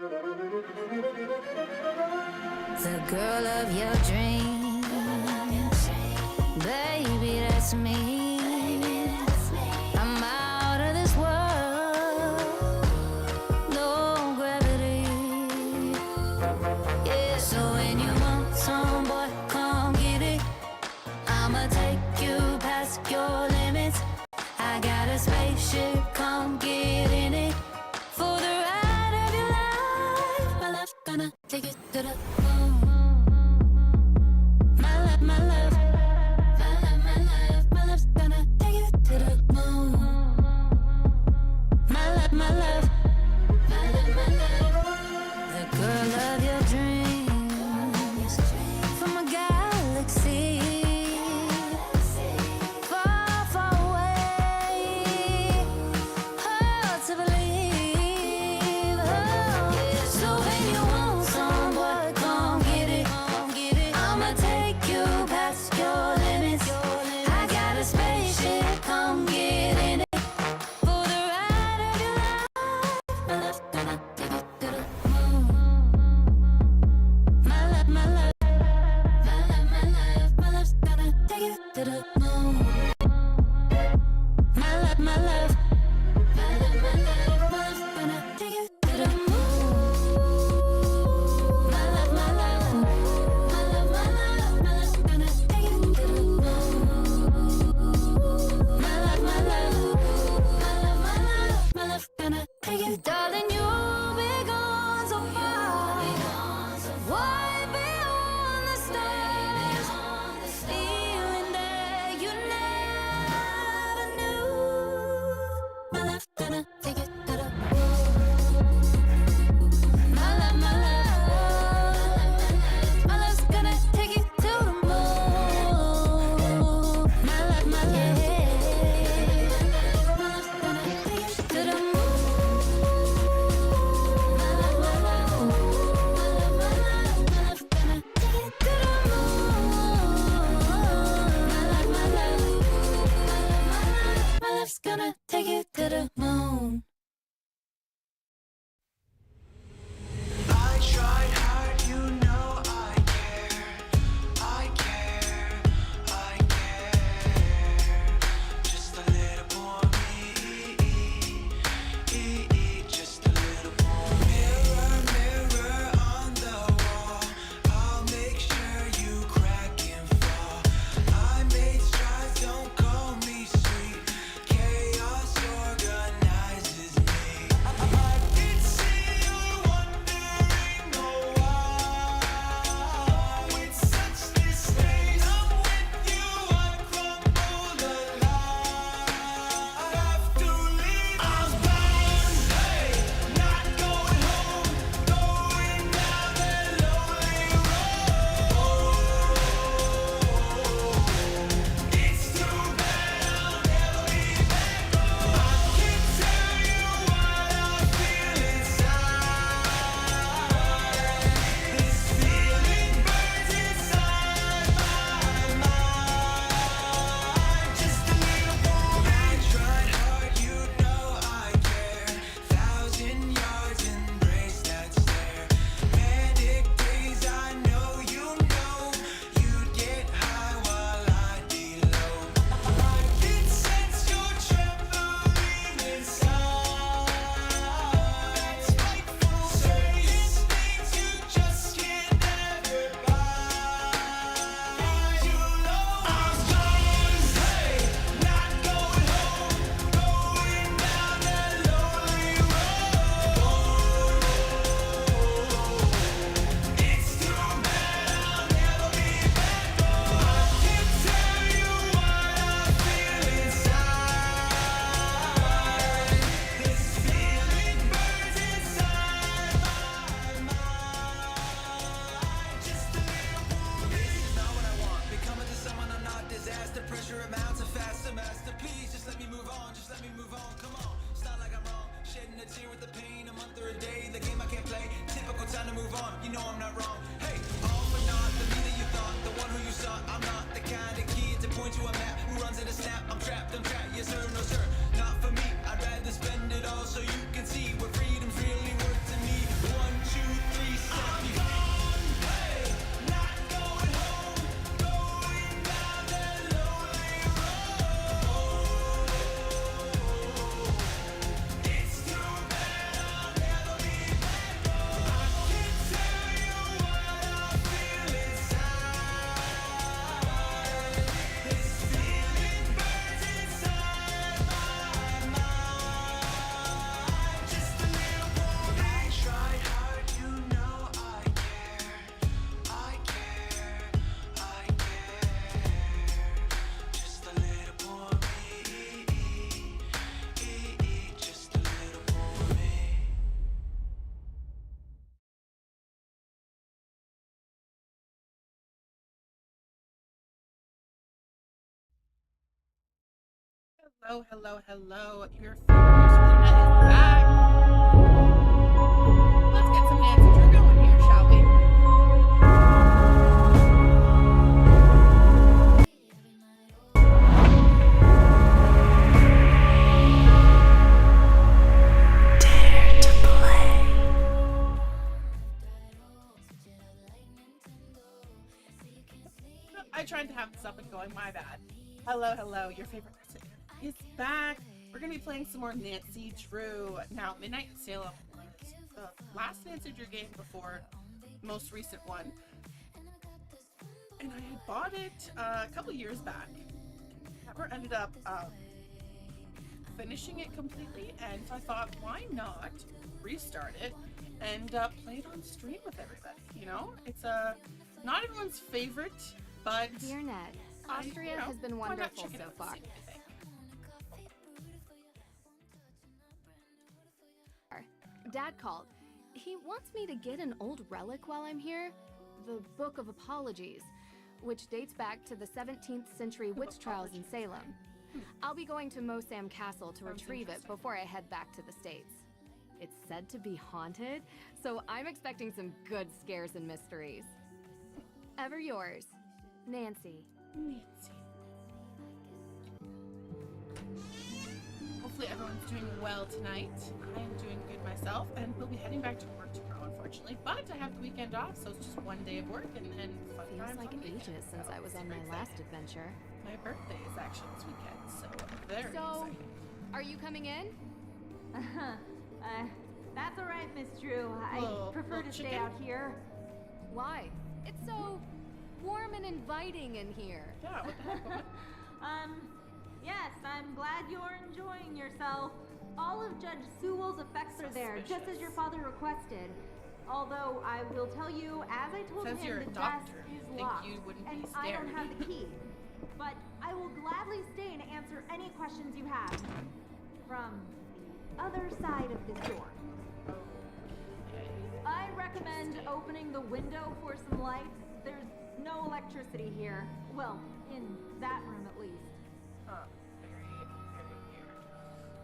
The girl of your dreams, baby, that's me. I'm out of this world, no gravity. Yeah, so when you want some, boy, come get it. I'ma take you past your limits. I got a spaceship, come get in it. For the ride of your life, my love gonna take you to the moon. My love, my love, my love, my love, my love's gonna take you to the moon. My love, my love, my love, my love, the girl of your dreams, from a galaxy far, far away. Hard to believe. Oh, yeah. So when you want some, boy, come get it. I'ma take you past your limits. I got a spaceship, come get in it. For the ride of your life, my love's gonna take you to the moon. My love, my love, my love, my love, my love's gonna take you to the moon. My love, my love, my love, my love, my love's gonna take you to the moon. My love, my love, my love, my love, my love's gonna take you to the moon. My love, my love, my love, my love, my love's gonna take you. Darling, you'll be gone so far, way beyond the stars, feeling that you never knew. My love's gonna take you to the moon. My love, my love, my love's gonna take you to the moon. My love, my love, my love's gonna take you to the moon. My love, my love, my love, my love, my love's gonna take you to the moon. My love, my love, my love's gonna take you to the moon. I tried hard, you know I care. I care, I care. Just a little more me, just a little more. Mirror, mirror on the wall, I'll make sure you crack and fall. I made strides, don't call me sweet. Chaos organizes me. I can see you're wondering, oh why. With such disdain, I'm with you, I crumble alive. Have to leave, I'm gone, hey, not going home, going down that lonely road. It's too bad I'll never be back home. I can tell you what I feel inside. This feeling burns inside my mind. Just a little more. I tried hard, you know I care. 1,000 yards, embrace that stare. Manic days, I know you'd get high while I'd be low. I can sense you're trembling inside. Spiteful, saying things you just can't ever buy. You know I'm gone, hey, not going home, going down that lonely road. It's too bad I'll never be back home. I can tell you what I feel inside. This feeling burns inside my mind. Just a little more. This is not what I want. Becoming to someone I'm not. Disaster, pressure amounts and faster. Master, please just let me move on. Just let me move on. Come on, it's not like I'm wrong. Shedding a tear with the pain, a month or a day. The game I can't play. Typical time to move on. You know I'm not wrong. Hey, all for naught. The me that you thought, the one who you sought. I'm not the kind of kid to point to a map who runs in a snap. I'm trapped. Yes sir, no sir, not for me. I'd rather spend it all so you can see what freedom's really worth to me. One Hello, hello, hello. Your favorite nurse Luna is back. Let's get some Nancy Drew going here, shall we? I tried to have this up and going, my bad. Hello, hello. Your favorite nurse is back. We're going to be playing some more Nancy Drew. Now, Midnight in Salem was the last Nancy Drew game before the most recent one. And I had bought it a couple years back. Never ended up finishing it completely, and so I thought, why not restart it and play it on stream with everybody, you know? It's not everyone's favorite, but... Dear Ned, Austria has been wonderful so far. Dad called. He wants me to get an old relic while I'm here, the Book of Apologies, which dates back to the 17th century witch trials in Salem. I'll be going to Mosam Castle to retrieve it before I head back to the States. It's said to be haunted, so I'm expecting some good scares and mysteries. Ever yours, Nancy. Nancy. Hopefully everyone's doing well tonight. I am doing good myself, and we'll be heading back to work tomorrow, unfortunately. But I have the weekend off, so it's just one day of work and fun Feels times like on the weekend, ages since so I was it's on my super last exciting. adventure. My birthday is actually this weekend, so I'm very So, excited. are you coming in? That's all right, Miss Drew. I prefer little to stay chicken? out here. Why? It's so warm and inviting in here. Yeah, what the heck? Yes, I'm glad you're enjoying yourself. All of Judge Sewell's effects are there, just as your father requested. Although I will tell you, as I told Says him, you're a the doctor. desk is Think locked, you wouldn't be and I don't scared. have the key. But I will gladly stay and answer any questions you have from the other side of this door. I recommend opening the window for some light. There's no electricity here. Well, in that room at least. Huh. Very, very weird.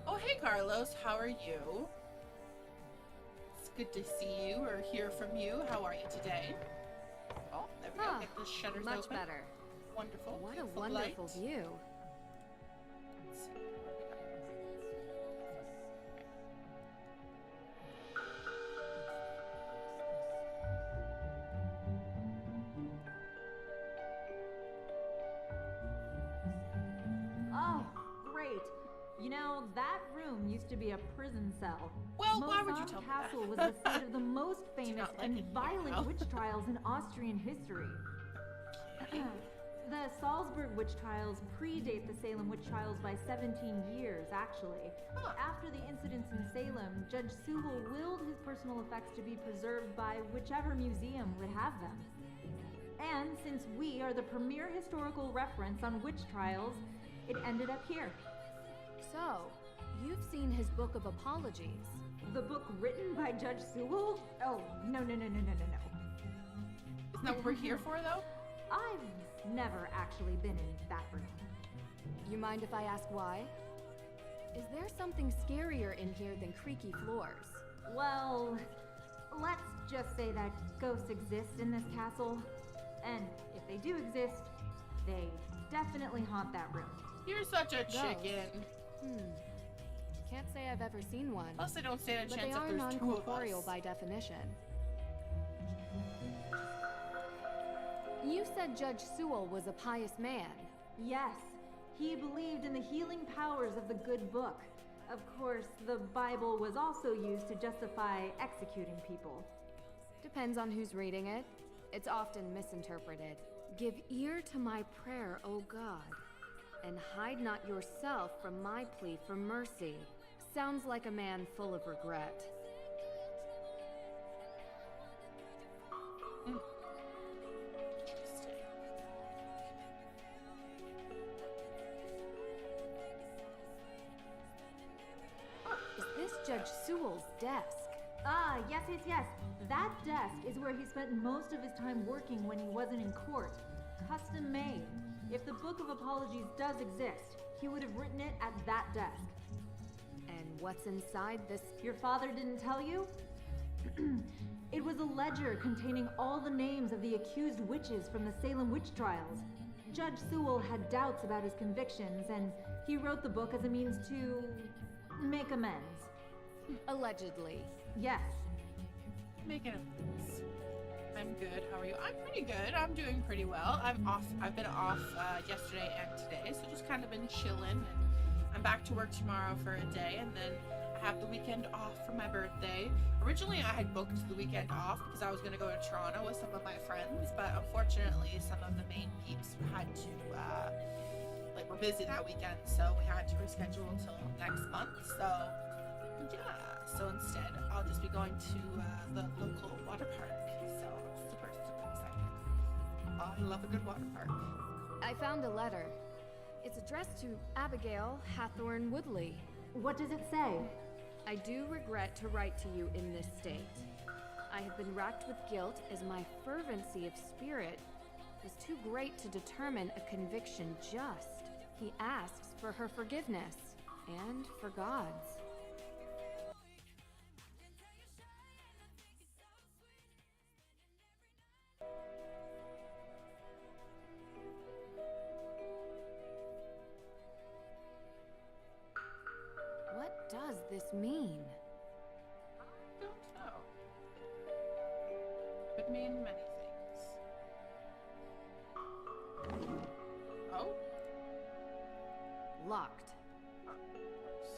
Oh, hey, Carlos. How are you? It's good to see you or hear from you. How are you today? Oh, there we go. Huh, Get the shutters Much open. better. Wonderful. What a Beautiful wonderful light. view. Let's see. Oh, great. You know, that room used to be a prison cell. Well, why would you Mosam tell me Castle that? was the site of the most famous not like and it here violent now. witch trials in Austrian history. The Salzburg witch trials predate the Salem witch trials by 17 years, actually. Huh. After the incidents in Salem, Judge Sewell willed his personal effects to be preserved by whichever museum would have them. And since we are the premier historical reference on witch trials, it ended up here. So, you've seen his Book of Apologies. The book written by Judge Sewell? Oh, no. Isn't that what we're here for, though? I've never actually been in that room. You mind if I ask why? Is there something scarier in here than creaky floors? Well, let's just say that ghosts exist in this castle. And if they do exist, they definitely haunt that room. You're such a chicken. Can't say I've ever seen one. Plus, they don't stand a But chance they if are there's two of non-corporeal us. by definition. You said Judge Sewell was a pious man. Yes, he believed in the healing powers of the good book. Of course, the Bible was also used to justify executing people. Depends on who's reading it. It's often misinterpreted. Give ear to my prayer, O God, and hide not yourself from my plea for mercy. Sounds like a man full of regret. Interesting. Is this Judge Sewell's desk? Ah, yes. That desk is where he spent most of his time working when he wasn't in court. Custom made. If the Book of Apologies does exist, he would have written it at that desk. And what's inside this? Your father didn't tell you? It was a ledger containing all the names of the accused witches from the Salem witch trials. Judge Sewell had doubts about his convictions, and he wrote the book as a means to make amends. Allegedly. Yes. Making a mess. I'm good. How are you? I'm pretty good. I'm doing pretty well. I'm off. I've been off yesterday and today, so just kind of been chilling. And I'm back to work tomorrow for a day, and then I have the weekend off for my birthday. Originally, I had booked the weekend off because I was going to go to Toronto with some of my friends, but unfortunately, some of the main peeps had to, were busy that weekend, so we had to reschedule until next month. So, yeah. So instead, I'll just be going to the local water park. So, super, super excited. I love a good water park. I found a letter. It's addressed to Abigail Hathorne Woodley. What does it say? I do regret to write to you in this state. I have been racked with guilt as my fervency of spirit was too great to determine a conviction just. He asks for her forgiveness and for God's. What does this mean? I don't know. Could mean many things. Oh? Locked. Of course.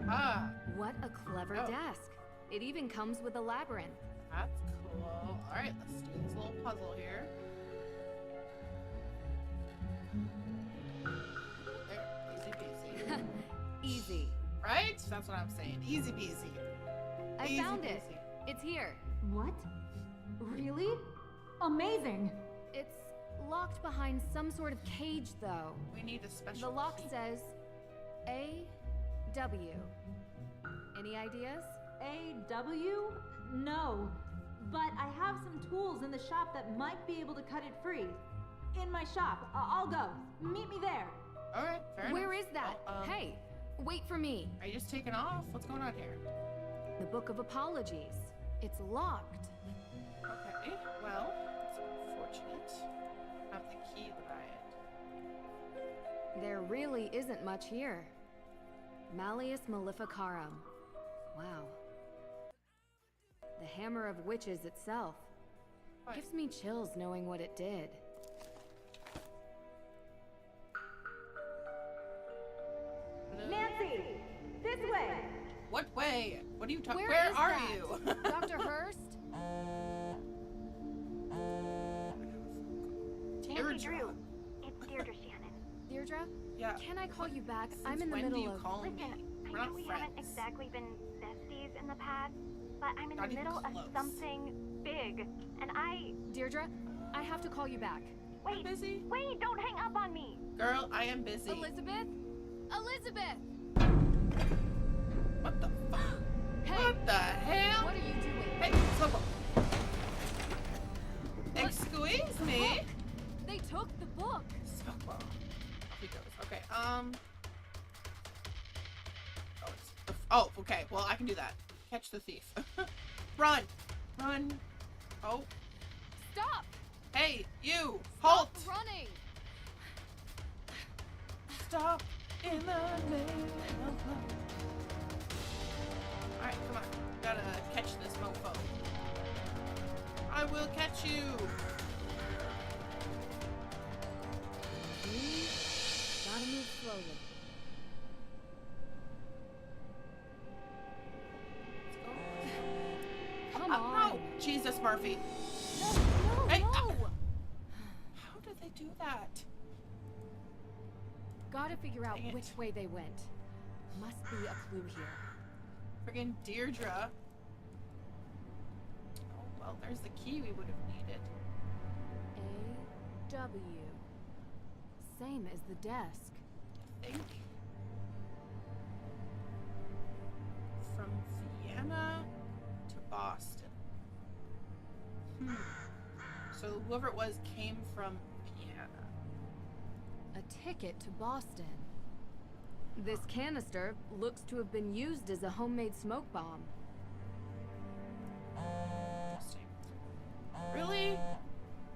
Ah, What a clever Oh. desk. It even comes with a labyrinth. that's cool. Alright, let's do this little puzzle here. There, easy peasy. Easy. Right? That's what I'm saying. Easy peasy. I Easy found it. peasy. It's here. What? Really? Amazing! It's locked behind some sort of cage, though. We need a special The lock key. says A.W. Any ideas? A.W.? No. But I have some tools in the shop that might be able to cut it free. In my shop. I'll go. Meet me there. Alright, fair enough. Where is that? Well, Hey, wait for me. Are you just taking off? What's going on here? The Book of Apologies. It's locked. Okay, well, it's unfortunate. I have the key that I had. There really isn't much here. Malleus Maleficarum. Wow. The Hammer of Witches itself. What? Gives me chills knowing what it did. Nancy! This way! What way? What are you talking? Where Where is are that? you? Dr. Hurst? Deirdre. It's Deirdre Shannon. Deirdre? Yeah. Can I call you back? Since I'm in the when do middle you of... call me? Listen, I We're know not we friends. haven't exactly been besties in the past, but I'm in Not the even middle close. of something big, and Deirdre, I have to call you back. I'm busy. wait, don't hang up on me. Girl, I am busy. Elizabeth? Elizabeth! What the fuck? Hey! What the hell? What are you doing? Hey, Slowpoke. Excuse me. Look! They took the book! Slowpoke. Off he goes. Okay, Oh, oh, okay. Well, I can do that. Catch the thief. Run. Run. Oh. Stop! Hey, you. Stop Halt. running! Stop in the name of love. Alright, come on. Gotta catch this mofo. I will catch you. Gotta move slowly. Come on! No. Jesus, Murphy. No, Hey, no! How did they do that? Gotta figure out Dang it. which way they went. Must be a clue here. Friggin' Deirdre. Oh, well, there's the key we would have needed. A-W. Same as the desk. I think. From Vienna to Boston. So whoever it was came from Vienna. A ticket to Boston. This canister looks to have been used as a homemade smoke bomb. Interesting. Really?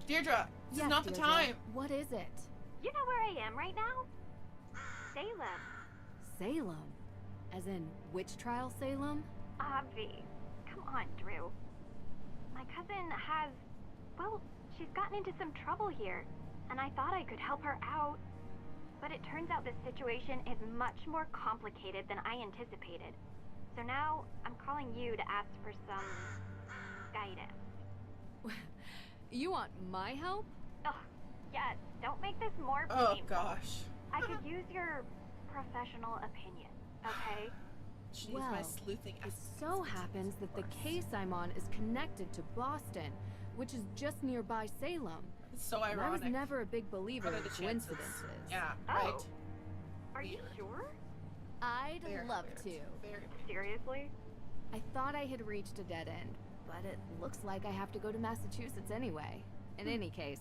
Deirdre, this Yes, is not the Deirdre. time. What is it? You know where I am right now? Salem. Salem. As in witch trial Salem? Obvi. Come on, Drew. My cousin has... Well, she's gotten into some trouble here, and I thought I could help her out. But it turns out this situation is much more complicated than I anticipated. So now, I'm calling you to ask for some... guidance. You want my help? Ugh, yes, don't make this more Oh painful. gosh. I could use your professional opinion, okay? She needs my Well, sleuthing It assistance. so happens that the Of course. case I'm on is connected to Boston, which is just nearby Salem. It's so And I was ironic. never a big believer What are in the chances? coincidences. Yeah, Oh. right. Are you Weird. sure? I'd Very love weird. to. Very weird. Seriously? I thought I had reached a dead end, but it looks like I have to go to Massachusetts anyway. In any case,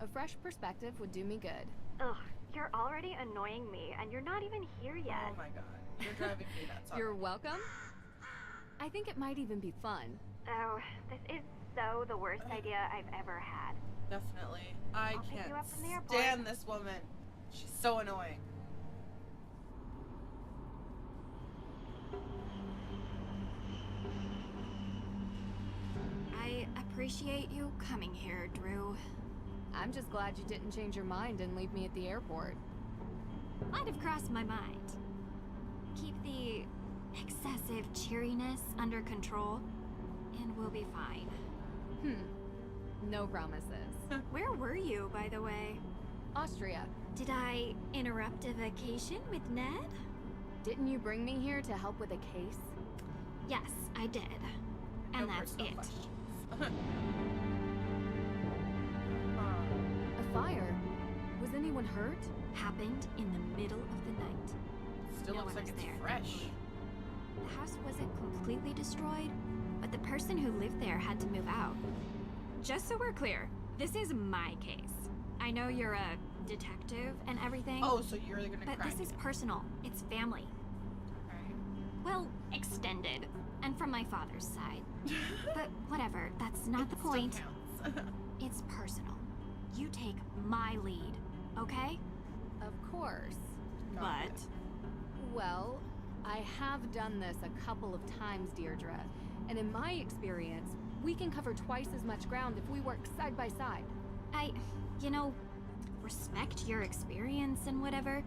a fresh perspective would do me good. Ugh, you're already annoying me, and you're not even here yet. Oh my god. You're driving me nuts. You're already. welcome. I think it might even be fun. Oh, this is so the worst idea I've ever had. Definitely. I I'll pick can't you up from the airport. stand this woman. She's so annoying. I appreciate you coming here, Drew. I'm just glad you didn't change your mind and leave me at the airport. Might have crossed my mind. Keep the excessive cheeriness under control, and we'll be fine. No promises. Where were you, by the way? Austria, Did I interrupt a vacation with Ned? didn't you bring me here to help with a case? Yes, I did. And No that's personal it. questions. A fire? Was anyone hurt? Happened in the middle of the night. Still No looks one like was it's there, fresh. thankfully. The house wasn't completely destroyed, but the person who lived there had to move out. Just so we're clear, this is my case. I know you're a detective and everything, Oh, so you're gonna but cry. this is personal. It's family. Okay. Well, extended. And from my father's side. But whatever, that's not the It still point. counts. It's personal. You take my lead, okay? Of course. Got But it. Well, I have done this a couple of times, Deirdre. And in my experience, we can cover twice as much ground if we work side by side. you know, respect your experience and whatever,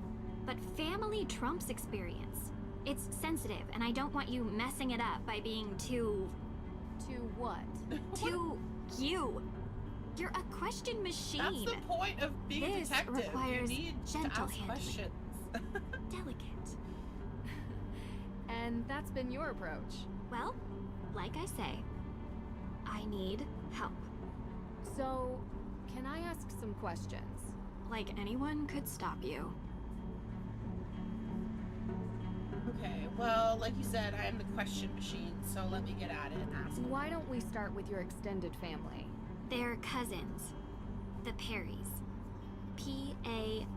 but family trumps experience. It's sensitive, and I don't want you messing it up by being too To what? too you. You're a question That's machine. the point of being a This detective. requires You need to gentle ask handling. questions. Delicate. And that's been your approach. Well, like I say, I need help. So, can I ask some questions? Like anyone could stop you. Okay, well, like you said, I am the question machine, so let me get at it and ask. Why don't we start with your extended family? They're cousins. The Perrys. Parry.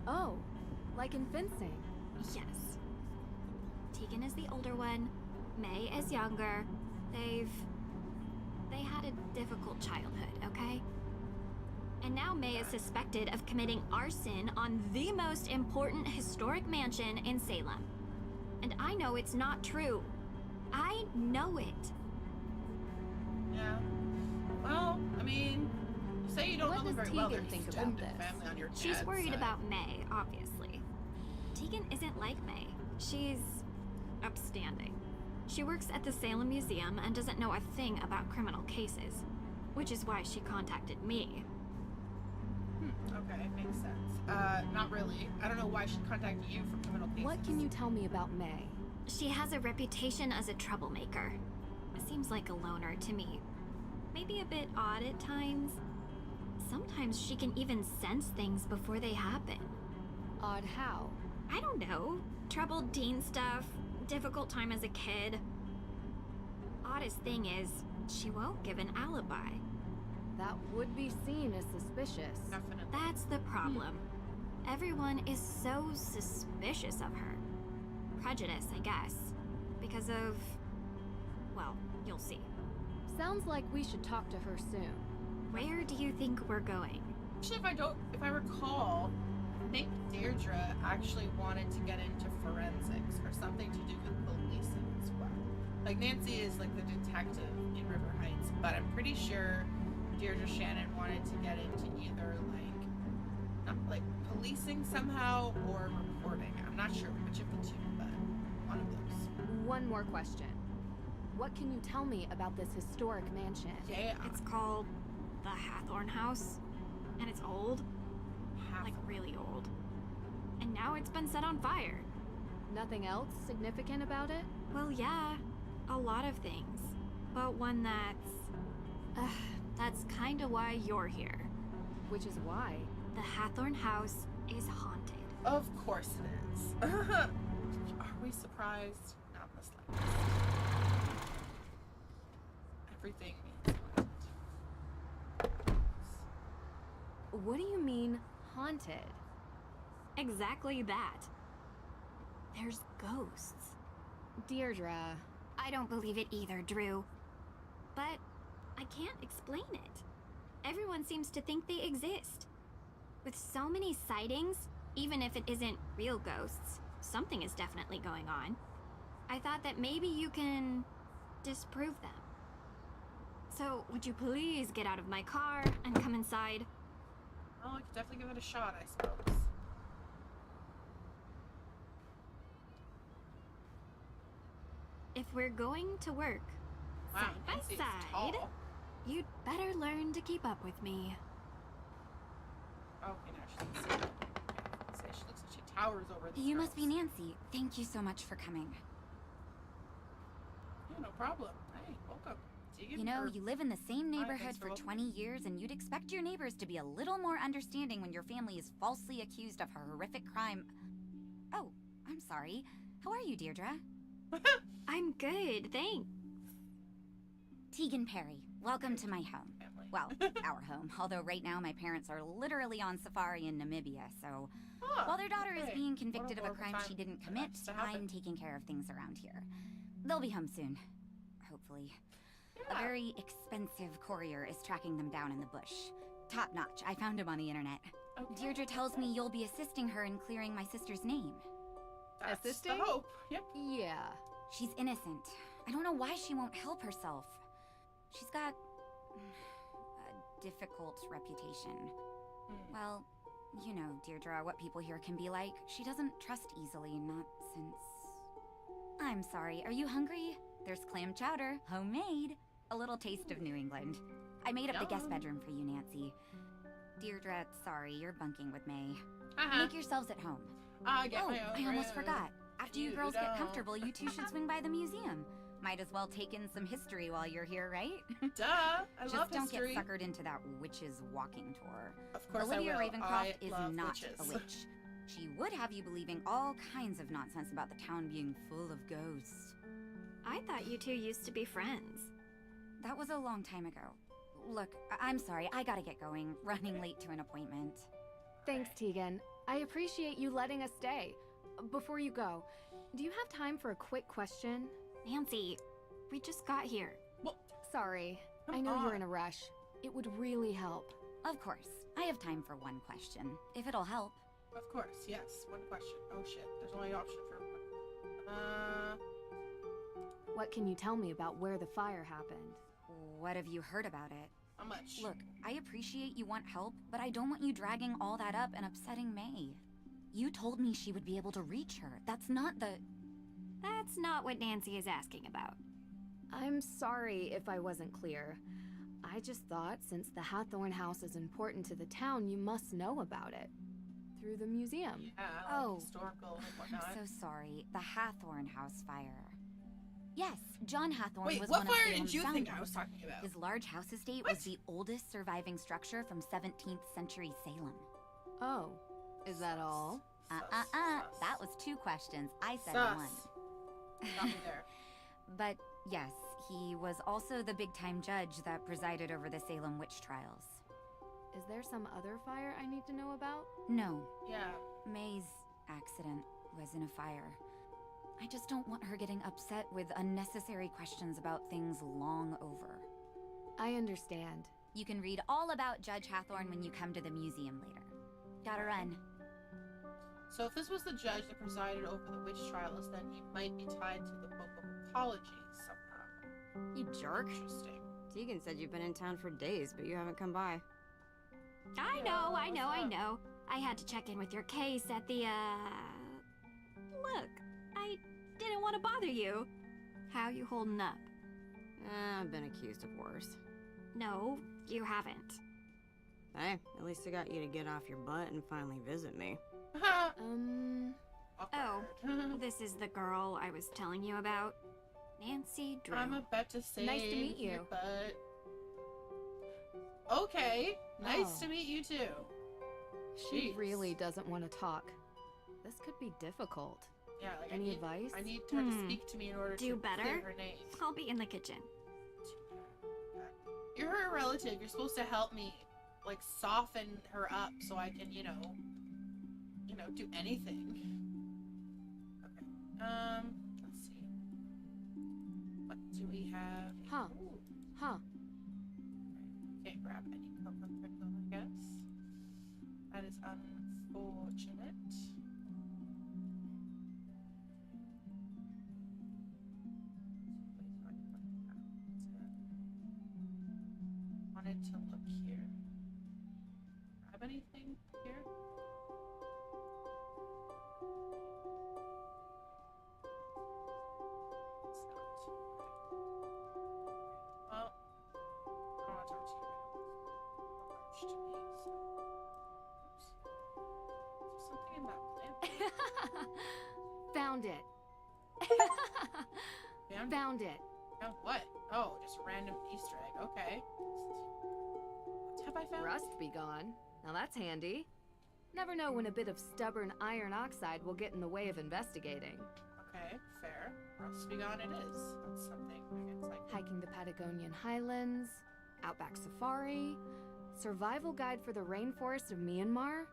Oh, like in fencing. Yes. Tegan is the older one. May is younger. They had a difficult childhood, okay? And now May is suspected of committing arson on the most important historic mansion in Salem. And I know it's not true. I know it. Yeah. Well, I mean, you say you don't What know them does very well. Tegan They're think about extended this? family on your She's dad's worried side. about May, obviously. Tegan isn't like May. She's upstanding. She works at the Salem Museum and doesn't know a thing about criminal cases, which is why she contacted me. Okay, makes sense. Not really. I don't know why she'd contact you for criminal cases. What can you tell me about May? She has a reputation as a troublemaker. Seems like a loner to me. Maybe a bit odd at times. Sometimes she can even sense things before they happen. Odd how? I don't know. Troubled teen stuff, difficult time as a kid. Oddest thing is, she won't give an alibi. That would be seen as suspicious. Definitely. That's the problem. Everyone is so suspicious of her. Prejudice, I guess. Because of... well, you'll see. Sounds like we should talk to her soon. Where do you think we're going? Actually, if I recall, I think Deirdre actually wanted to get into forensics or something to do with policing as well. Like, Nancy is like the detective in River Heights, but I'm pretty sure Deirdre Shannon wanted to get into either like, not like policing somehow or reporting. I'm not sure which of the two, but one of those. One more question. What can you tell me about this historic mansion? Yeah. It's called the Hathorn House, and it's old, like really old. And now it's been set on fire. Nothing else significant about it? Well, yeah, a lot of things. But one that's kinda why you're here. Which is why. The Hathorn House is haunted. Of course it is. Are we surprised? Not in the slightest. Everything means haunted. What do you mean, haunted? Exactly that. There's ghosts. Deirdre. I don't believe it either, Drew. But I can't explain it. Everyone seems to think they exist. With so many sightings, even if it isn't real ghosts, something is definitely going on. I thought that maybe you can disprove them. So, would you please get out of my car and come inside? Well, I could definitely give it a shot, I suppose. If we're going to work Wow, side by Nancy's side, tall. you'd better learn to keep up with me. Oh, okay, now she doesn't see it. Okay, say she looks like she towers over the You must be house. Nancy. Thank you so much for coming. Yeah, no problem. Hey, welcome. Tegan, You know, or- you live in the same neighborhood thanks for for welcoming 20 years, and you'd expect your neighbors to be a little more understanding when your family is falsely accused of a horrific crime. Oh, I'm sorry. How are you, Deirdre? I'm good, thanks. Tegan Perry. Welcome to my home. family. Well, our home. Although right now my parents are literally on safari in Namibia, so Huh, while their daughter is okay. being What a convicted of a horrible crime time she didn't for commit, that to happen. I'm taking care of things around here. They'll be home soon. Hopefully. A Yeah. very expensive courier is tracking them down in the bush. Top notch. I found him on the internet. Okay, Deirdre tells me you'll be assisting her in clearing my sister's name. That's the Assisting? hope. Yep. Yeah. She's innocent. I don't know why she won't help herself. She's got a difficult reputation. Well, you know, Deirdre, what people here can be like. She doesn't trust easily, not since... I'm sorry, are you hungry? There's clam chowder, homemade. A little taste of New England. I made up the guest Yum. bedroom for you, Nancy. Deirdre, sorry, you're bunking with May. Uh-huh. Make yourselves at home. I get Oh, my own I almost room. forgot. After you You girls get don't. comfortable, you two should swing by the museum. Might as well take in some history while you're here, right? Duh. I Just love don't history. get suckered into that witch's walking tour. Of course Olivia I will. Ravencroft I is love not witches. a witch. She would have you believing all kinds of nonsense about the town being full of ghosts. I thought you two used to be friends. That was a long time ago. Look, I'm sorry, I gotta get going. Running late to an appointment. Thanks, Tegan. I appreciate you letting us stay. Before you go, do you have time for a quick question? Nancy, we just got here. Well, Sorry. I Come know you're on. in a rush. It would really help. Of course, I have time for one question, if it'll help. of course, yes. One question. Oh shit. There's only an option for one. What can you tell me about where the fire happened? What have you heard about it? How much? Look, I appreciate you want help, but I don't want you dragging all that up and upsetting May. You told me she would be able to reach her. That's not the... That's not what Nancy is asking about. I'm sorry if I wasn't clear. I just thought since the Hathorn House is important to the town, you must know about it. Through the museum. Yeah, like Oh. historical and I'm whatnot. so sorry. The Hathorn House fire. Yes, John Hathorn Wait, was what one of fire Salem's did you think founders. I was talking about? His large house estate was the oldest surviving structure from 17th century Salem. Oh, is that all? Sus. That was 2 questions. I said Sus. 1. Got me there. But yes, he was also the big-time judge that presided over the Salem witch trials. Is there some other fire I need to know about? No, Yeah. May's accident was in a fire. I just don't want her getting upset with unnecessary questions about things long over. I understand. You can read all about Judge Hathorn when you come to the museum later. Gotta run. So if this was the judge that presided over the witch trials, then he might be tied to the Book of Apologies somehow. You jerk. Interesting. Tegan said you've been in town for days, but you haven't come by. I Yeah, know, what's I up? know. I had to check in with your case at the, Look, I didn't want to bother you. How you holding up? I've been accused of worse. No, you haven't. Hey, at least I got you to get off your butt and finally visit me. Awkward. This is the girl I was telling you about. Nancy Drew. I'm about to say. Nice to meet you. But okay, nice Oh. to meet you too. She Jeez. really doesn't want to talk. This could be difficult. Yeah, like Any advice? I need her to speak to me in order Do to better? clear her name. I'll be in the kitchen. You're her relative. You're supposed to help me, like, soften her up so I can, do anything. Okay. Let's see. What do we have? Huh. Ooh, Huh. can't grab any cocoa crinkle, I guess. That is unfortunate. Wanted to look here. Grab anything here? It's not. Well, I don't want to talk to you right now. You're harsh to me, so. Oops. Is there something in that plant? Found it. Found Found it. Found what? Oh, just a random Easter egg. Okay. What have I found? Rust be gone. Now that's handy. Never know when a bit of stubborn iron oxide will get in the way of investigating. Okay, fair. Rust be gone it is. That's something. I guess like Hiking the Patagonian Highlands, Outback Safari, Survival Guide for the Rainforest of Myanmar.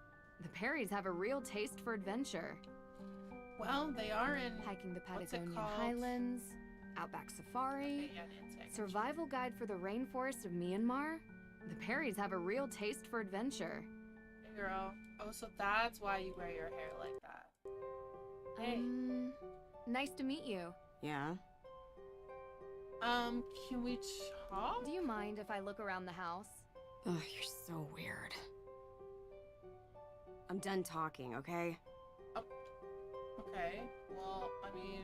The Perrys have a real taste for adventure. well, they are in Hiking the What's it Patagonian called? Highlands, Outback Safari, Okay, yeah, Nancy, I got you. Survival Guide for the Rainforest of Myanmar. The Perrys have a real taste for adventure. Hey, girl. Oh, so that's why you wear your hair like that. Hey. Nice to meet you. Yeah? Can we talk? Do you mind if I look around the house? Ugh, you're so weird. I'm done talking, okay? Okay. Well, I mean,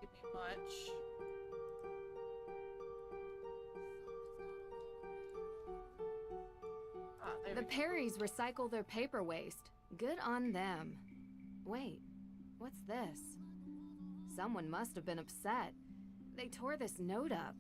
didn't give me much. Ah, there The we go. Perrys recycle their paper waste. Good on them. Wait, what's this? Someone must have been upset. They tore this note up.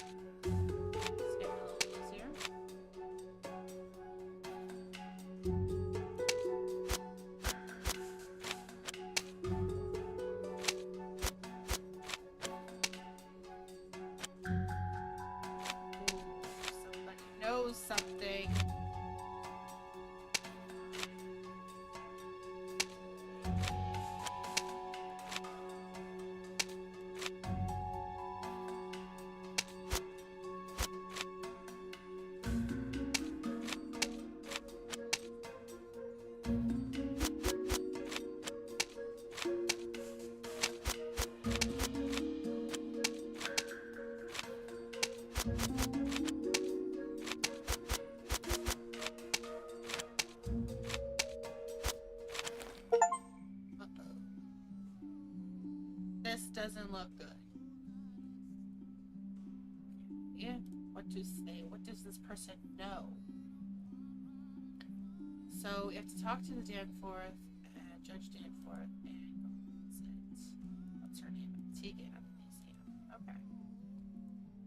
It's getting a little easier. Somebody This doesn't look good. Yeah, what to say? What does this person know? So we have to talk to the Danforth, Judge Danforth, and what's her name? Tegan at the museum. Okay.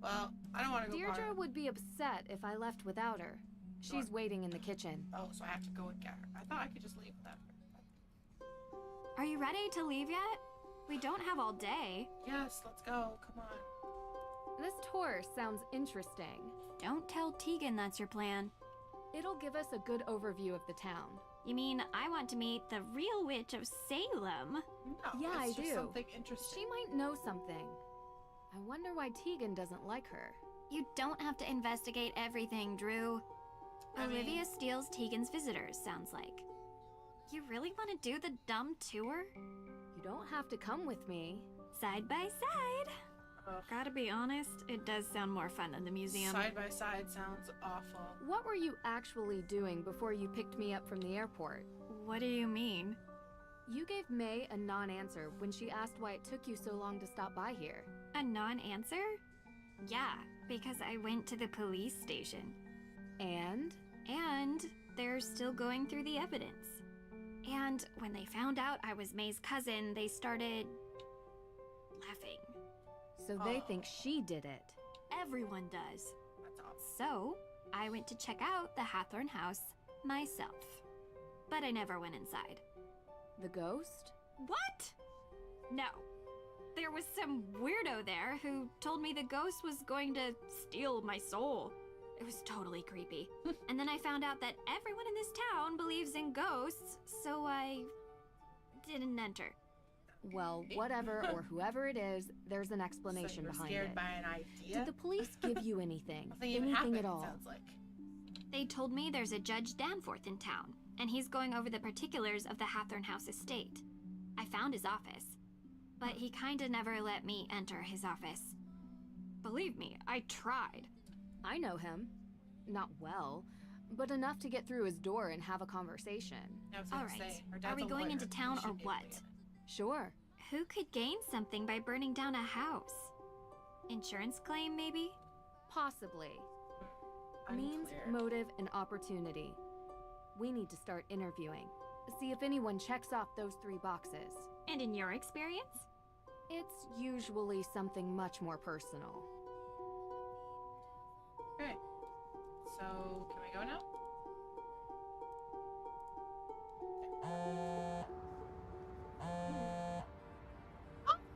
Well, I don't want to go. Deirdre would be upset if I left without her. She's waiting in the kitchen. Oh, so I have to go and get her. I thought I could just leave without her. Are you ready to leave yet? We don't have all day. Yes, let's go. Come on. This tour sounds interesting. Don't tell Tegan that's your plan. It'll give us a good overview of the town. You mean I want to meet the real witch of Salem? No, Yeah, it's I just do. something interesting. She might know something. I wonder why Tegan doesn't like her. You don't have to investigate everything, Drew. I mean- Olivia steals Tegan's visitors, sounds like. You really want to do the dumb tour? You don't have to come with me. Side by side. Ugh. Gotta be honest, it does sound more fun than the museum. Side by side sounds awful. What were you actually doing before you picked me up from the airport? What do you mean? You gave May a non-answer when she asked why it took you so long to stop by here. A non-answer? Yeah, because I went to the police station. And? And they're still going through the evidence. And when they found out I was May's cousin, they started laughing. So they think she did it. Everyone does. That's awful. So I went to check out the Hathorn house myself. But I never went inside. The ghost? What? No. There was some weirdo there who told me the ghost was going to steal my soul. It was totally creepy. And then I found out that everyone in this town believes in ghosts, so I didn't enter. Well, whatever or whoever it is, there's an So explanation you were behind scared it. by an idea? Did the police give you anything? Nothing even anything happened, at all? it sounds like. They told me there's a Judge Danforth in town, and he's going over the particulars of the Hathorn House estate. I found his office, but he kinda never let me enter his office. Believe me, I tried. I know him. Not well, but enough to get through his door and have a conversation. I was gonna All right, say, her are dad's we a going lawyer. into town He should or be able to what? get it. Sure. Who could gain something by burning down a house? Insurance claim, maybe? Possibly. Means, Unclear. motive, and opportunity. We need to start interviewing. See if anyone checks off those 3 boxes. And in your experience? It's usually something much more personal. Okay. So, can we go now?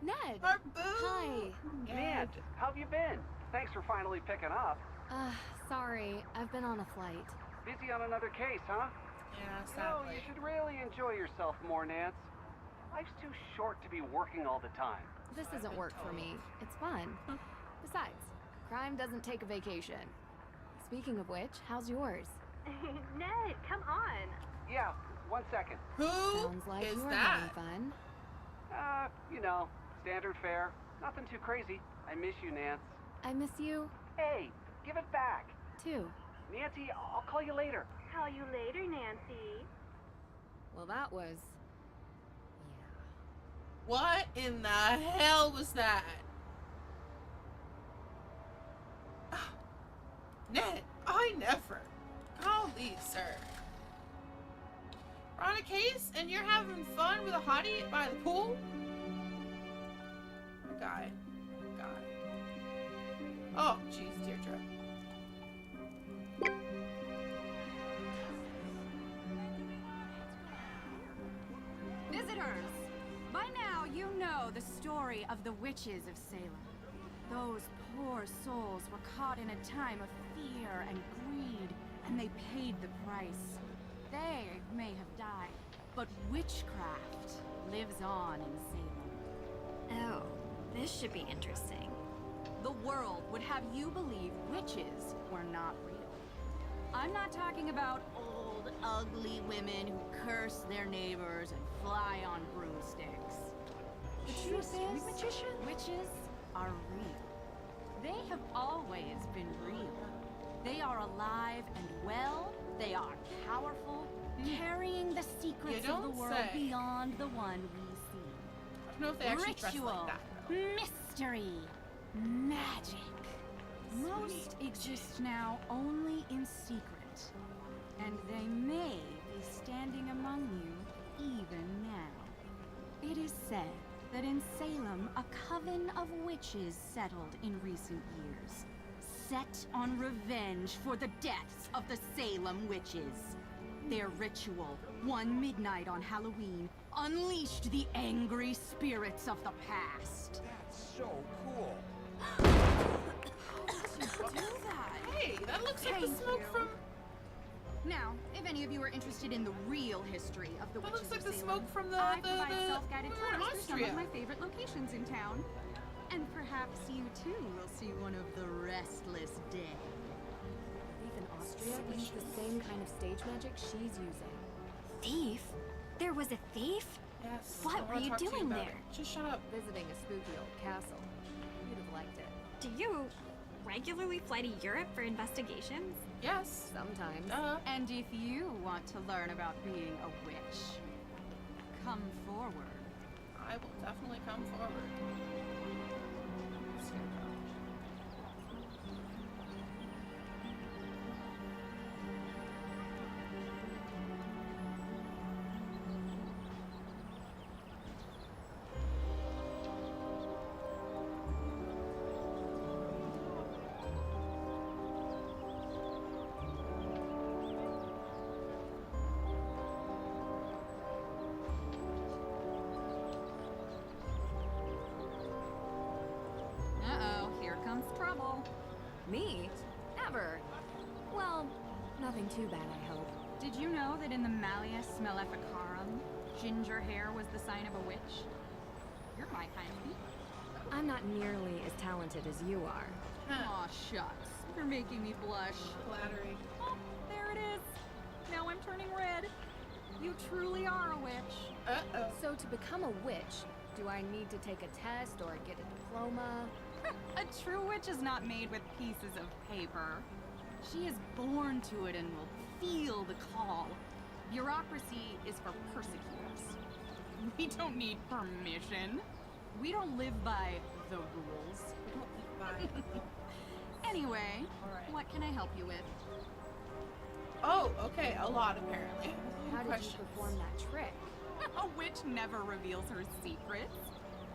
Ned! Our boo! Hi! Ned, how have you been? Thanks for finally picking up. Sorry, I've been on a flight. Busy on another case, huh? Yeah, No, sadly. you should really enjoy yourself more, Nance. Life's too short to be working all the time. This isn't work for me. It's fun. Besides, crime doesn't take a vacation. Speaking of which, how's yours? Ned, come on. Yeah, 1 second. Who Sounds like is you are that? having fun. You know, standard fare. Nothing too crazy. I miss you, Nance. I miss you, Hey, give it back. too. Nancy, I'll call you later. Call you later, Nancy. Well, that was... What in the hell was that? Ned, I never. Golly, sir. We're on a case and you're having fun with a hottie by the pool? God. God. Oh, jeez, Deirdre. Visitors! By now, you know the story of the witches of Salem. Those poor souls were caught in a time of fear and greed and they paid the price. They may have died, but witchcraft lives on in Salem. Oh, this should be interesting. The world would have you believe witches were not real. I'm not talking about old, ugly women who curse their neighbors and fly on broomsticks. The truth is, witches are real. They have always been real. They are alive and well. They are powerful, carrying the secrets of the don't world say. beyond the one we see. I don't know if they actually dress Ritual, like that. though. mystery, magic. Most exist now only in secret, and they may be standing among you even now. It is said that in Salem, a coven of witches settled in recent years, set on revenge for the deaths of the Salem witches. Their ritual, one midnight on Halloween, unleashed the angry spirits of the past. That's so cool. Do that! Hey, that looks like the Thank smoke you. from. Now, if any of you are interested in the real history of the That witches looks like of the Salem, smoke from I the provide self-guided we're in tours through some Austria. of my favorite locations in town. And perhaps you too will see one of the restless dead. Thief in Austria used the same kind of stage magic she's using. Thief? There was a thief? Yes. What I wanna were you talk to doing about there? it. Just shut up. Visiting a spooky old castle. You'd have liked it. Do you regularly fly to Europe for investigations? Yes. Sometimes. And if you want to learn about being a witch, come forward. I will definitely come forward. Uh-oh, here comes trouble. Me? Never. Well, nothing too bad, I hope. Did you know that in the Malleus Maleficarum, ginger hair was the sign of a witch? You're my kind of people. I'm not nearly as talented as you are. Aw, shucks. You're making me blush. Flattering. Oh, there it is. Now I'm turning red. You truly are a witch. Uh-oh. So to become a witch, do I need to take a test or get a diploma? A true witch is not made with pieces of paper. She is born to it and will feel the call. Bureaucracy is for persecutors. We don't need permission. We don't live by the rules. Bye. Anyway, Alright. what can I help you with? Oh, okay. A lot, apparently. How did Questions. you perform that trick? A witch never reveals her secrets.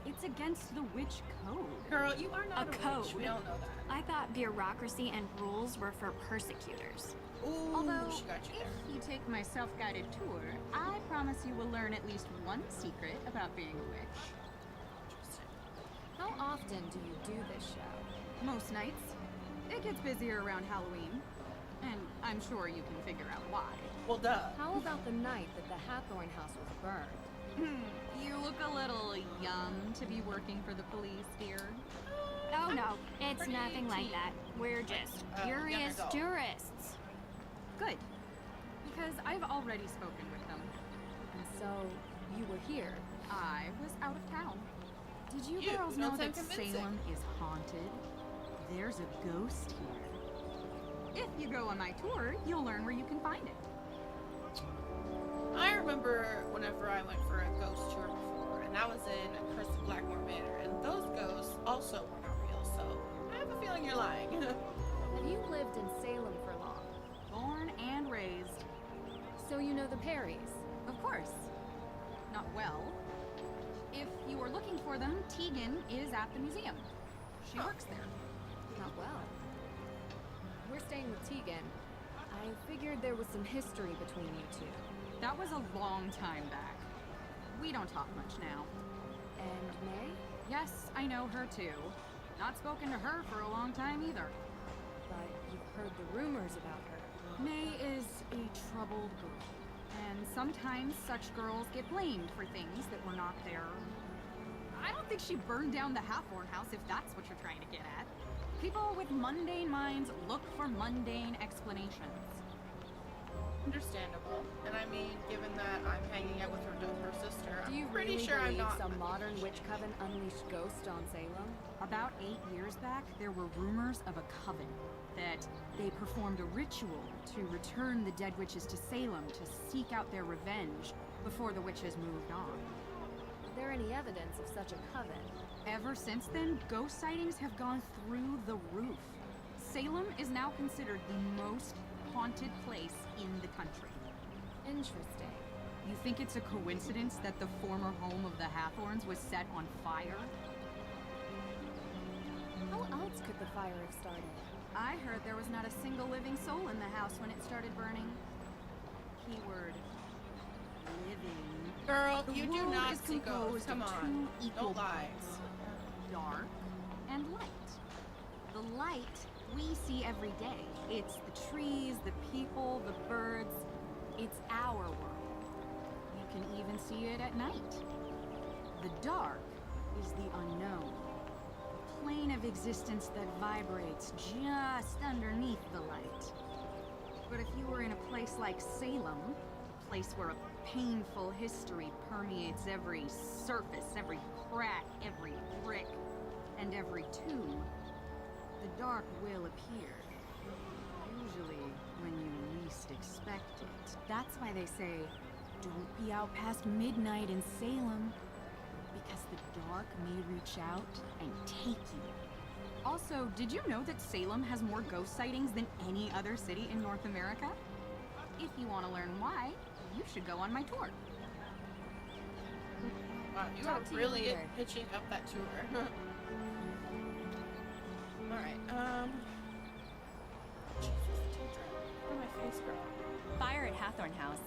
It's against the witch code. Girl, you are not A a witch. code. We all know that. I thought bureaucracy and rules were for persecutors. Ooh, Although, she got you if there. you take my self-guided tour, I promise you will learn at least one secret about being a witch. How often do you do this show? Most nights. It gets busier around Halloween. And I'm sure you can figure out why. Well, duh. How about the night that the Hathorn house was burned? You look a little young to be working for the police, dear. Oh no, it's pretty nothing like teen. that. We're just young curious adult. tourists. Good. Because I've already spoken with them. And so, you were here. I was out of town. Did you You girls don't know sound that convincing. Salem is haunted? There's a ghost here. If you go on my tour, you'll learn where you can find it. I remember whenever I went for a ghost tour before, and that was in Curse of Blackmore Manor, and those ghosts also were not real, so I have a feeling you're lying. Have you lived in Salem for long? Born and raised. So you know the Perrys? Of course. Not well. If you are looking for them, Tegan is at the museum. She works there. Not well. We're staying with Tegan. I figured there was some history between you two. That was a long time back. We don't talk much now. And May? Yes, I know her too. Not spoken to her for a long time either. But you've heard the rumors about her. May is a troubled girl, and sometimes such girls get blamed for things that were not their... I don't think she burned down the Hathorn house, if that's what you're trying to get at. People with mundane minds look for mundane explanations. Understandable. And I mean, given that I'm hanging out with her sister, Do you I'm pretty really sure I'm believe not. some modern witch coven unleashed ghosts on Salem? About 8 years back, there were rumors of a coven, that they performed a ritual to return the dead witches to Salem to seek out their revenge before the witches moved on. Is there any evidence of such a coven? Ever since then, ghost sightings have gone through the roof. Salem is now considered the most haunted place in the country. Interesting. You think it's a coincidence that the former home of the Hathorns was set on fire? How else could the fire have started? I heard there was not a single living soul in the house when it started burning. Keyword living. Girl, The you do world not is see ghosts. composed Come of on. two equal No lies. parts, dark and light. The light we see every day. It's the trees, the people, the birds. It's our world. You can even see it at night. The dark is the unknown. A plane of existence that vibrates just underneath the light. But if you were in a place like Salem, a place where a painful history permeates every surface, every crack, every brick, and every tomb, the dark will appear. Usually when you least expect it. That's why they say, don't be out past midnight in Salem, because the dark may reach out and take you. Also, did you know that Salem has more ghost sightings than any other city in North America? If you want to learn why, you should go on my tour. Wow, you Talk are to you really later. pitching up that tour. Alright, Jesus, Look at my face, girl. Fire at Hathorn House.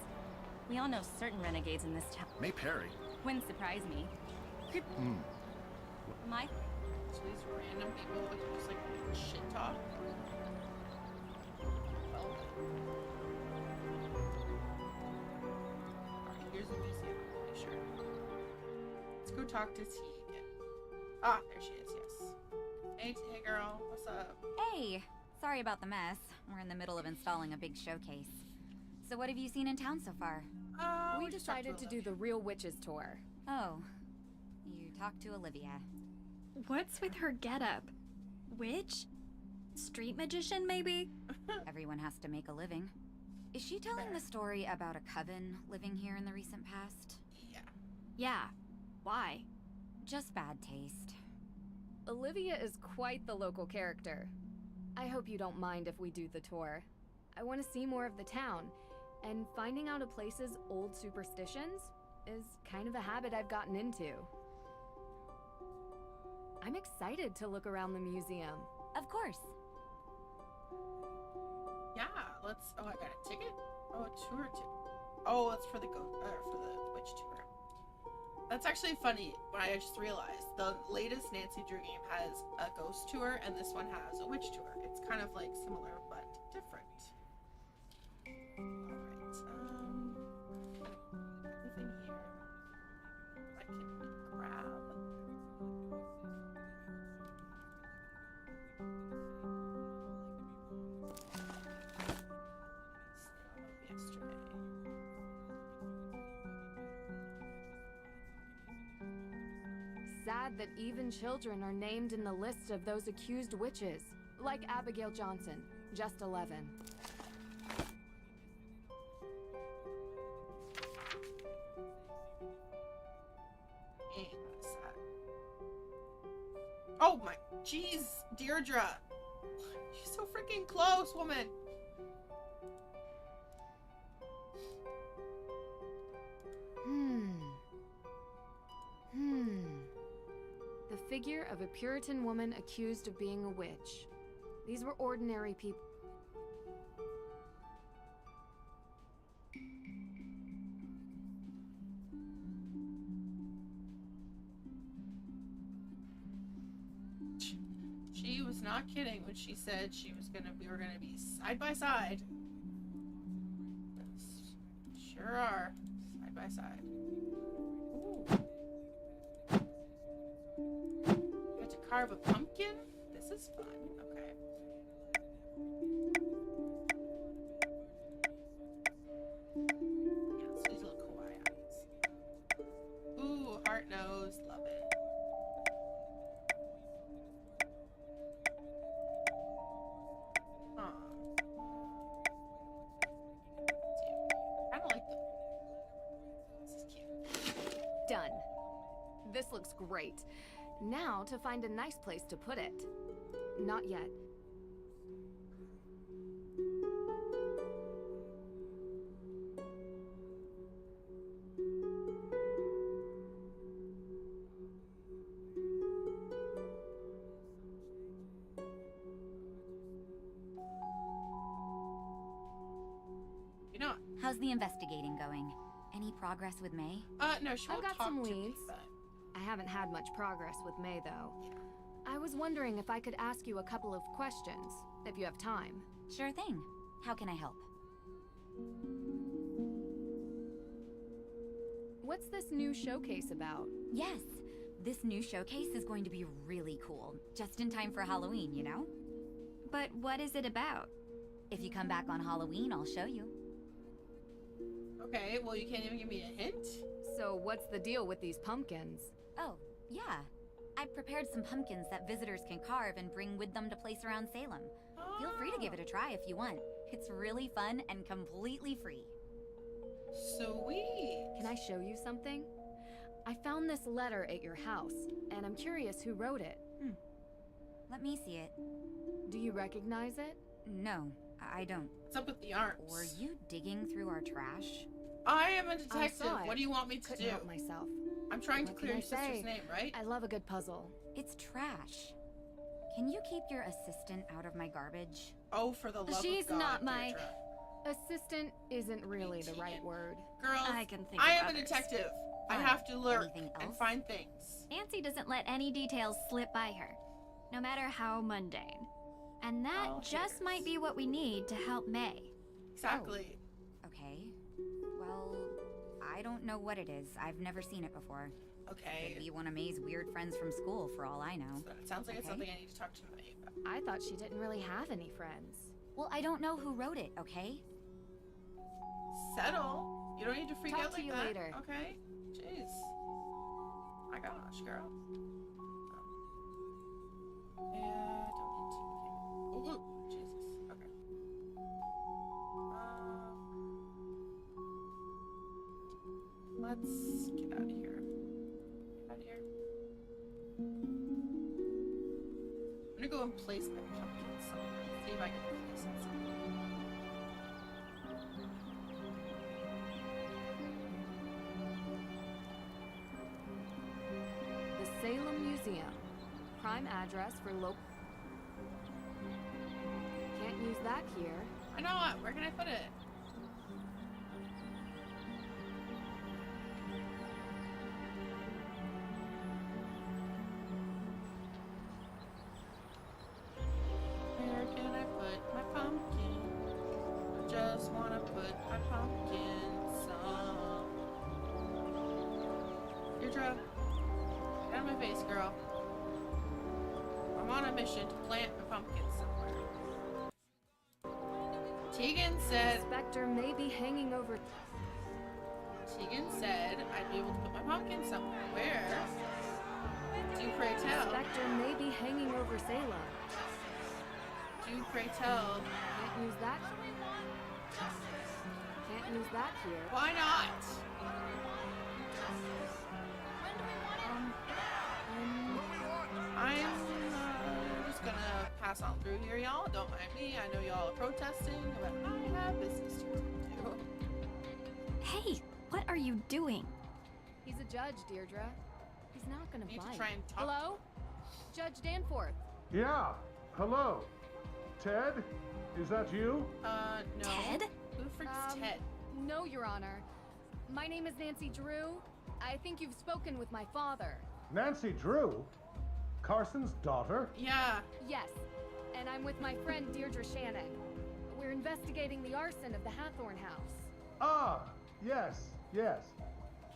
We all know certain renegades in this town. May Perry. Wouldn't surprise me. My So these random people that can just like shit talk. Well, alright, here's the museum. Pretty sure. Let's go talk to T again. Ah, there she is. Yes. Hey girl, what's up? Hey! Sorry about the mess. We're in the middle of installing a big showcase. So what have you seen in town so far? We decided to do the Real Witches tour. Oh. You talked to Olivia. What's with her getup? Witch? Street magician, maybe? Everyone has to make a living. Is she telling the story about a coven living here in the recent past? Yeah. Yeah. Why? Just bad taste. Olivia is quite the local character. I hope you don't mind if we do the tour. I want to see more of the town, and finding out a place's old superstitions is kind of a habit I've gotten into. I'm excited to look around the museum. Of course. Yeah, let's. Oh, I got a ticket. Oh, a tour ticket. Oh, it's for the for the witch tour. That's actually funny. When I just realized the latest Nancy Drew game has a ghost tour, and this one has a witch tour. It's kind of like similar but different. All right. Anything here I can grab? Yesterday. Sad that even children are named in the list of those accused witches, like Abigail Johnson, just 11. And that's sad. Oh my, jeez, Deirdre. She's so freaking close, woman. The figure of a Puritan woman accused of being a witch. These were ordinary people. She was not kidding when she said we were gonna be side by side. Sure are. Side by side. Ooh. Get to carve a pumpkin? This is fun. Okay. Yeah, so these little kawaii eyes. Ooh, heart nose. Love it. Huh. Kind of like the. This is cute. Done. This looks great. Now to find a nice place to put it. Not yet. You know, How's the investigating going? Any progress with May? no, she I've won't got talk some to me, leads. but I haven't had much progress with May, though. I was wondering if I could ask you a couple of questions, if you have time. Sure thing. How can I help? What's this new showcase about? Yes, this new showcase is going to be really cool. Just in time for Halloween, you know? But what is it about? If you come back on Halloween, I'll show you. okay, well, you can't even give me a hint? So what's the deal with these pumpkins? Oh, yeah. I've prepared some pumpkins that visitors can carve and bring with them to place around Salem. Feel free to give it a try if you want. It's really fun and completely free. Sweet. Can I show you something? I found this letter at your house, and I'm curious who wrote it. Let me see it. Do you recognize it? No, I don't. What's up with the arms? Were you digging through our trash? I am a I detective. saw it. What do you want me to Couldn't do? help myself. I'm trying to What clear can your I sister's say? name, right? I love a good puzzle. It's trash. Can you keep your assistant out of my garbage? Oh, for the love She's of God, not my- Deirdre. Assistant isn't really the right word. Girls, I can think I of am a others. detective. I Fine. have to lurk Anything and else? find things. Nancy doesn't let any details slip by her, no matter how mundane. And that Oh, just haters. might be what we need to help May. Exactly. Okay. Well, I don't know what it is. I've never seen it before. Okay. Could be one of May's weird friends from school, for all I know. So it sounds like it's Okay. something I need to talk to May about. I thought she didn't really have any friends. Well, I don't know who wrote it, okay? Settle. You don't need to freak Talk out to like you that. later. Okay. Jeez. My gosh, girl. Yeah, don't need to. Okay. Ooh, Jesus. Okay. Let's get out of here. Get out of here. I'm gonna go and place my pumpkin somewhere. See if I can place it somewhere. The Salem Museum. Prime address for local. Can't use that here. I know it. Where can I put it? Where can I put my pumpkin? I just wanna put my pumpkin some. Deirdre, get out of my face, girl. I'm on a mission to plant my pumpkin somewhere. Tegan said Spectre may be hanging over. Tegan said I'd be able to put my pumpkin somewhere. Where? Do pray tell. Spectre may be hanging over Salem. Do pray tell. Can't use that. Can't use that here. Why not? I'm just gonna pass on through here, y'all. Don't mind me. I know y'all are protesting, but I have business to do. Hey, what are you doing? He's a judge, Deirdre. He's not gonna I need bite. to try and talk. Hello? Judge Danforth. Yeah, hello. Ted? Is that you? No. Ted? Who the frick's Ted? No, Your Honor. My name is Nancy Drew. I think you've spoken with my father. Nancy Drew? Carson's daughter? Yeah. Yes, and I'm with my friend Deirdre Shannon. We're investigating the arson of the Hathorn house. Ah, Yes, yes.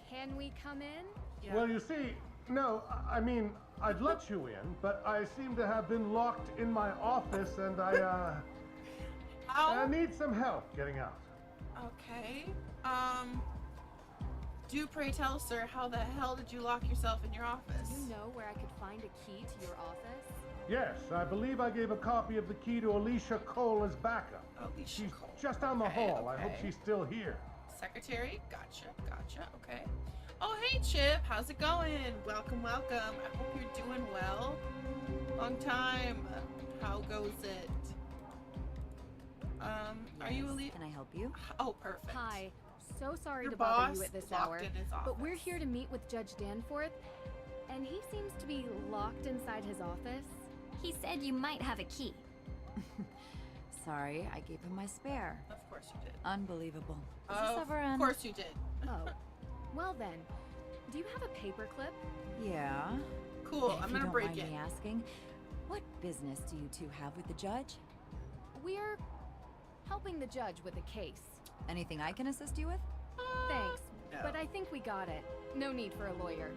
Can we come in? Yeah. Well, you see, no, I mean, I'd let you in, but I seem to have been locked in my office and I How? need some help getting out. Okay. Do pray tell, sir, how the hell did you lock yourself in your office? Do you know where I could find a key to your office? Yes, I believe I gave a copy of the key to Alicia Cole as backup. Alicia She's Cole. just down the Okay, hall. I hope okay. she's still here. Secretary? Gotcha, okay. Oh, hey, Chip. How's it going? Welcome, welcome. I hope you're doing well. Long time. How goes it? Are you Elite? Can I help you? Oh, perfect. Hi. So sorry Your to bother boss you at this locked hour, in his but we're office. here to meet with Judge Danforth, and he seems to be locked inside his office. He said you might have a key. Sorry, I gave him my spare. Of course you did. Unbelievable. Is Of this ever end? course you did. Oh. Well then, do you have a paperclip? Yeah. Cool. If I'm you gonna don't break mind it. me asking, what business do you two have with the judge? We're helping the judge with a case. Anything I can assist you with? Thanks, no. but I think we got it. No need for a lawyer.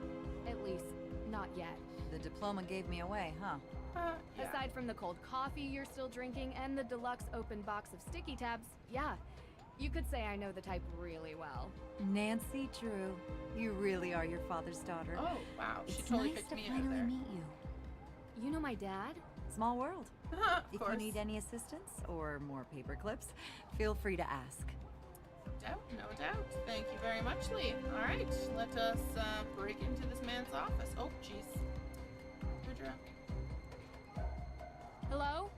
At least, not yet. The diploma gave me away, huh? Yeah. Aside from the cold coffee you're still drinking and the deluxe open box of sticky tabs, yeah, you could say I know the type really well. Nancy Drew, you really are your father's daughter. Oh, wow. She It's totally nice picked to me out finally there. meet you. You know my dad? Small world. Of If course. you need any assistance or more paper clips, feel free to ask. No doubt. Thank you very much, Lee. All right, let us break into this man's office. Oh, jeez. Deirdre. Hello?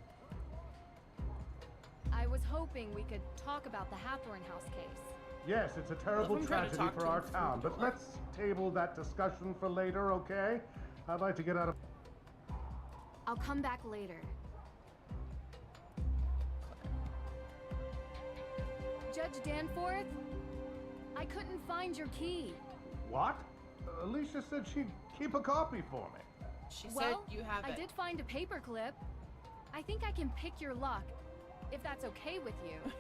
I was hoping we could talk about the Hathorn House case. Yes, it's a terrible I'm trying to tragedy talk for to our him through town, the but door. let's table that discussion for later, okay? I'd like to get out of... I'll come back later. Judge Danforth? I couldn't find your key. What? Alicia said she'd keep a copy for me. She Well, said you have I it. did find a paperclip. I think I can pick your lock, if that's okay with you.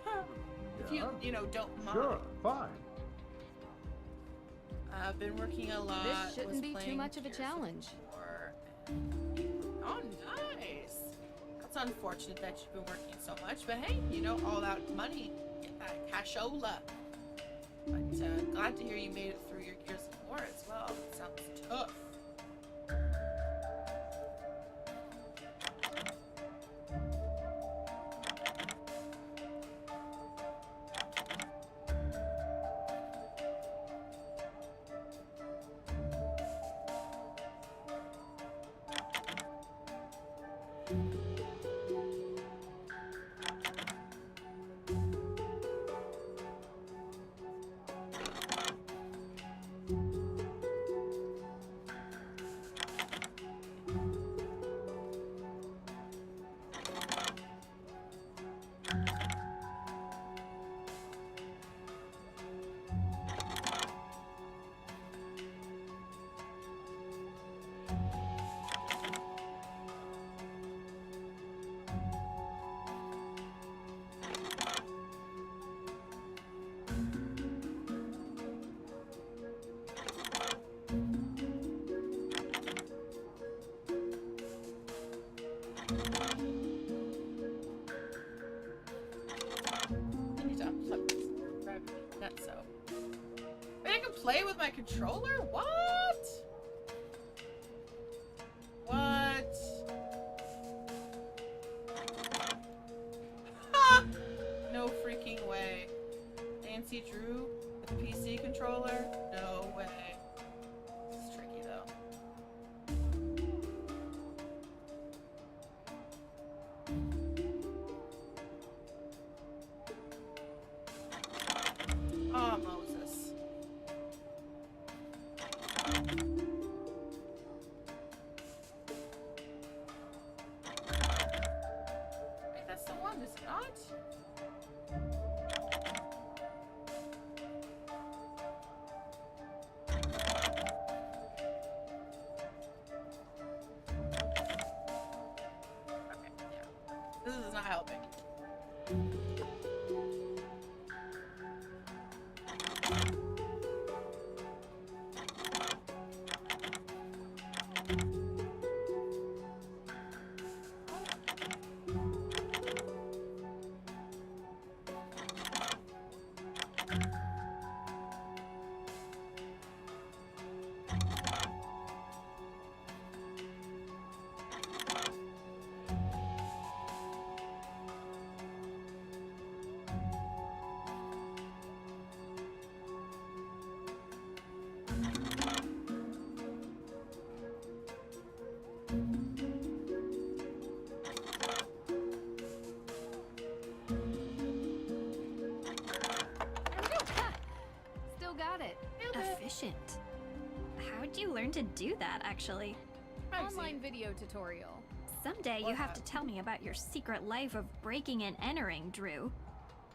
If Yeah. you don't mind. Sure, fine. I've been working a lot. This shouldn't was be too playing much of a Gears challenge. War. Oh, nice. That's unfortunate that you've been working so much, but hey, all that money, get that cashola. But glad to hear you made it through your Gears of War as well. It sounds tough. I need to unplug this. That's so. Wait, I can play with my controller? What? What? Ha! No freaking way. Nancy Drew with a PC controller? No way. This is tricky though. Oh, Moses. Wait, that's the one, is it not? Okay, yeah. This is not helping. Still got it. Efficient. How'd you learn to do that, actually? Online video tutorial. Someday you have to tell me about your secret life of breaking and entering, Drew.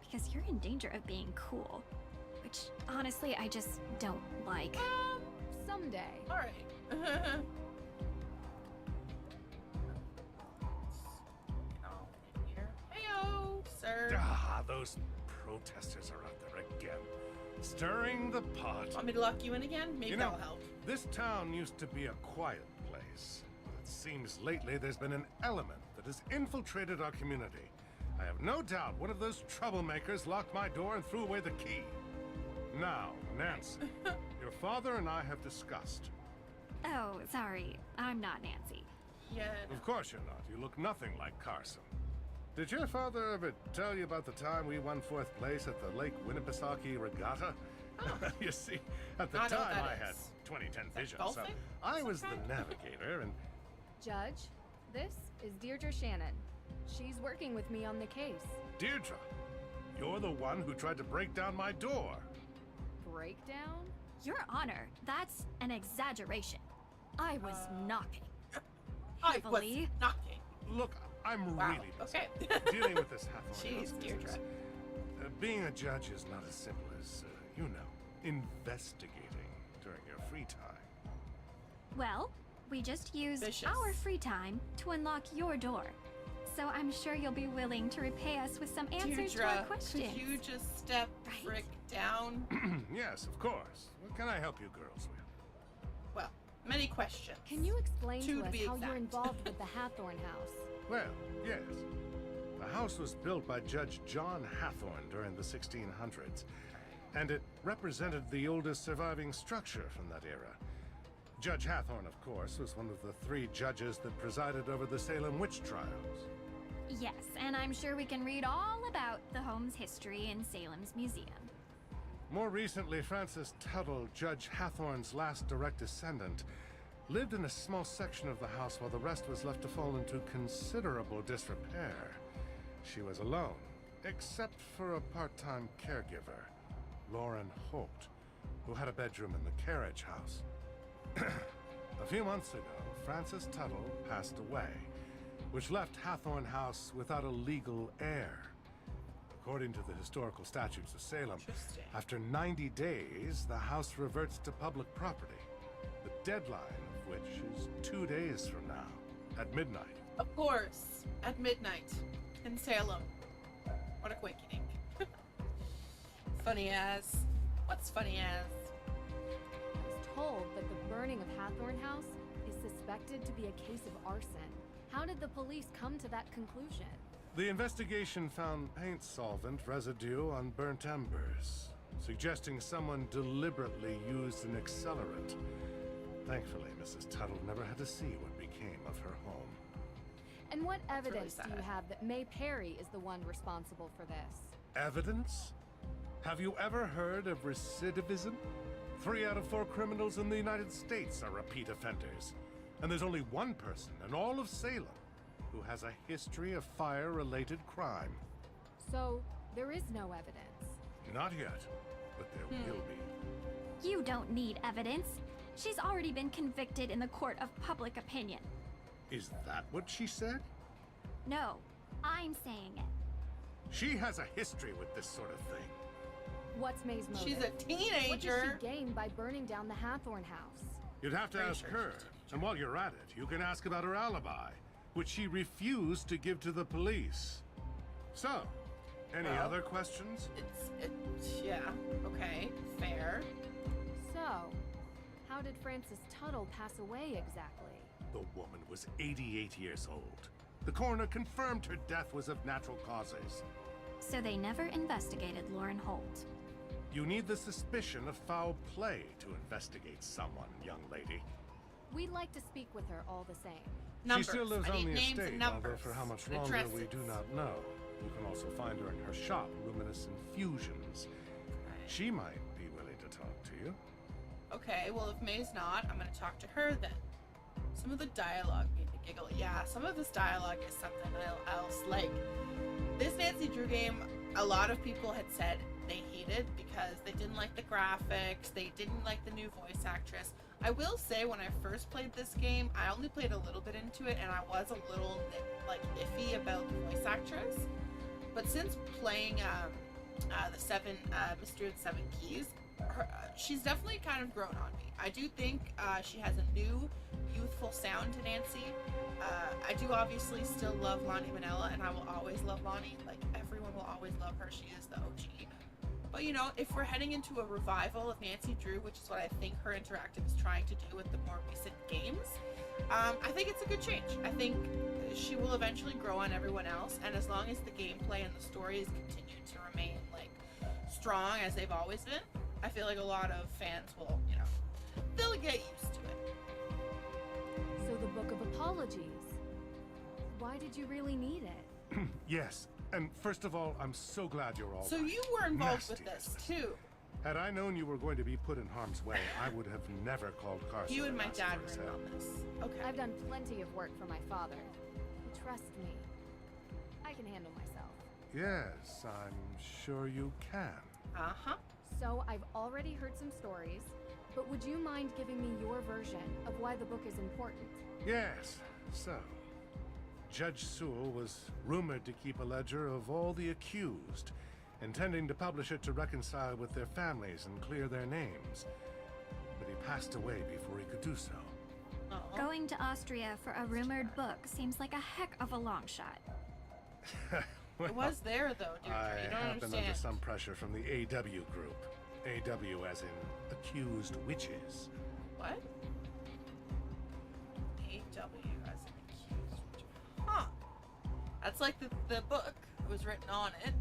Because you're in danger of being cool. Which, honestly, I just don't like. Someday. Alright. Heyo, sir. Ah, those protesters are out there again. Stirring the pot. Want me to lock you in again? Maybe You know, that'll help. this town used to be a quiet place. It seems lately there's been an element that has infiltrated our community. I have no doubt one of those troublemakers locked my door and threw away the key. Now, Nancy, your father and I have discussed. Oh, sorry. I'm not Nancy. Yeah. Of course you're not. You look nothing like Carson. Did your father ever tell you about the time we won 4th place at the Lake Winnipesaukee Regatta? You see, at the I know what time that I had is. 2010 that vision, so golfing? I was the navigator and... Judge, this is Deirdre Shannon. She's working with me on the case. Deirdre, you're the one who tried to break down my door. Breakdown? Your Honor, that's an exaggeration. I was knocking. I was Heavily. knocking. Look, I'm Wow, really busy okay. dealing with this Hathorn House Jeez, business. Deirdre. Being a judge is not as simple as, you know, investigating during your free time. Well, we just used Vicious. our free time to unlock your door. So I'm sure you'll be willing to repay us with some answers to our Deirdre, questions. could you just step frick down? Yes, of course. What can I help you girls with? Well, many questions. Can you explain Two to to us be how exact. you're involved with the Hathorn house? Well, yes. The house was built by Judge John Hathorn during the 1600s, and it represented the oldest surviving structure from that era. Judge Hathorn, of course, was one of the 3 judges that presided over the Salem witch trials. Yes, and I'm sure we can read all about the home's history in Salem's museum. More recently, Frances Tuttle, Judge Hathorn's last direct descendant, lived in a small section of the house while the rest was left to fall into considerable disrepair. She was alone, except for a part-time caregiver, Lauren Holt, who had a bedroom in the carriage house. A few months ago, Frances Tuttle passed away, which left Hathorn House without a legal heir. According to the historical statutes of Salem, after 90 days, the house reverts to public property, the deadline of which is 2 days from now, at midnight. Of course, at midnight in Salem. What a quaking. Funny as. What's funny as? I was told that the burning of Hathorn House is suspected to be a case of arson. How did the police come to that conclusion? The investigation found paint solvent residue on burnt embers, suggesting someone deliberately used an accelerant. Thankfully, Mrs. Tuttle never had to see what became of her home. And what evidence do you sad. have that May Perry is the one responsible for this? Evidence? Have you ever heard of recidivism? 3 out of 4 criminals in the United States are repeat offenders. And there's only one person in all of Salem who has a history of fire-related crime. So, there is no evidence. Not yet, but there will be. You don't need evidence. She's already been convicted in the court of public opinion. Is that what she said? No, I'm saying it. She has a history with this sort of thing. What's May's motive? She's a What teenager. did she gain by burning down the Hathorn house? You'd have to Pretty ask sure her. And while you're at it, you can ask about her alibi, which she refused to give to the police. So, any Well, other questions? Yeah, okay, fair. there. So, how did Frances Tuttle pass away exactly? The woman was 88 years old. The coroner confirmed her death was of natural causes. So they never investigated Lauren Holt. You need the suspicion of foul play to investigate someone, young lady. We'd like to speak with her all the same. Numbers. She still lives I on need the names estate, and although numbers. for how much and longer we addresses. do not know. You can also find her in her shop, Luminous Infusions. She might be willing to talk to you. Okay, well, if May's not, I'm gonna talk to her then. Some of the dialogue made me giggle. Yeah, some of this dialogue is something else. Like, this Nancy Drew game, a lot of people had said they hated because they didn't like the graphics, they didn't like the new voice actress. I will say, when I first played this game, I only played a little bit into it, and I was a little, like, iffy about the voice actress. But since playing Mystery of the Seven Keys, she's definitely kind of grown on me. I do think she has a new, youthful sound to Nancy. I do obviously still love Lonnie Manella, and I will always love Lonnie. Like, everyone will always love her. She is the OG. But, you know, if we're heading into a revival of Nancy Drew, which is what I think her interactive is trying to do with the more recent games, I think it's a good change. I think she will eventually grow on everyone else, and as long as the gameplay and the stories continue to remain, like, strong as they've always been, I feel like a lot of fans will, you know, they'll get used to it. So the Book of Apologies. Why did you really need it? Yes, and first of all, I'm so glad you're all So right. you were involved Nasty with this, business. too. Had I known you were going to be put in harm's way, I would have never called Carson. You and my asked dad for were his in help. on this. Okay. I've done plenty of work for my father. Trust me. I can handle myself. Yes, I'm sure you can. Uh-huh. So I've already heard some stories, but would you mind giving me your version of why the book is important? Yes, so Judge Sewell was rumored to keep a ledger of all the accused, intending to publish it to reconcile with their families and clear their names. But he passed away before he could do so. Going to Austria for a rumored book seems like a heck of a long shot. It was there, though, Deirdre. I You don't have been under understand. some pressure from the AW group. AW as in accused witches. What? AW as an accused. Huh. That's like the book. It was written on it.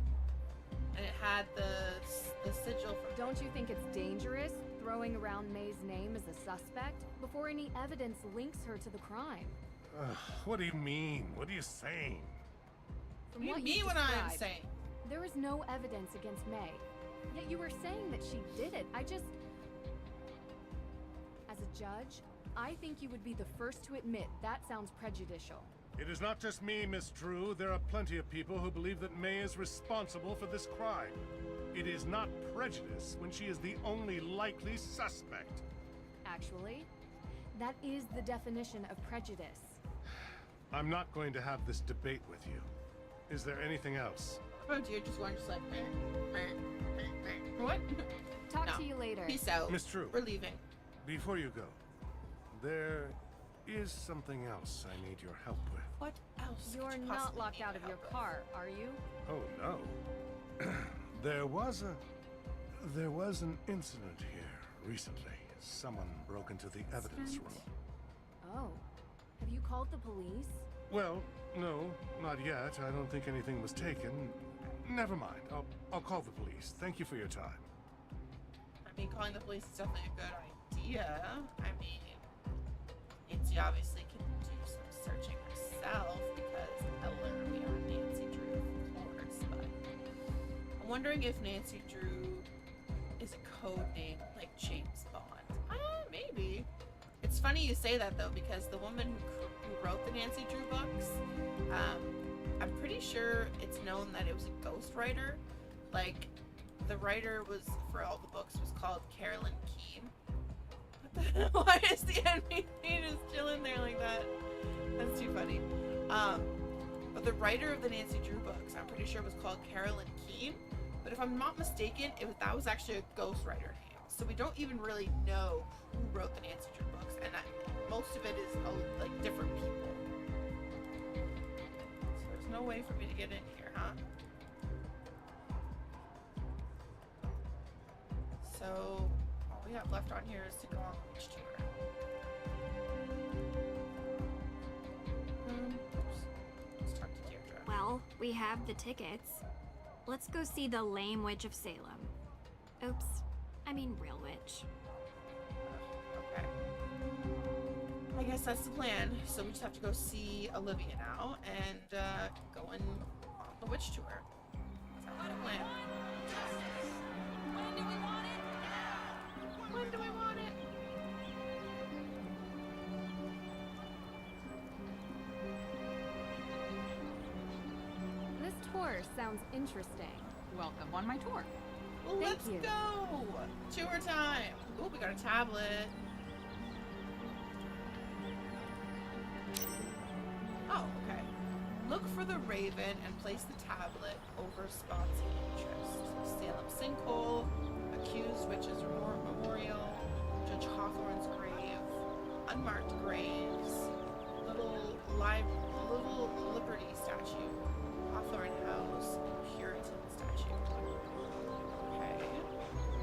And it had the sigil from... Don't you think it's dangerous throwing around May's name as a suspect before any evidence links her to the crime? What do you mean? What are you saying? From What do you what mean you've what I am described, saying? there is no evidence against May. Yet you were saying that she did it. As a judge, I think you would be the first to admit that sounds prejudicial. It is not just me, Miss Drew. There are plenty of people who believe that May is responsible for this crime. It is not prejudice when she is the only likely suspect. Actually, that is the definition of prejudice. I'm not going to have this debate with you. Is there anything else? Oh, dear, just going just like... meh, meh, meh, meh. What? Talk No. to you later. Peace out. Miss Drew. We're leaving. Before you go, there is something else I need your help with. What else? You're could you not possibly locked need out my of your help with? car, are you? Oh, no. There was an incident here recently. Someone broke into the evidence room. Oh. Have you called the police? Well, no, not yet. I don't think anything was taken. Never mind. I'll call the police. Thank you for your time. I mean, calling the police is definitely a good idea. I mean, Nancy obviously can do some searching herself because Eller, we are Nancy Drew, of course, but I'm wondering if Nancy Drew is a code name like James Bond. Maybe. It's funny you say that, though, because the woman who wrote the Nancy Drew books, I'm pretty sure it's known that it was a ghostwriter. Like, the writer was, for all the books, was called Carolyn Keene. What the hell? Why is the enemy just chilling there like that? That's too funny. But the writer of the Nancy Drew books, I'm pretty sure was called Carolyn Keene. But if I'm not mistaken, that was actually a ghostwriter name. So we don't even really know who wrote the Nancy Drew books, and most of it is like different people. So there's no way for me to get in here, huh? So all we have left on here is to go on the witch tour. Oops. Let's talk to Deirdre. Well, we have the tickets. Let's go see the lame witch of Salem. Oops. I mean real witch. Okay. I guess that's the plan. So we just have to go see Olivia now and go on the witch tour. Sounds like a plan. When do we want it? When do we want it? This tour sounds interesting. Welcome on my tour. Well, Thank let's you. go! Tour time! Ooh, we got a tablet. Oh, okay. Look for the raven and place the tablet over spots of interest. Salem sinkhole, accused witches memorial, Judge Hawthorne's grave, unmarked graves, little Liberty statue, Hawthorne House, and Puritan statue. Okay,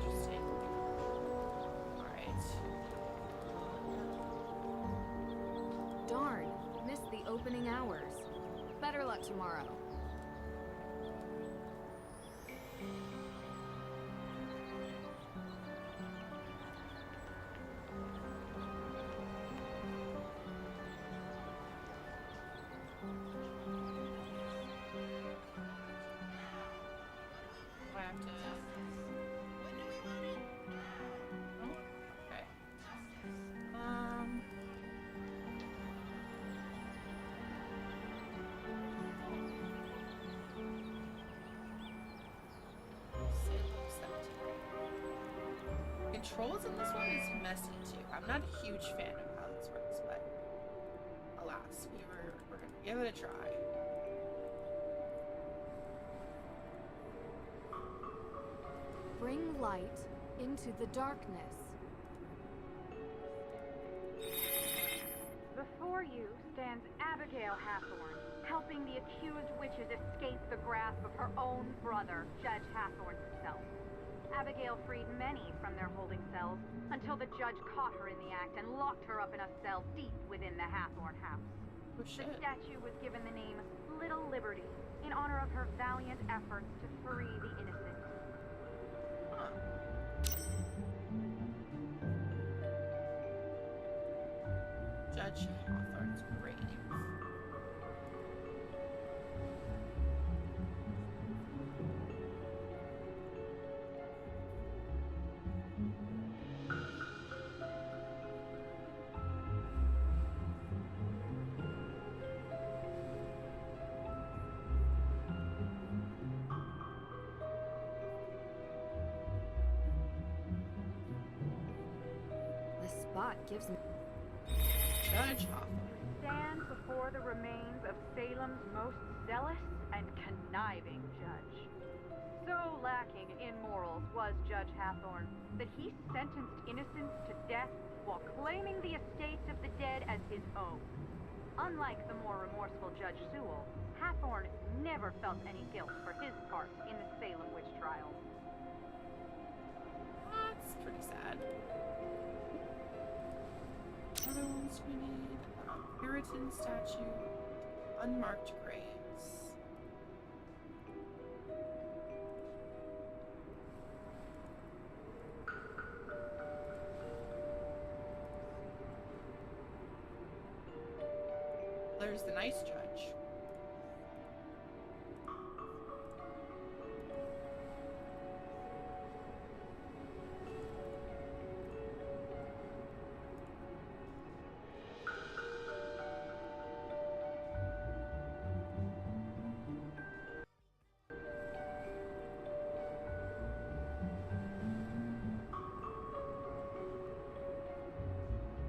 interesting. Alright. Darn, missed the opening hours. Better luck tomorrow. I have to. Oh, okay. Controls in this one is messy too. I'm not a huge fan of how this works, but alas, we're gonna give it a try. Bring light into the darkness. Before you stands Abigail Hathorne, helping the accused witches escape the grasp of her own brother, Judge Hathorne himself. Abigail freed many from their holding cells until the judge caught her in the act and locked her up in a cell deep within the Hathorne house. Oh, The shit. statue was given the name Little Liberty in honor of her valiant efforts to free the innocent. Huh. Judge Hawthorne's grave. This spot gives me. Judge Hawthorne. Stands before the remains of Salem's most zealous and conniving judge. So lacking in morals was Judge Hathorne that he sentenced innocents to death while claiming the estates of the dead as his own. Unlike the more remorseful Judge Sewell, Hathorne never felt any guilt for his part in the Salem witch trials. That's pretty sad. Other ones we need. Puritan statue. Unmarked graves. There's the nice judge.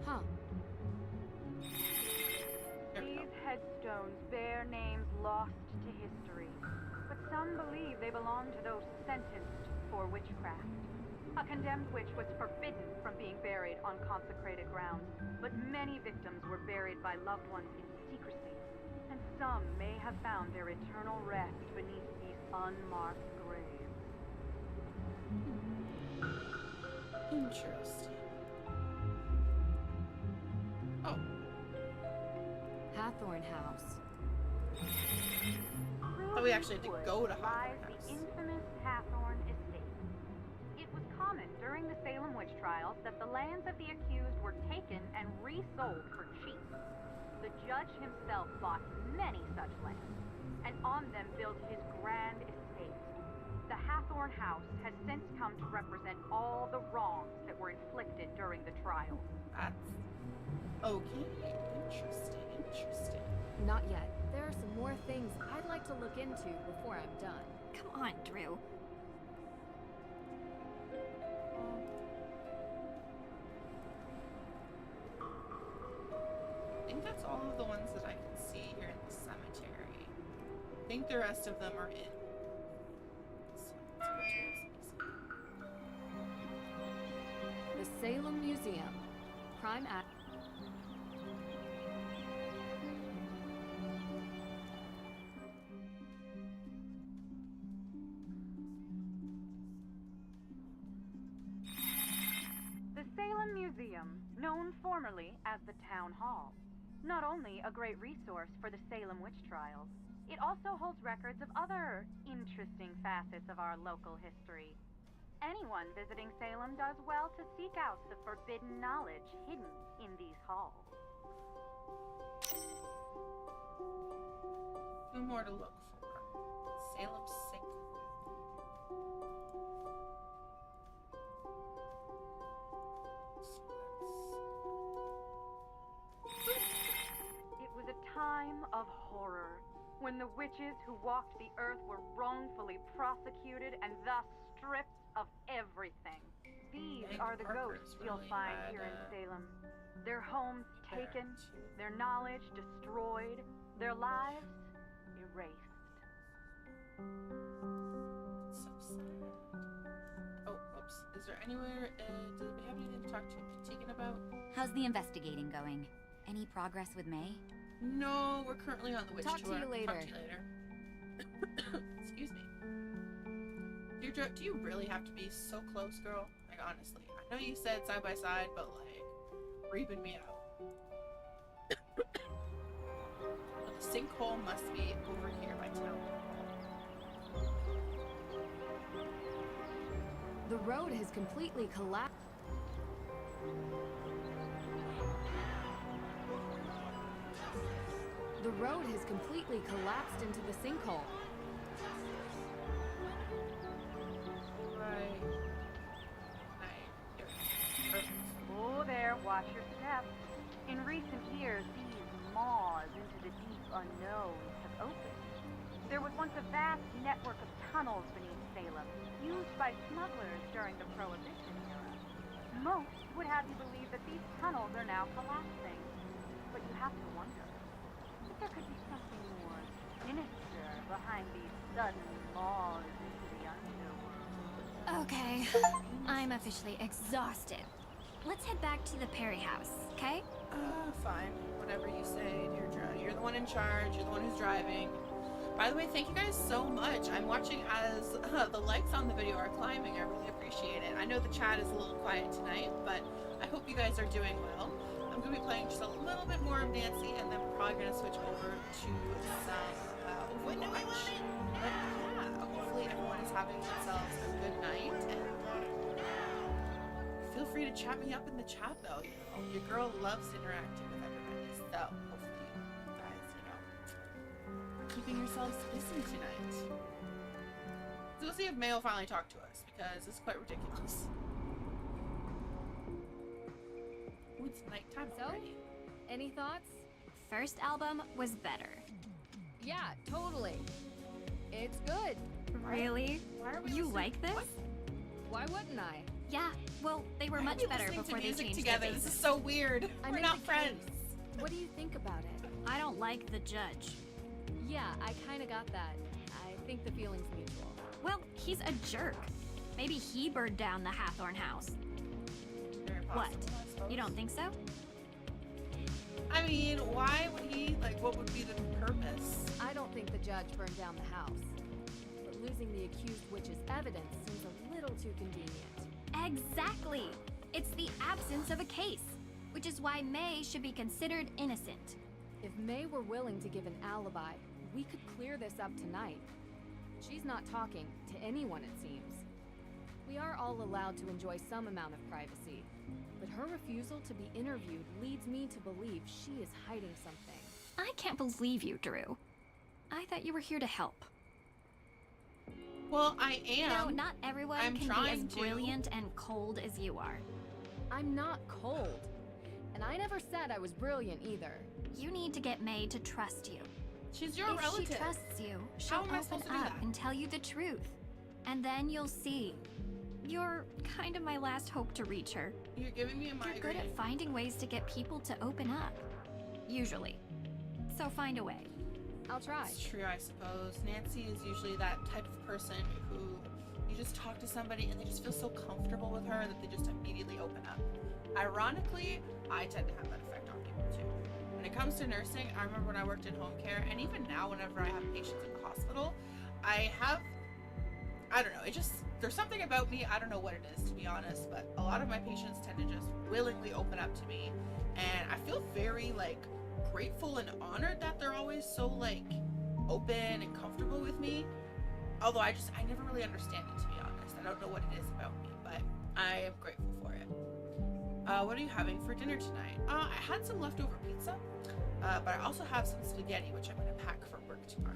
Huh. There we go. These headstones bear names lost to history, but some believe they belong to those sentenced for witchcraft. A condemned witch was forbidden from being buried on consecrated ground, but many victims were buried by loved ones in secrecy, and some may have found their eternal rest beneath these unmarked graves. Interesting. Oh. Hathorn House. Oh, we actually had to go to lies Hathorn the House. infamous Hathorn estate. It was common during the Salem witch trials that the lands of the accused were taken and resold for cheap. The judge himself bought many such lands, and on them built his grand estate. The Hathorn House has since come to represent all the wrongs that were inflicted during the trial. That's okay. Interesting. Not yet. There are some more things I'd like to look into before I'm done. Come on, Drew. I think that's all of the ones that I can see here in the cemetery. I think the rest of them are in cemeteries. The Salem Museum. Crime Act. The Salem Museum, known formerly as the Town Hall, not only a great resource for the Salem witch trials, it also holds records of other interesting facets of our local history. Anyone visiting Salem does well to seek out the forbidden knowledge hidden in these halls. Two more to look for. Salem Sink. It was a time of horror, when the witches who walked the earth were wrongfully prosecuted and thus stripped of everything. These are the ghosts you'll find here in Salem. Their homes taken, their knowledge destroyed, their lives erased. So sad. Oh, whoops. Is there anywhere, do we have anything to talk to Tegan about? How's the investigating going? Any progress with May? No, we're currently on the witch Talk to tour. you later. Talk to you later. Excuse me. Deirdre, do you really have to be so close, girl? Like, honestly. I know you said side by side, but, like, creeping me out. The sinkhole must be over here by town. The road has completely collapsed. The road has completely collapsed into the sinkhole. Right. Oh there, watch your step. In recent years, these maws into the deep unknowns have opened. There was once a vast network of tunnels beneath Salem, used by smugglers during the Prohibition era. Most would have you believe that these tunnels are now collapsing. But you have to wonder if there could be something more sinister behind these sudden maws into the underworld. Okay, I'm officially exhausted. Let's head back to the Perry house, okay? Fine. Whatever you say, Deirdre. You're the one in charge. You're the one who's driving. By the way, thank you guys so much. I'm watching as the likes on the video are climbing. I really appreciate it. I know the chat is a little quiet tonight, but I hope you guys are doing well. I'm going to be playing just a little bit more of Nancy, and then we're probably going to switch over to some Overwatch. But yeah, hopefully everyone is having themselves a good night, and feel free to chat me up in the chat, though. You know, your girl loves interacting with everybody, so hopefully you guys, keeping yourselves busy tonight. So we'll see if May will finally talk to us, because it's quite ridiculous. Ooh, it's nighttime already. Any thoughts? First album was better. Yeah, totally. It's good. Really? Why are we You listening- like this? What? Why wouldn't I? Yeah, well, they were Why are much we better listening to before they music changed together. their This is faces. so weird. I'm We're in not the friends. case. What do you think about it? I don't like the judge. Yeah, I kind of got that. I think the feeling's mutual. Well, he's a jerk. Maybe he burned down the Hathorn house. Very What? possible, I suppose. You don't think so? I mean, why would he, like, what would be the purpose? I don't think the judge burned down the house. But losing the accused witch's evidence seems a little too convenient. Exactly. It's the absence of a case, which is why May should be considered innocent. If May were willing to give an alibi, we could clear this up tonight. She's not talking to anyone, it seems. We are all allowed to enjoy some amount of privacy, but her refusal to be interviewed leads me to believe she is hiding something. I can't believe you, Drew. I thought you were here to help. Well, I am. No, not everyone I'm can be as trying to. brilliant and cold as you are. I'm not cold. And I never said I was brilliant either. You need to get May to trust you. She's your If relative. she trusts you, How she'll am I supposed open to do up that? and tell you the truth. And then you'll see. You're kind of my last hope to reach her. You're giving me a You're migraine. good at finding ways to get people to open up. Usually. So find a way. I'll try. It's true, I suppose. Nancy is usually that type of person who you just talk to somebody and they just feel so comfortable with her that they just immediately open up. Ironically, I tend to have that effect on people too. When it comes to nursing, I remember when I worked in home care, and even now whenever I have patients in the hospital, I don't know, there's something about me, I don't know what it is to be honest, but a lot of my patients tend to just willingly open up to me, and I feel very grateful and honored that they're always so open and comfortable with me. Although I never really understand it, to be honest. I don't know what it is about me, but I am grateful for it. What are you having for dinner tonight? I had some leftover pizza, but I also have some spaghetti, which I'm going to pack for work tomorrow.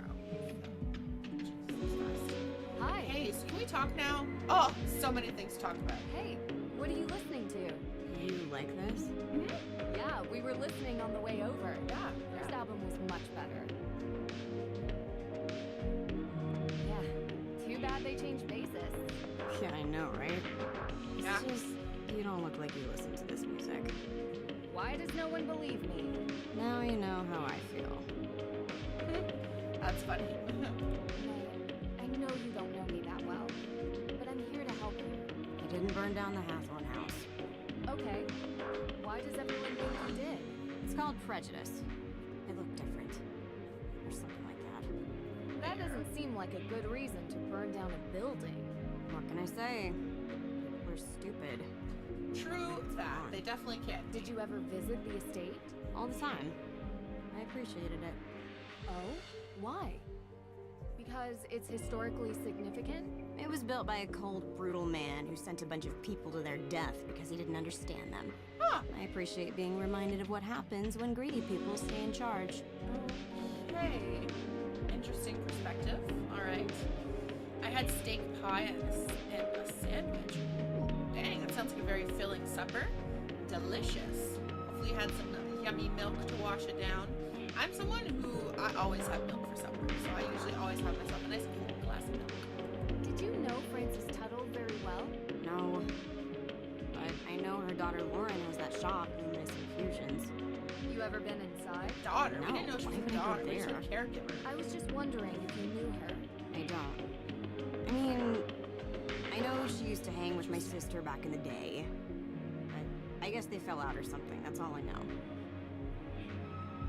Hi. Hey, so can we talk now? Oh, so many things to talk about. Hey, what are you listening to? You like this? Yeah, we were listening on the way over. Yeah. First album was much better. Yeah, too bad they changed basis. Yeah, I know, right? Yeah. It's just, you don't look like you listen to this music. Why does no one believe me? Now you know how I feel. That's funny. I know you don't know me that well, but I'm here to help you. I didn't burn down the Hathorn house. Okay. Why does everyone think you did? It's called prejudice. I look different. Or something like that. That doesn't seem like a good reason to burn down a building. What can I say? We're stupid. True that. They definitely can. Did you ever visit the estate? All the time. I appreciated it. Oh? Why? Because it's historically significant? It was built by a cold, brutal man who sent a bunch of people to their death because he didn't understand them. Huh. I appreciate being reminded of what happens when greedy people stay in charge. Okay. Interesting perspective. All right. I had steak pie and a sandwich. Ooh, dang, that sounds like a very filling supper. Delicious. Hopefully you had some yummy milk to wash it down. I'm someone who I always have milk for supper, so I usually always have myself a nice cool glass of milk. Did you know Frances Tuttle very well? No. But I know her daughter Lauren has that shop, Luminous Infusions. You ever been inside? Daughter? No, We didn't know she was why a would I go daughter. We just there? a caregiver. I was just wondering if you knew her. I don't. I mean, I know she used to hang with my sister back in the day. But I guess they fell out or something, that's all I know.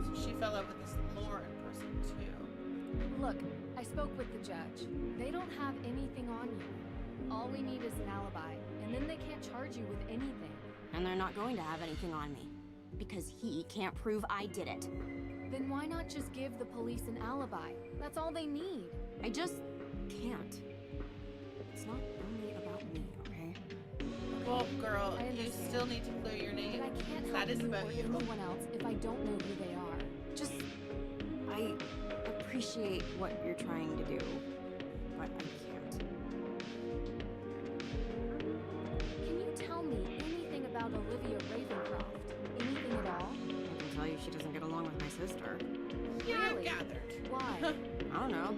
So she fell out with this Lauren person too. Look, I spoke with the judge. They don't have anything on you. All we need is an alibi, and then they can't charge you with anything. And they're not going to have anything on me. Because he can't prove I did it. Then why not just give the police an alibi? That's all they need. I just can't. It's not only about me, okay? Well, girl, I you understand. still need to clear your name. But I can't That help is you about or you. anyone else if I don't know who they are. Just, I appreciate what you're trying to do, but I can't. Can you tell me anything about Olivia Ravencroft? Anything at all? I can tell you she doesn't get along with my sister. Yeah, I Really? gathered. Why? I don't know.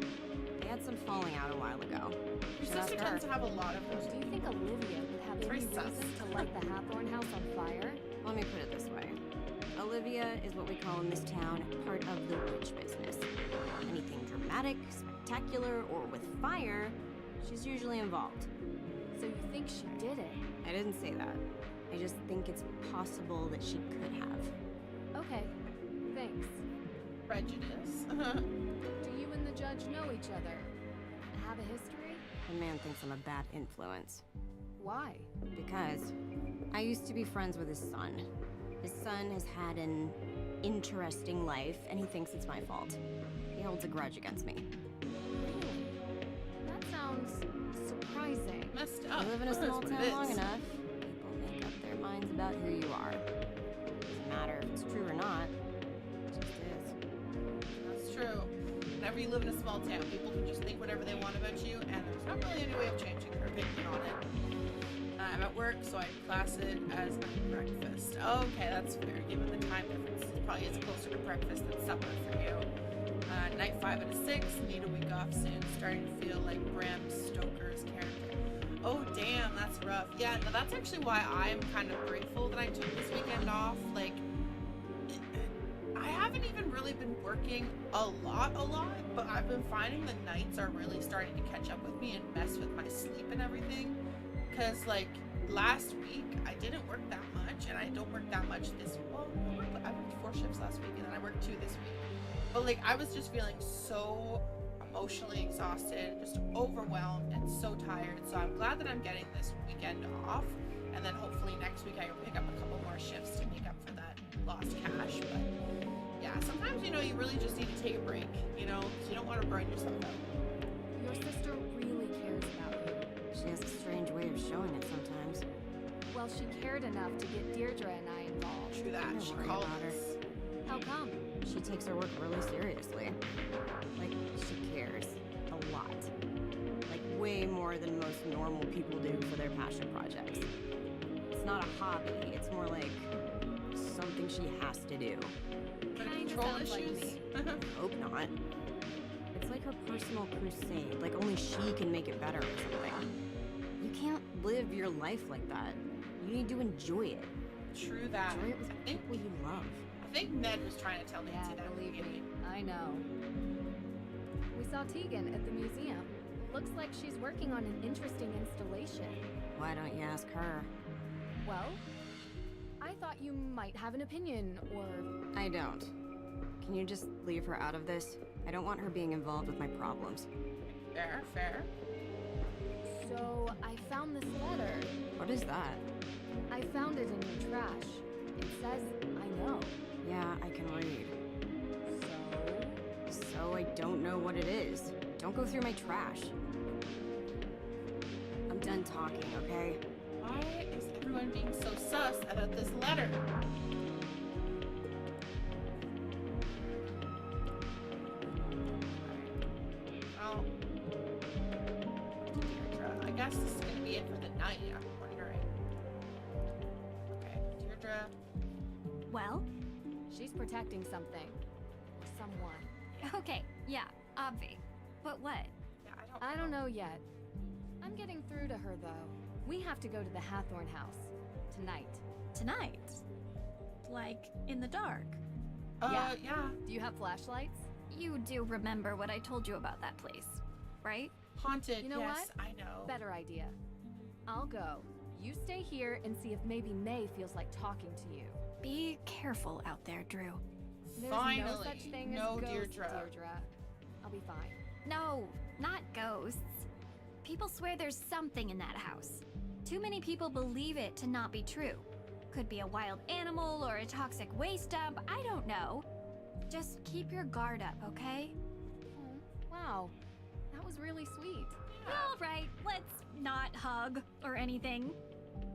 They had some falling out a while ago. Your Should ask sister her. tends to have a lot of those. Do you think Olivia would have Very any sus. reason to light the Hathorn house on fire? Let me put it this way. Olivia is what we call in this town part of the witch business. Anything dramatic, spectacular, or with fire, she's usually involved. So you think she did it? I didn't say that. I just think it's possible that she could have. Okay, thanks. Prejudice. Do you and the judge know each other? Have a history? The man thinks I'm a bad influence. Why? Because I used to be friends with his son. His son has had an interesting life, and he thinks it's my fault. He holds a grudge against me. Really? That sounds surprising. Messed up. You live in a small That's what town it long is. enough, people make up their minds about who you are. Doesn't matter if it's true or not. It just is. That's true. Whenever you live in a small town, people can just think whatever they want about you, and there's not really any way of changing their opinion on it. I'm at work, so I class it as my breakfast. Okay, that's fair. Given the time difference, it probably is closer to breakfast than supper for you. Night 5 out of 6. Need a week off soon. Starting to feel like Bram Stoker's character. Oh, damn, that's rough. Yeah, no, that's actually why I'm kind of grateful that I took this weekend off. Like, I haven't even really been working a lot, but I've been finding the nights are really starting to catch up with me and mess with my sleep and everything. Because, like, last week, I didn't work that much, and I don't work that much this, well, I worked 4 shifts last week, and then I worked 2 this week. But, like, I was just feeling so emotionally exhausted, just overwhelmed, and so tired. So I'm glad that I'm getting this weekend off, and then hopefully next week I can pick up a couple more shifts to make up for that lost cash. But, yeah, sometimes, you know, you really just need to take a break, you know, because you don't want to burn yourself out. Your sister really cares about you. She has a strange way of showing it sometimes. Well, she cared enough to get Deirdre and I involved. True that. I'm She worried called about her. us. How come? She takes her work really seriously. Like, she cares. A lot. Like, way more than most normal people do for their passion projects. It's not a hobby, it's more like something she has to do. But Kinda control sounds like issues? me. Hope not. It's like her personal crusade, like only she can make it better or something. You can't live your life like that. You need to enjoy it. True that. Enjoy it with I think people you love. I think Ned was trying to tell Nancy Yeah, that. believe me, maybe. I know. We saw Tegan at the museum. Looks like she's working on an interesting installation. Why don't you ask her? Well, I thought you might have an opinion, or... I don't. Can you just leave her out of this? I don't want her being involved with my problems. Fair, fair. So, I found this letter. What is that? I found it in your trash. It says, I know. Yeah, I can read. So? So I don't know what it is. Don't go through my trash. I'm done talking, okay? Why is everyone being so sus about this letter? Well, Deirdre, I guess this is gonna be it for the night, I'm wondering. Okay, Deirdre. Well, She's protecting something. Or someone. okay, yeah, obvi. But what? Yeah, I don't know yet. I'm getting through to her, though. We have to go to the Hathorn house. Tonight. Tonight? Like, in the dark? Yeah. Do you have flashlights? You do remember what I told you about that place, right? Haunted, You know yes, what? I know. Better idea. I'll go. You stay here and see if maybe May feels like talking to you. Be careful out there, Drew. There's Finally, no such thing no as ghosts, Deirdre. Deirdre. I'll be fine. No, not ghosts. People swear there's something in that house. Too many people believe it to not be true. Could be a wild animal or a toxic waste dump, I don't know. Just keep your guard up, okay? Oh, wow. That was really sweet. All right, let's not hug or anything.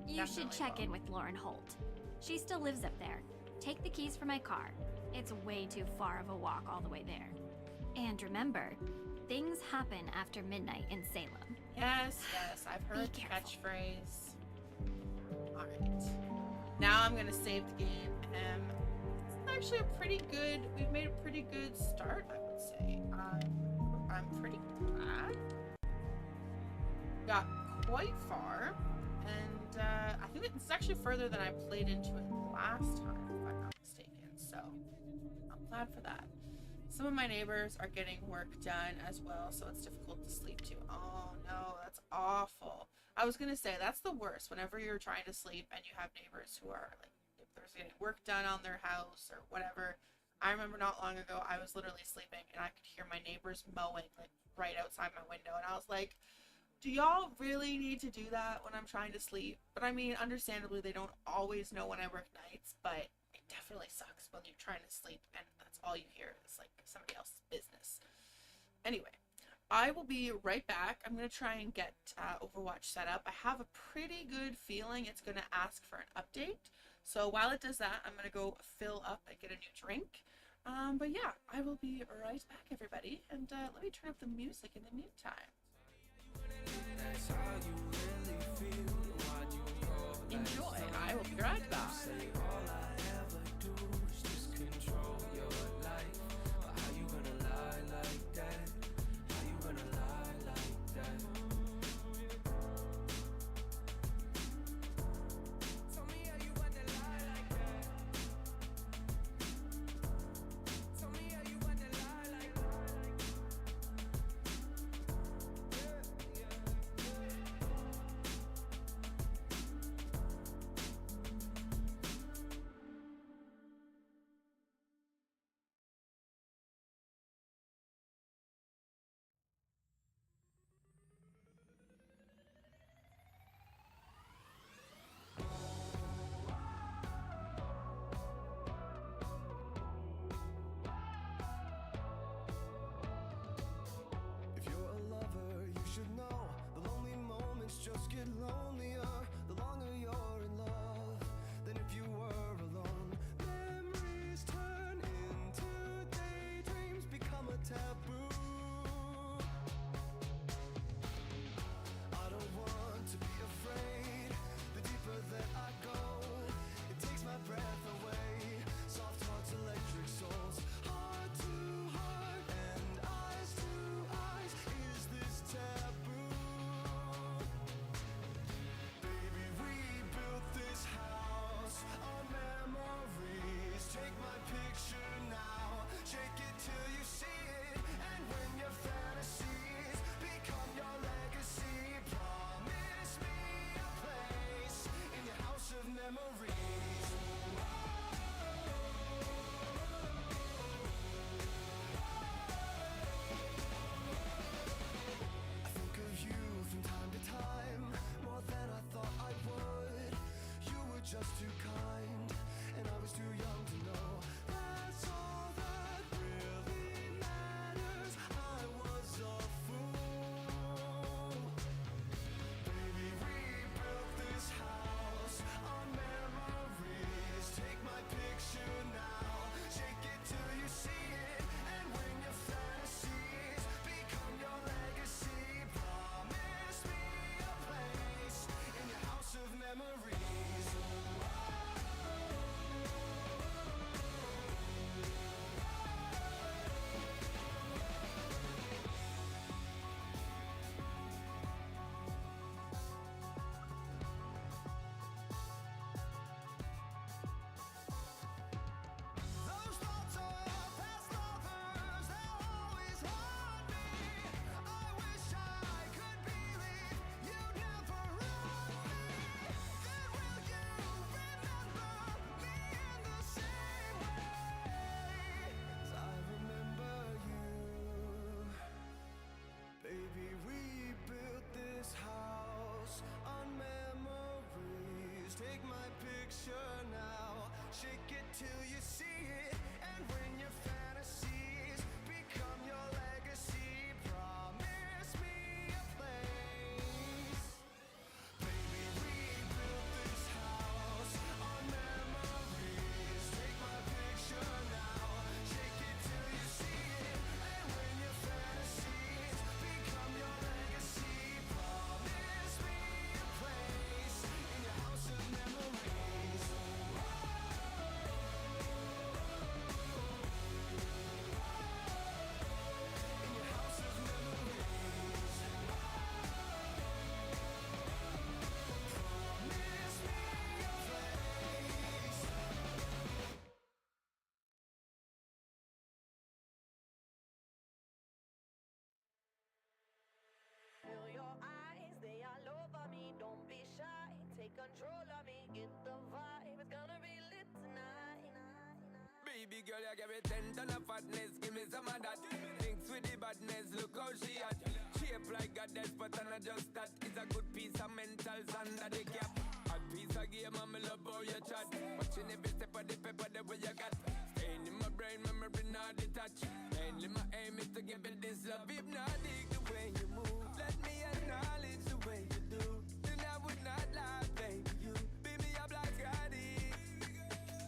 You should Definitely check will. in with Lauren Holt. She still lives up there. Take the keys for my car. It's way too far of a walk all the way there. And remember, things happen after midnight in Salem. Yes, I've heard the careful. catchphrase. Alright. Now I'm gonna save the game. It's actually a pretty good, we've made a pretty good start, I would say. I'm pretty glad. Got quite far, and I think it's actually further than I played into it last time, if I'm not mistaken. So I'm glad for that. Some of my neighbors are getting work done as well, so it's difficult to sleep too. Oh no, that's awful. I was gonna say that's the worst. Whenever you're trying to sleep and you have neighbors who are like, if there's getting work done on their house or whatever. I remember not long ago I was literally sleeping and I could hear my neighbors mowing like right outside my window, and I was like, Do y'all really need to do that when I'm trying to sleep? But I mean, understandably, they don't always know when I work nights, but it definitely sucks when you're trying to sleep and that's all you hear is like somebody else's business. Anyway, I will be right back. I'm going to try and get Overwatch set up. I have a pretty good feeling it's going to ask for an update. So while it does that, I'm going to go fill up and get a new drink. But yeah, I will be right back, everybody. And let me turn up the music in the meantime. Enjoy. I will be right back. If you're a lover, you should know the lonely moments just get lonelier the longer you're in love than if you were alone. Memories turn into daydreams, become a taboo. I don't want to be afraid. The deeper that I go, it takes my breath away. Soft hearts, electric souls, heart to heart and eyes to eyes. Is this taboo? Baby, we built this house on memories. Take my picture now, shake it till you see it. And when your fantasies become your legacy, promise me a place in your house of memories. I think of you from time to time, more than I thought I would. You were just too kind, and I was too young to know. That's all that really matters. I was a fool. Baby, we built this house on memories. Take my picture now, shake it till you see it. And when your fantasies become your legacy, promise me a place in your house of memories. Those thoughts of past lovers, they'll always haunt me. I wish I could believe you'd never run me. Then will you remember me in the same way as I remember you? Baby, we built this house on memories. Take my picture now, shake it till you see it. And when your fantasies become your legacy, promise me a place. Baby, we built this house on memories. Take my picture now, shake it till you see it. And when your fantasies become your legacy, promise me a place in your house of memories. baby girl, you give me 10 ton of fatness. Give me some of that. Thinks with the badness, look how she at. Shape like a death, but I'm not just that. It's a good piece of mentals under the cap. A piece of game, I'm love how you chat. Watching every step of the paper, the way you got. Staying in my brain, memory not detached. Mainly my aim is to give it this love. Hypnotic the way you move. Let me acknowledge the way you do. Then I would not lie, baby. You beat me up like Scotty.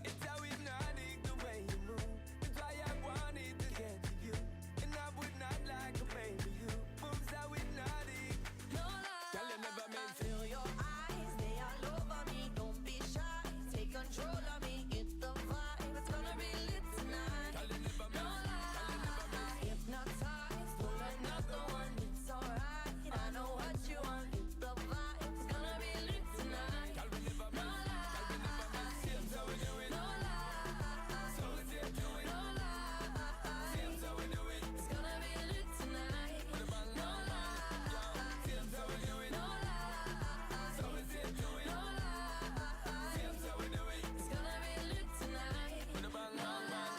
It's how hypnotic the way you move. That's why I wanted to get to you. And I would not like a baby. You moves how hypnotic. No lie. Girl, you never meant to. Feel your eyes, they all over me. Don't be shy, take control of me. Get the vibe, it's gonna be lit tonight. Girl, you never No meant. lie, hypnotized, pull another one. It's alright, I know what you want. Get the vibe, it's gonna be lit tonight. Girl, we never No meant. Girl, we never meant. Seems how we do it. No lie, So we say do it. no lie, Seems how we do it. it's gonna be lit tonight. With a bang, No bang, bang. lie, Seems how we do it. no lie, So we say do it. no lie, Seems how we do it. it's gonna be lit tonight. With a bang, bang, bang.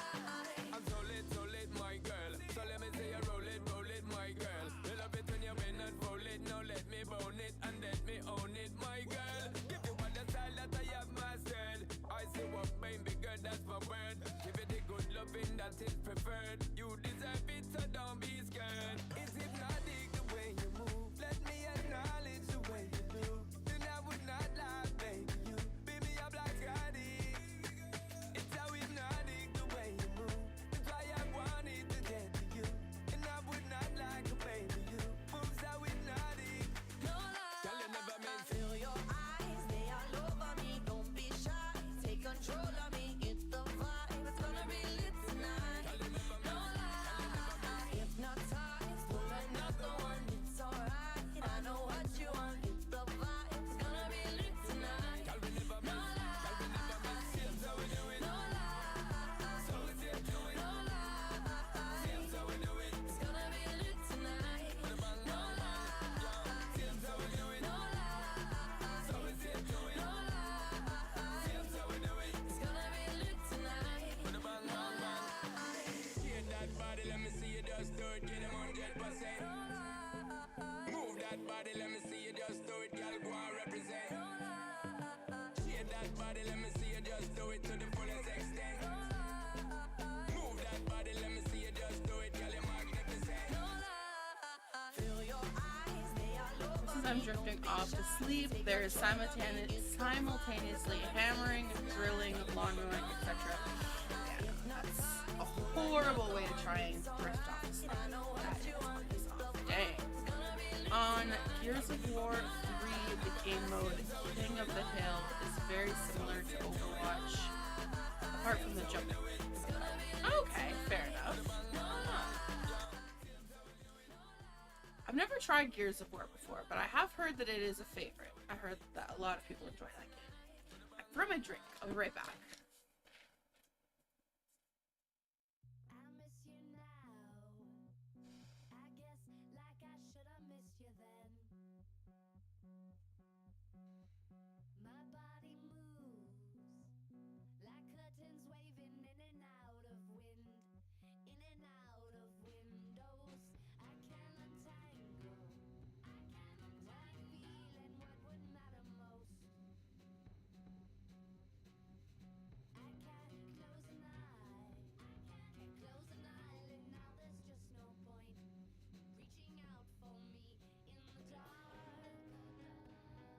I'm so lit, my girl. So let me say you roll it, my girl. You love it when you bend and roll it. Now let me bone it and let me own it, my girl. Give you all the style that I have mastered. I say what baby girl, that's my word. Give it the good loving that is preferred. You deserve it, so don't be scared. It's hypnotic the way you move. Let me acknowledge the way you do. Then I would not lie, baby. You beat me up like Scotty. It's how hypnotic the way you move. That's why I wanted to get to you. And I would not like a baby. You moves how hypnotic. No Girl, you never lie, meant. feel your eyes, they all over me. Don't be shy, take control of me. Get the vibe, it's gonna be lit tonight. Girl, you never No meant. lie, hypnotized, pull another one. It's alright, I know what you want. Get the vibe, it's gonna be lit tonight. Girl, we never No meant. Girl, we never meant. Seems how we do it. No lie, So we say do it. no lie, Seems how we do it. it's gonna be lit tonight. With a bang, No bang, bang. lie, Seems how we do it. no lie, So we say do it. no lie, Seems how we do it. it's gonna be lit tonight. With a bang, bang, bang. Shake that body, let me see you just do it. Get them 100%. Move that body, let me see you just do it. Girl, go and represent. Shake that body, let me see you just do it to the fullest extent. Move that body, let me see you just do it. Girl, you're magnificent. Feel your eyes, they all over As I'm drifting off to sleep, there is simultaneously hammering, drilling, laundering, etc. Yeah, that's a horrible way to try and drift off to sleep. That is what is off. Dang. On Gears of War 3, the game mode King of the Hill is very similar to Overwatch, apart from the jump. Okay, fair enough. I've never tried Gears of War before, but I have heard that it is a favorite. I heard that a lot of people enjoy that game. I'm for my drink. I'll be right back. I miss you now. I guess like I should have missed you then. My body moves like curtains waving in and out of wind, in and out of windows. I can't untangle, feeling what would matter most. I can't close an eye, can't close an eyelid. Now there's just no point reaching out for me in the dark.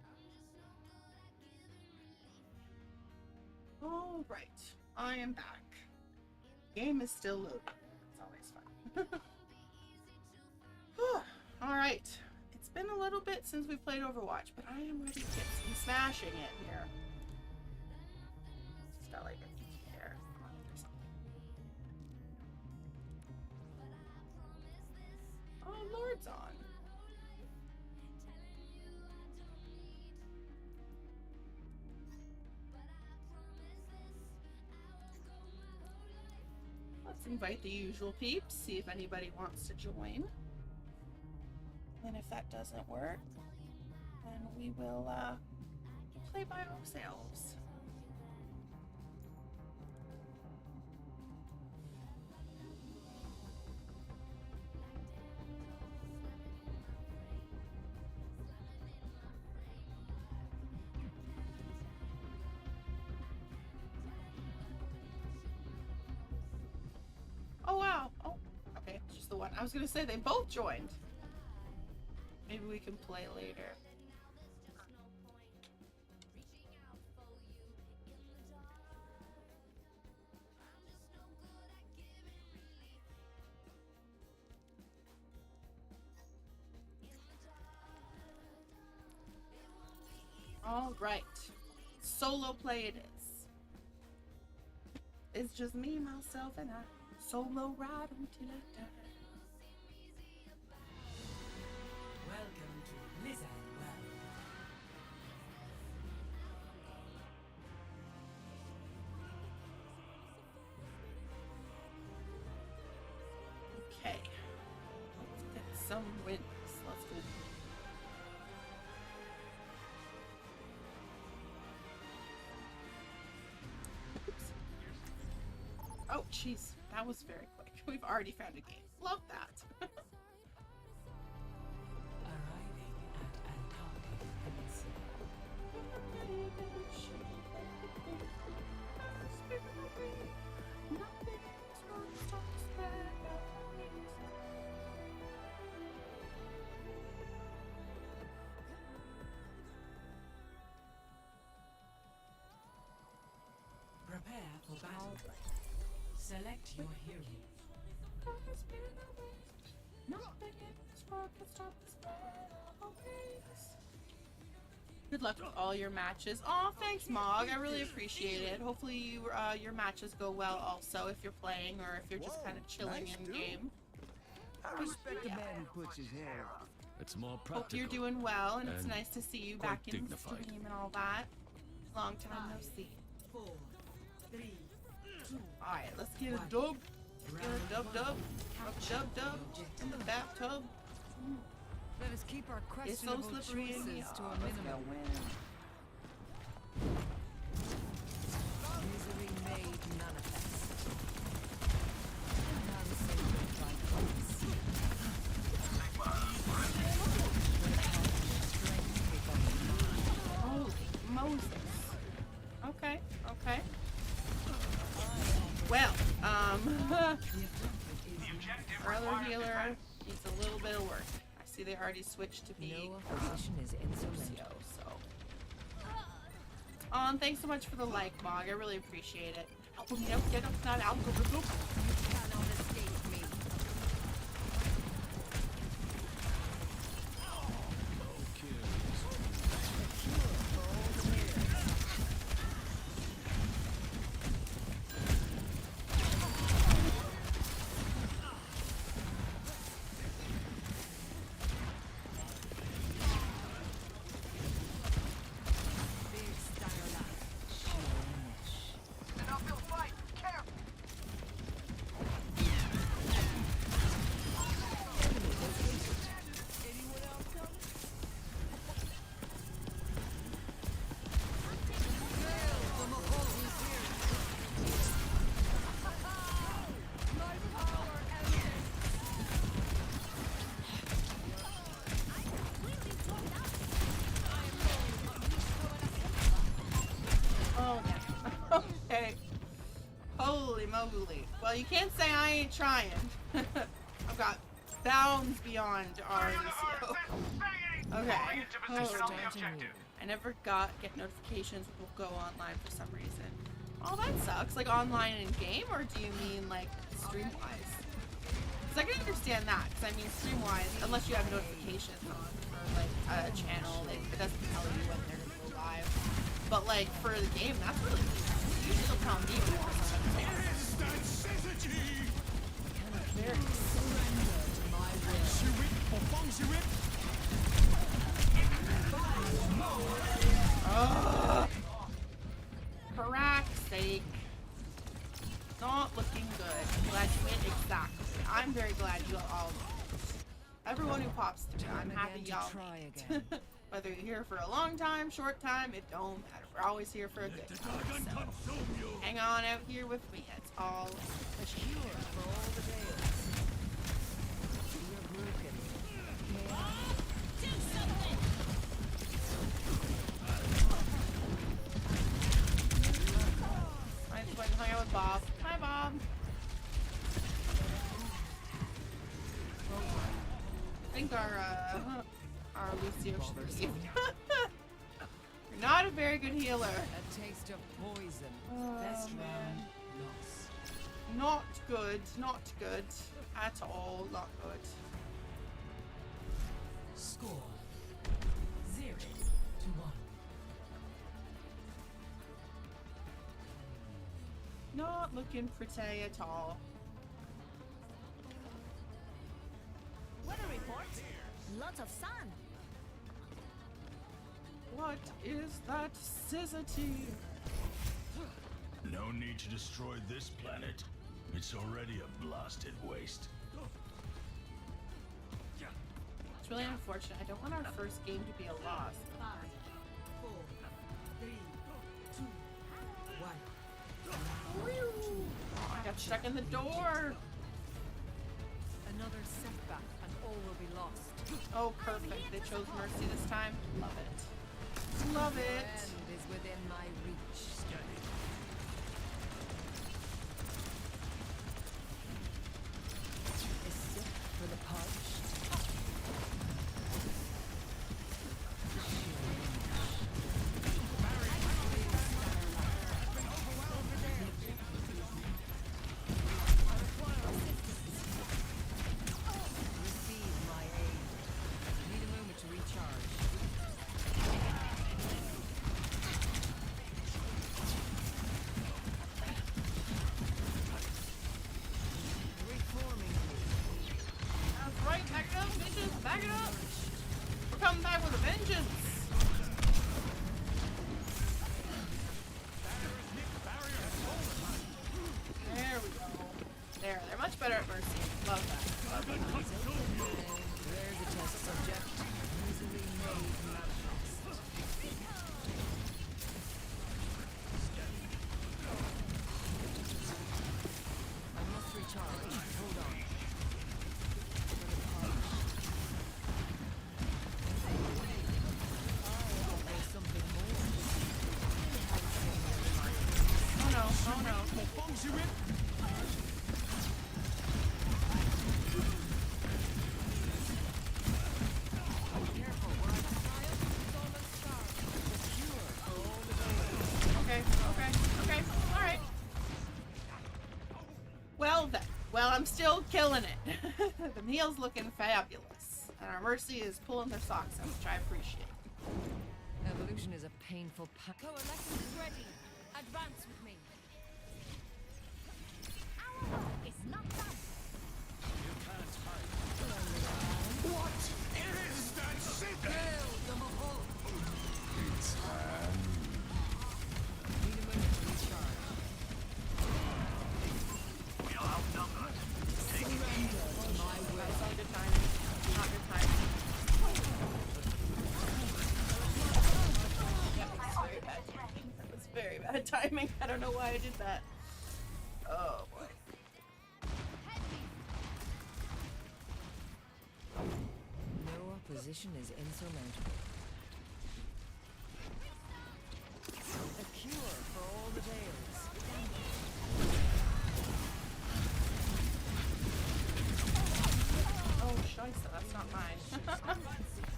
I'm just no good at giving relief. All right, I am back. Game is still loading. It's always fun. Whew. All right, it's been a little bit since we played Overwatch, but I am ready to get some smashing in here. Just got like a hair on it or something. Oh, Lord's on. Let's invite the usual peeps, see if anybody wants to join. And if that doesn't work, then we will play by ourselves. one. I was gonna say they both joined. Maybe we can play later. All right, solo play it is. It's just me, myself, and I. Solo ride until I die. Welcome to Blizzard World. Okay, let's get some wins. Let's go. Oops. Oh, jeez, that was very quick. We've already found a game. Love that. Arriving at Antarctic Peninsula. Prepare for battle. Select your hero. Good luck with all your matches. Oh, thanks, Mog. I really appreciate it. Hopefully, your matches go well also if you're playing or if you're just kind of chilling in game. I respect a man who puts his hair up. It's more practical. Hope you're doing well, and it's and nice to see you quite back in the dignified. stream and all that. Long time no see. 4, 3, 2. Alright, let's get a dub. Let's get a dub. Dub in the bathtub. Let us keep our It's so questionable slippery in here. choices to a Let's minimum. go. Misery made manifest. Non-sacred violence. Holy Moses. Okay, okay. Well, our other healer needs a little bit of work. I see they already switched to be No opposition is insurmountable. so. And thanks so much for the like, Mog. I really appreciate it. Help me out, get up, not out, go, go, go. You cannot escape me. Oh, yeah. Okay. Holy moly. Well, you can't say I ain't trying. I've got bounds beyond RNCO. Okay. I never get notifications when we'll go online for some reason. Oh, that sucks. Like online in game, or do you mean like stream-wise? Because I can understand that. Because I mean stream-wise, unless you have notifications on for like a channel, it doesn't tell you when they're gonna go live. But like for the game, that's really cool. Usually they'll tell me when it's on. Very for rack's sake. Not looking good. Let's win exactly. I'm very glad you all everyone who pops through, I'm happy y'all made it. Whether you're here for a long time, short time, it don't matter. We're always here for a good time. So hang on out here with me. It's all a shame. For all the days. We are broken. Do something! I just went and hung out with Bob. Hi, Bob. think our Lucio should leave. You're not a very good healer. A taste of poison. Best round lost. Not good. Not good at all. Not good. Score 0-1. Not looking pretty at all. Weather report. Lots of sun. What is that sizzity? No need to destroy this planet. It's already a blasted waste. It's really unfortunate. I don't want our first game to be a loss. 5, 4, 3, 2, 1. Oh, I got stuck in the door. Another setback and all will be lost. Oh, perfect. They chose Mercy this time. Love it. Love it. End is within my reach. A sip for the punch. Receive my aid. Need a moment to recharge. Reforming you. That's right. Back it up, bitches. Back it up. We're coming back with a vengeance. There we go. There. They're much better at Mercy. Love that. Love that. There's a test subject. Easily made manifest. I must recharge. Hold on. For the punch. There's something more. Oh no. Oh no. Okay. All right. Well then. Well, I'm still killing it. The meal's looking fabulous. And our Mercy is pulling their socks out, which I appreciate. Evolution is a painful Coalescence is ready. Advance with me. Our work is not done. What is that signal? It's Need a moment to recharge. We are outnumbered. Surrender to my will. That was not good timing. Not good timing. Yep, it's very bad timing. That was very bad timing. I don't know why I did that. Oh boy. No opposition is insurmountable. A cure for all the tales. Oh, scheisse, that's not mine.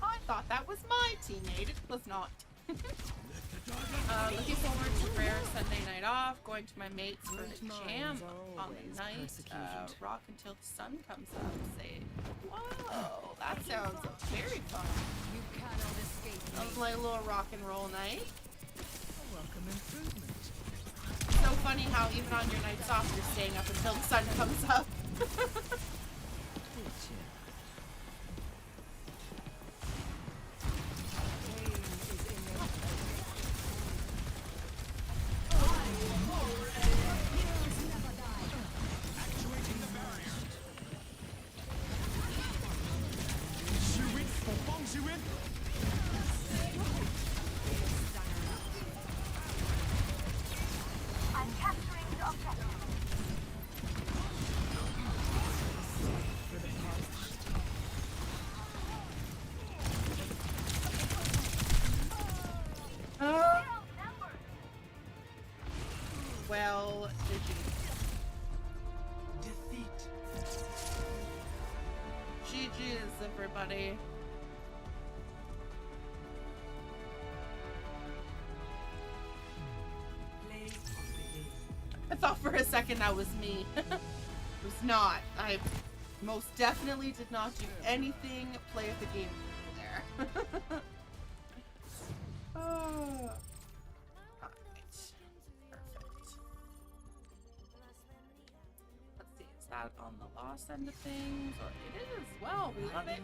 I thought that was my teammate. It was not. Looking forward to rare Sunday night off, going to my mates for the jam on the night. Rock until the sun comes up. Say, whoa, that sounds very fun. You cannot escape me. Sounds like a little rock and roll night. A welcome improvement. So funny how even on your nights off you're staying up until the sun comes up. I'm capturing the objective. Well, GG. defeat. Jeez, everybody. I thought for a second that was me. It was not. I most definitely did not do anything play of the game there. Oh. Alright. Perfect. Let's see, is that on the lost end of things? Or it is. Well, we love it.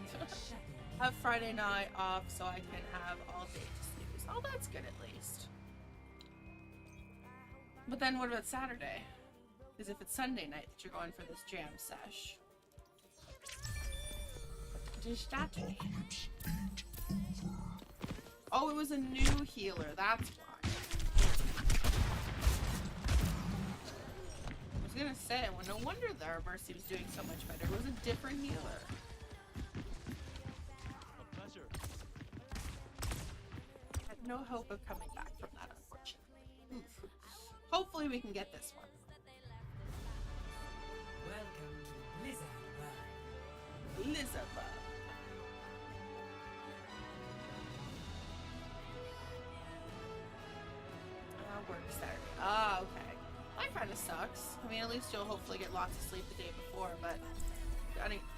Have Friday night off so I can have all day to snooze. Oh, that's good at least. But then what about Saturday? Because if it's Sunday night that you're going for this jam sesh. What does that mean? Oh, it was a new healer, that's why. I was gonna say, well, no wonder their Mercy was doing so much better. It was a different healer. A pleasure. I had no hope of coming back from that, unfortunately. Oof. Hopefully we can get this one. Welcome to Blizzard World. Blizzard World. Work Saturday. Ah, okay. That kind of sucks. I mean, at least you'll hopefully get lots of sleep the day before, but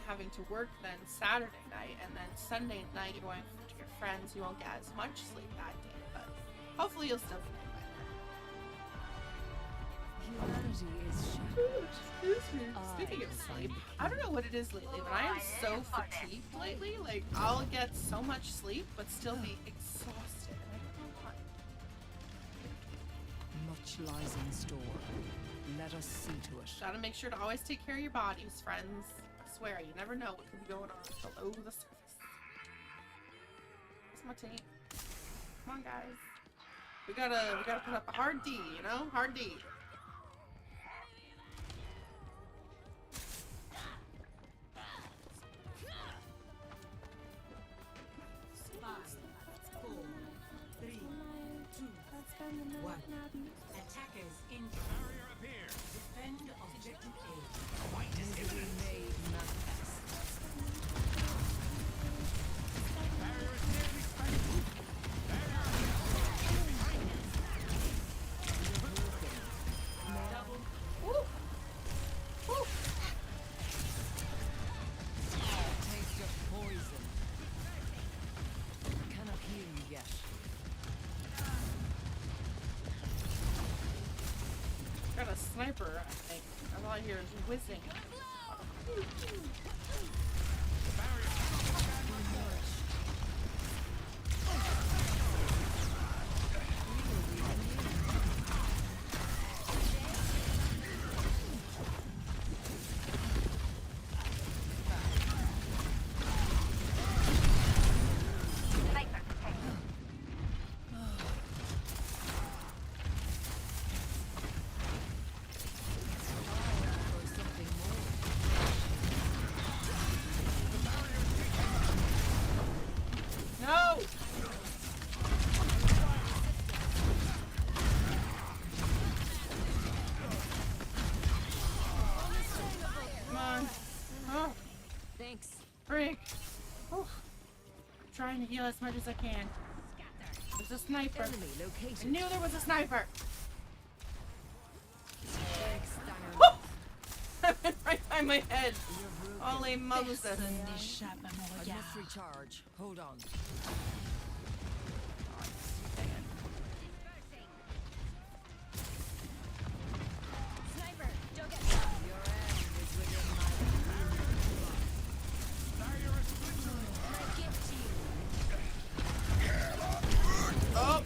having to work then Saturday night, and then Sunday night you're going to your friends, you won't get as much sleep that day, but hopefully you'll still be there by then. Humanity is shattered. Excuse me. Speaking of sleep, I don't know what it is lately, but I am so fatigued lately. Like, I'll get so much sleep, but still be exhausted. And I don't know why. Much lies in store. Let us see to it. Gotta make sure to always take care of your bodies, friends. I swear, you never know what could be going on below the surface. Where's my team? Come on, guys. We gotta put up a hard D, you know? Hard D. Attackers in barrier up here. Defend objective A. Fight is imminent. Made manifest. Barrier is nearly spent. Barrier behind us. Double. Woo! Woo! Taste of poison. Cannot heal you yet. Got a sniper, I think. All I hear is whizzing. No! Come on. Oh. Thanks. Freak. Oh. I'm trying to heal as much as I can. There's a sniper. Enemy located. I knew there was a sniper. Oh! Right by my head. Holy Moses. I must recharge. Hold on. Sniper, don't get shot. Your end is within my I get to you. Oh.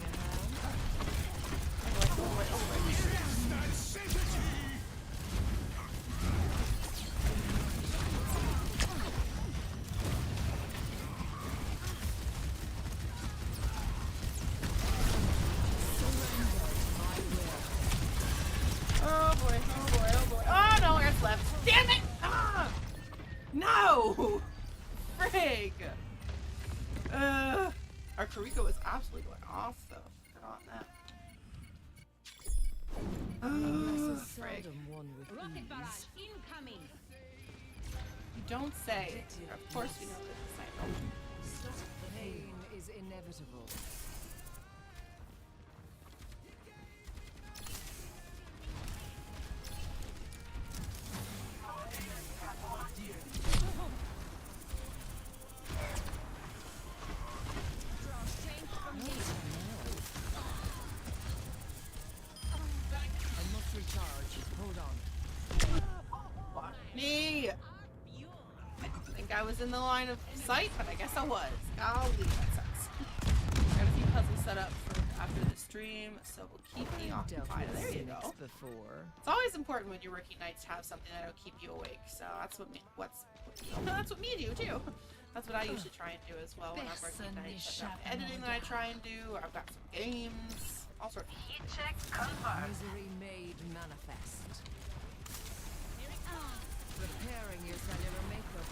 Oh boy, oh boy, oh boy. Oh no, Earth left. Damn it! Ah! No! Frig! Our Kariko is absolutely going off though. Get on that. Oh, frig. seldom one with Rocket ease. barrage incoming. You don't say. Of course you know the disciple. Pain is inevitable. I must recharge. Hold on. Fuck me! I didn't think I was in the line of sight, but I guess I was. Golly, that sucks. Got a few puzzles set up for after the stream, so we'll keep me occupied. There you go. Before. It's always important when you're working nights to have something that'll keep you awake. So that's what that's what me do too. That's what I usually try and do as well when I'm working nights. I've got editing that I try and do. I've got some games, all sorts. Heat check confirmed. Misery made manifest. Preparing your cellular makeup.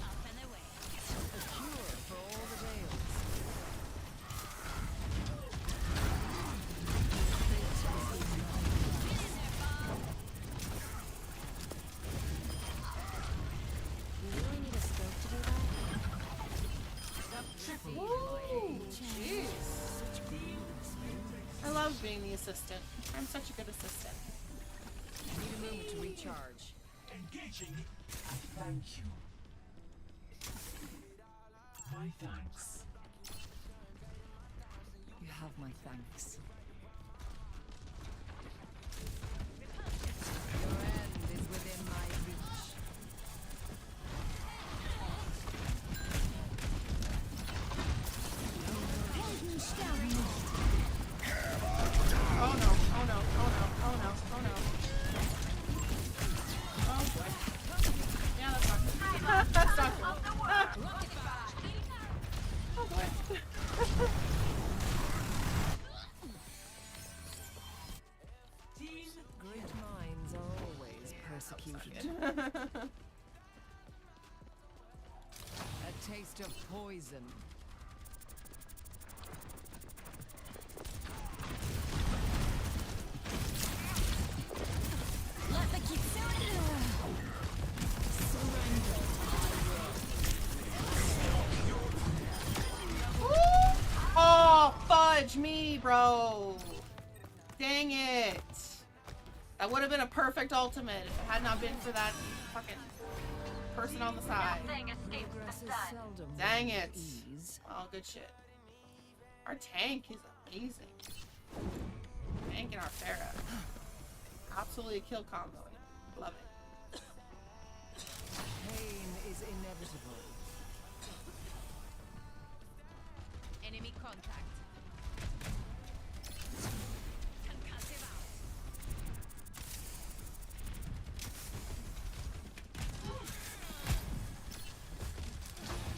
Up and away. A cure for all the veils. You really need a scope to do that? Ooh, jeez. I love being the assistant. I'm such a good assistant. Need a moment to recharge. Engaging. Thank you. My thanks. You have my thanks. Your end is within my reach. Oh no, oh no, oh no, oh no, oh no. Oh boy. Yeah, that's not good. That's not good. Ah. Oh boy. Great minds are always persecuted. A taste of poison. Let the kitsune surrender. Oh, fudge me, bro. Dang it. That would have been a perfect ultimate if it had not been for that fucking person on the side. Dang it. Oh, good shit. Our tank is amazing. Tank and our Pharah. Absolutely a kill combo. Love it. Pain is inevitable. Enemy contact. Concussive out.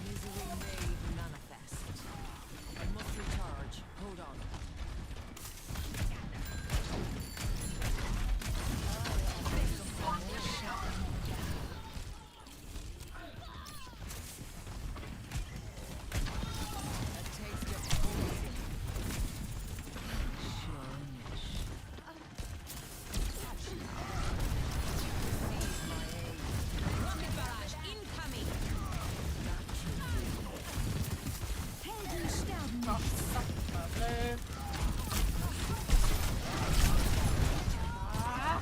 Misery made manifest. I must recharge. Hold on. A taste of poison. Shornish. Need my aid. Rocket barrage incoming. Oh, suck it, lovely. Ah.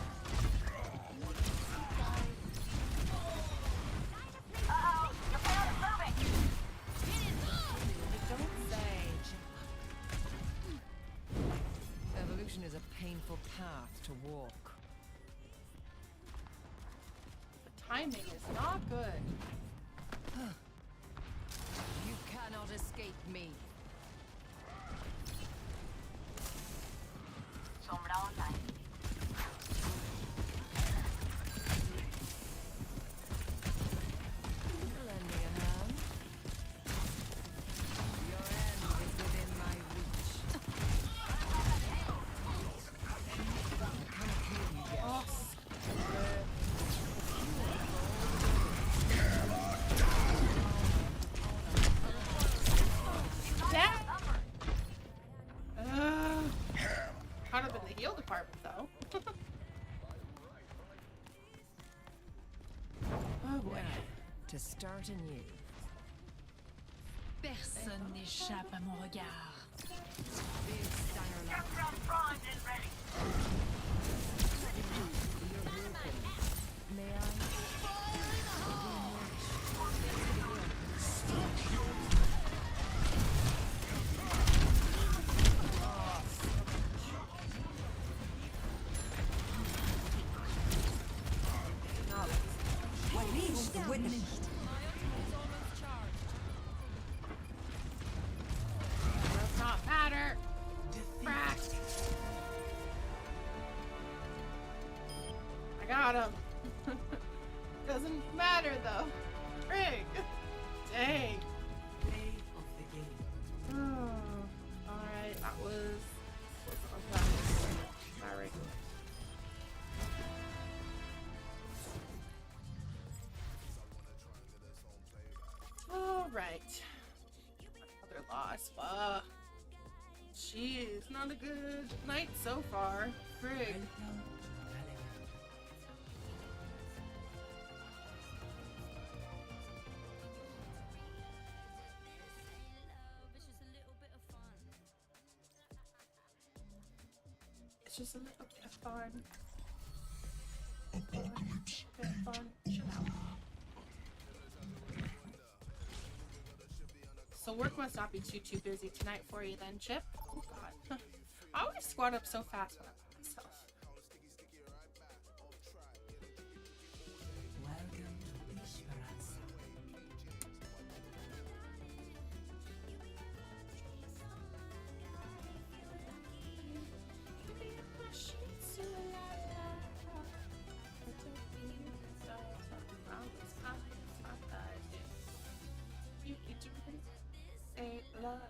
Don't say. Evolution is a painful path to walk. The timing is not good. You cannot escape me. Sombra online. Lend me a hand. Your end is within my reach. I cannot hear you yet. Oh, damn. Caught up in the heal department though. Oh boy. to start anew. Personne n'échappe à mon regard. May I? Does not matter. Frack. I got him. Doesn't matter though. Frig. Dang. Oh, alright, that was sorry. Alright. Another loss. Jeez, not a good night so far. Frig. It's just a little bit of fun. Chill out. So work must not be too busy tonight for you then, Chip. Oh god. I always squat up so fast when I'm by myself.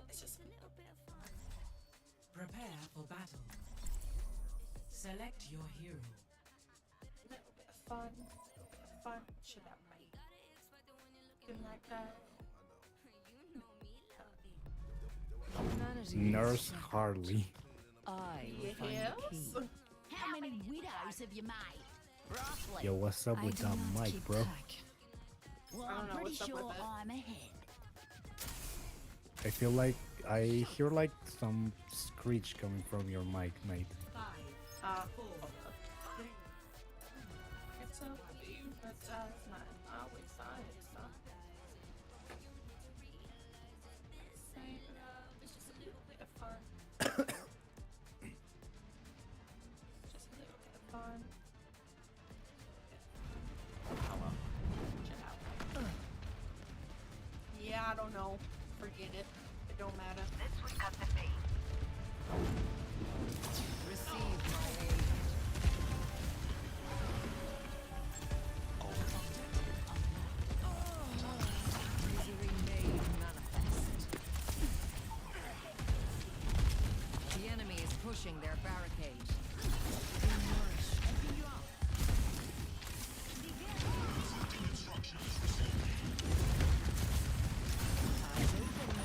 It's just a little bit of fun. Prepare for battle. Select your hero. A little bit of fun. Fun. Chill out, mate. Good like that. Nurse Harley. I will find the key. Yes. How many widows have you made? Roughly. Yo, what's up with that mic, bro? Well, I don't I'm know pretty what's up sure with it. I'm ahead. I feel like I hear like some screech coming from your mic, mate. 5, 4, It's okay, but it's not always fine. It's just a little bit of fun. Just a little bit of fun. Oh well. Chill out. Yeah, I don't know. Forget it. It don't matter. This was cut to be. Receive my aid. Misery made manifest. The enemy is pushing their barricade. Be nourished. Open you up. Eyes open now.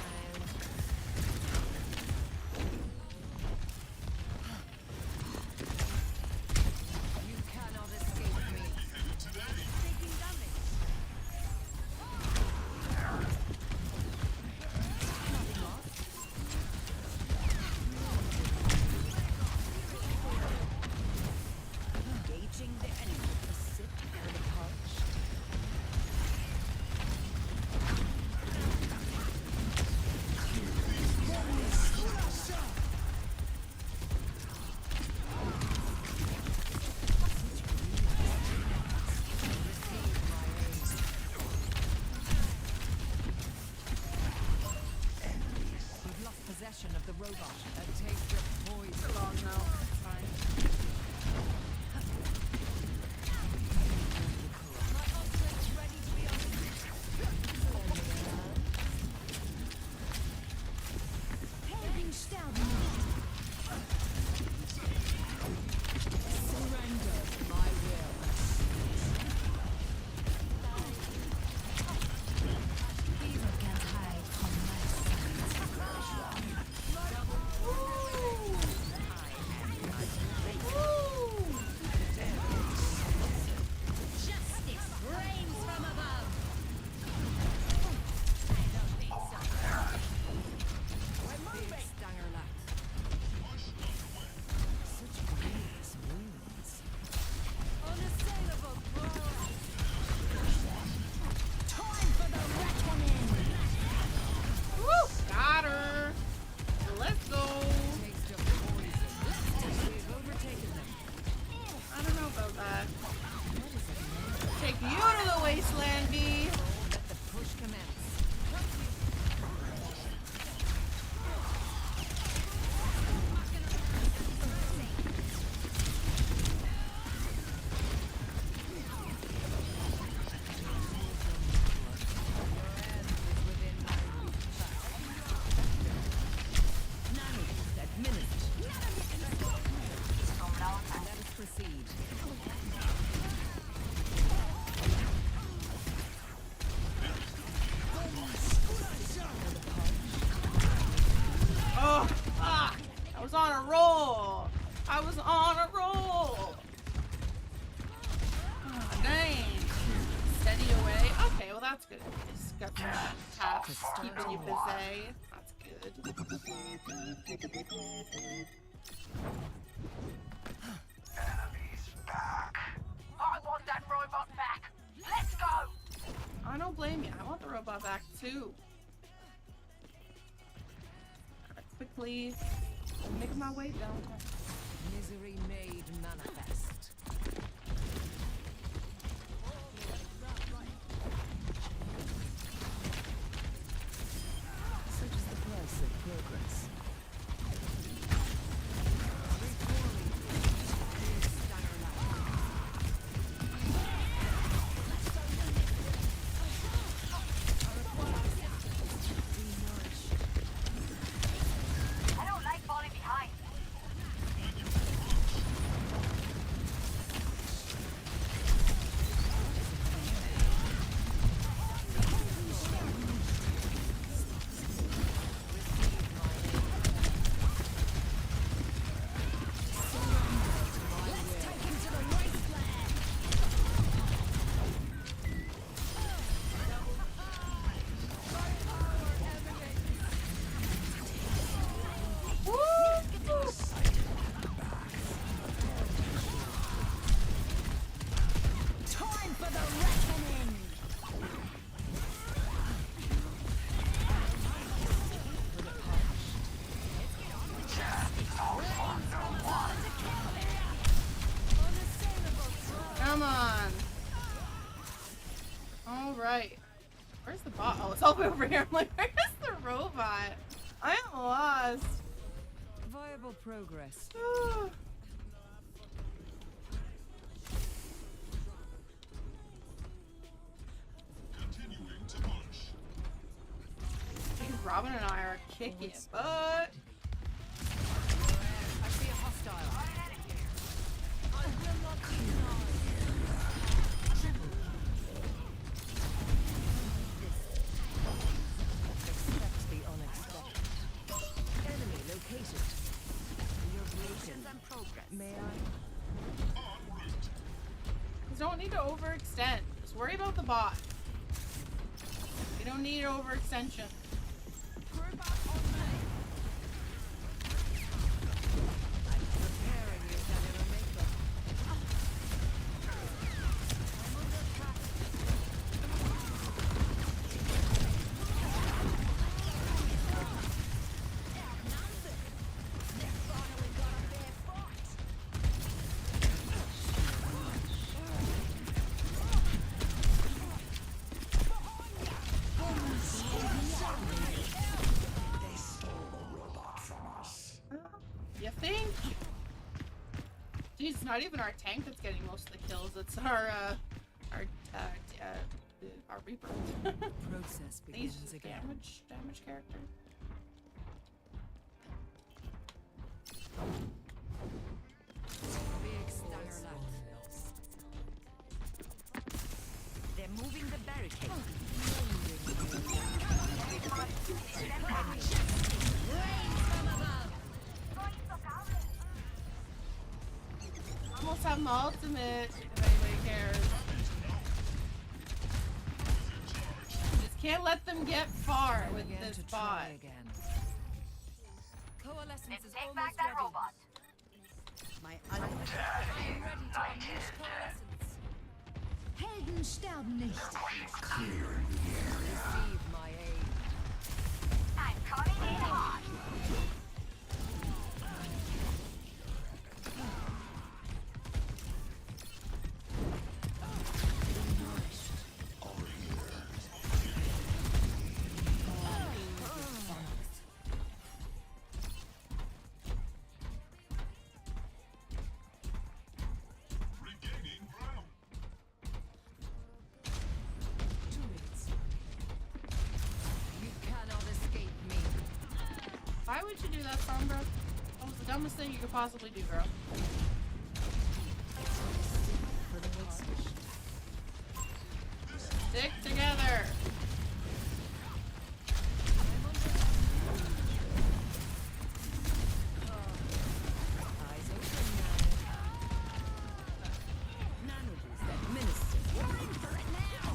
Wasteland B. Let the push commence. Let us proceed. Oh, fuck! I was on a roll! I was on a roll! Oh, dang. Steady away. Okay, well that's good. It's got some tasks keeping you busy. That's good. Enemies back. I want that robot back. Let's go. I don't blame you. I want the robot back too. Quickly make my way downtown. Misery made manifest. Such is the price of progress. I don't like falling behind. Time for the reckoning! Come on. Alright. Where's the bot? Oh, it's all the way over here. I'm like, where's the robot? I am lost. Viable progress. Continuing to push. Dude, Robin and I are kicking butt. I see a hostile. I will not Expect the unexpected. Enemy located. Your greetings and progress. May I? You don't need to overextend. Just worry about the bot. You don't need overextension. Preparing you, Daniel Maker. They stole the robot from us. You think? Jeez, it's not even our tank that's getting most of the kills. It's our Reaper. Process He's begins again. damage character. Big stunner They're moving the barricade. Almost have my ultimate, if anybody cares. Just can't let them get far with Again this to bot. try again. Coalescence is Take almost back that ready. robot. My I'm ready to unleash coalescence. Helden sterben nicht. Receive my aid. I'm coming in hot. Why would you do that, Sombra? That was the dumbest thing you could possibly do, girl. Stick together. Eyes open now. Manages that minister. We're in for it now.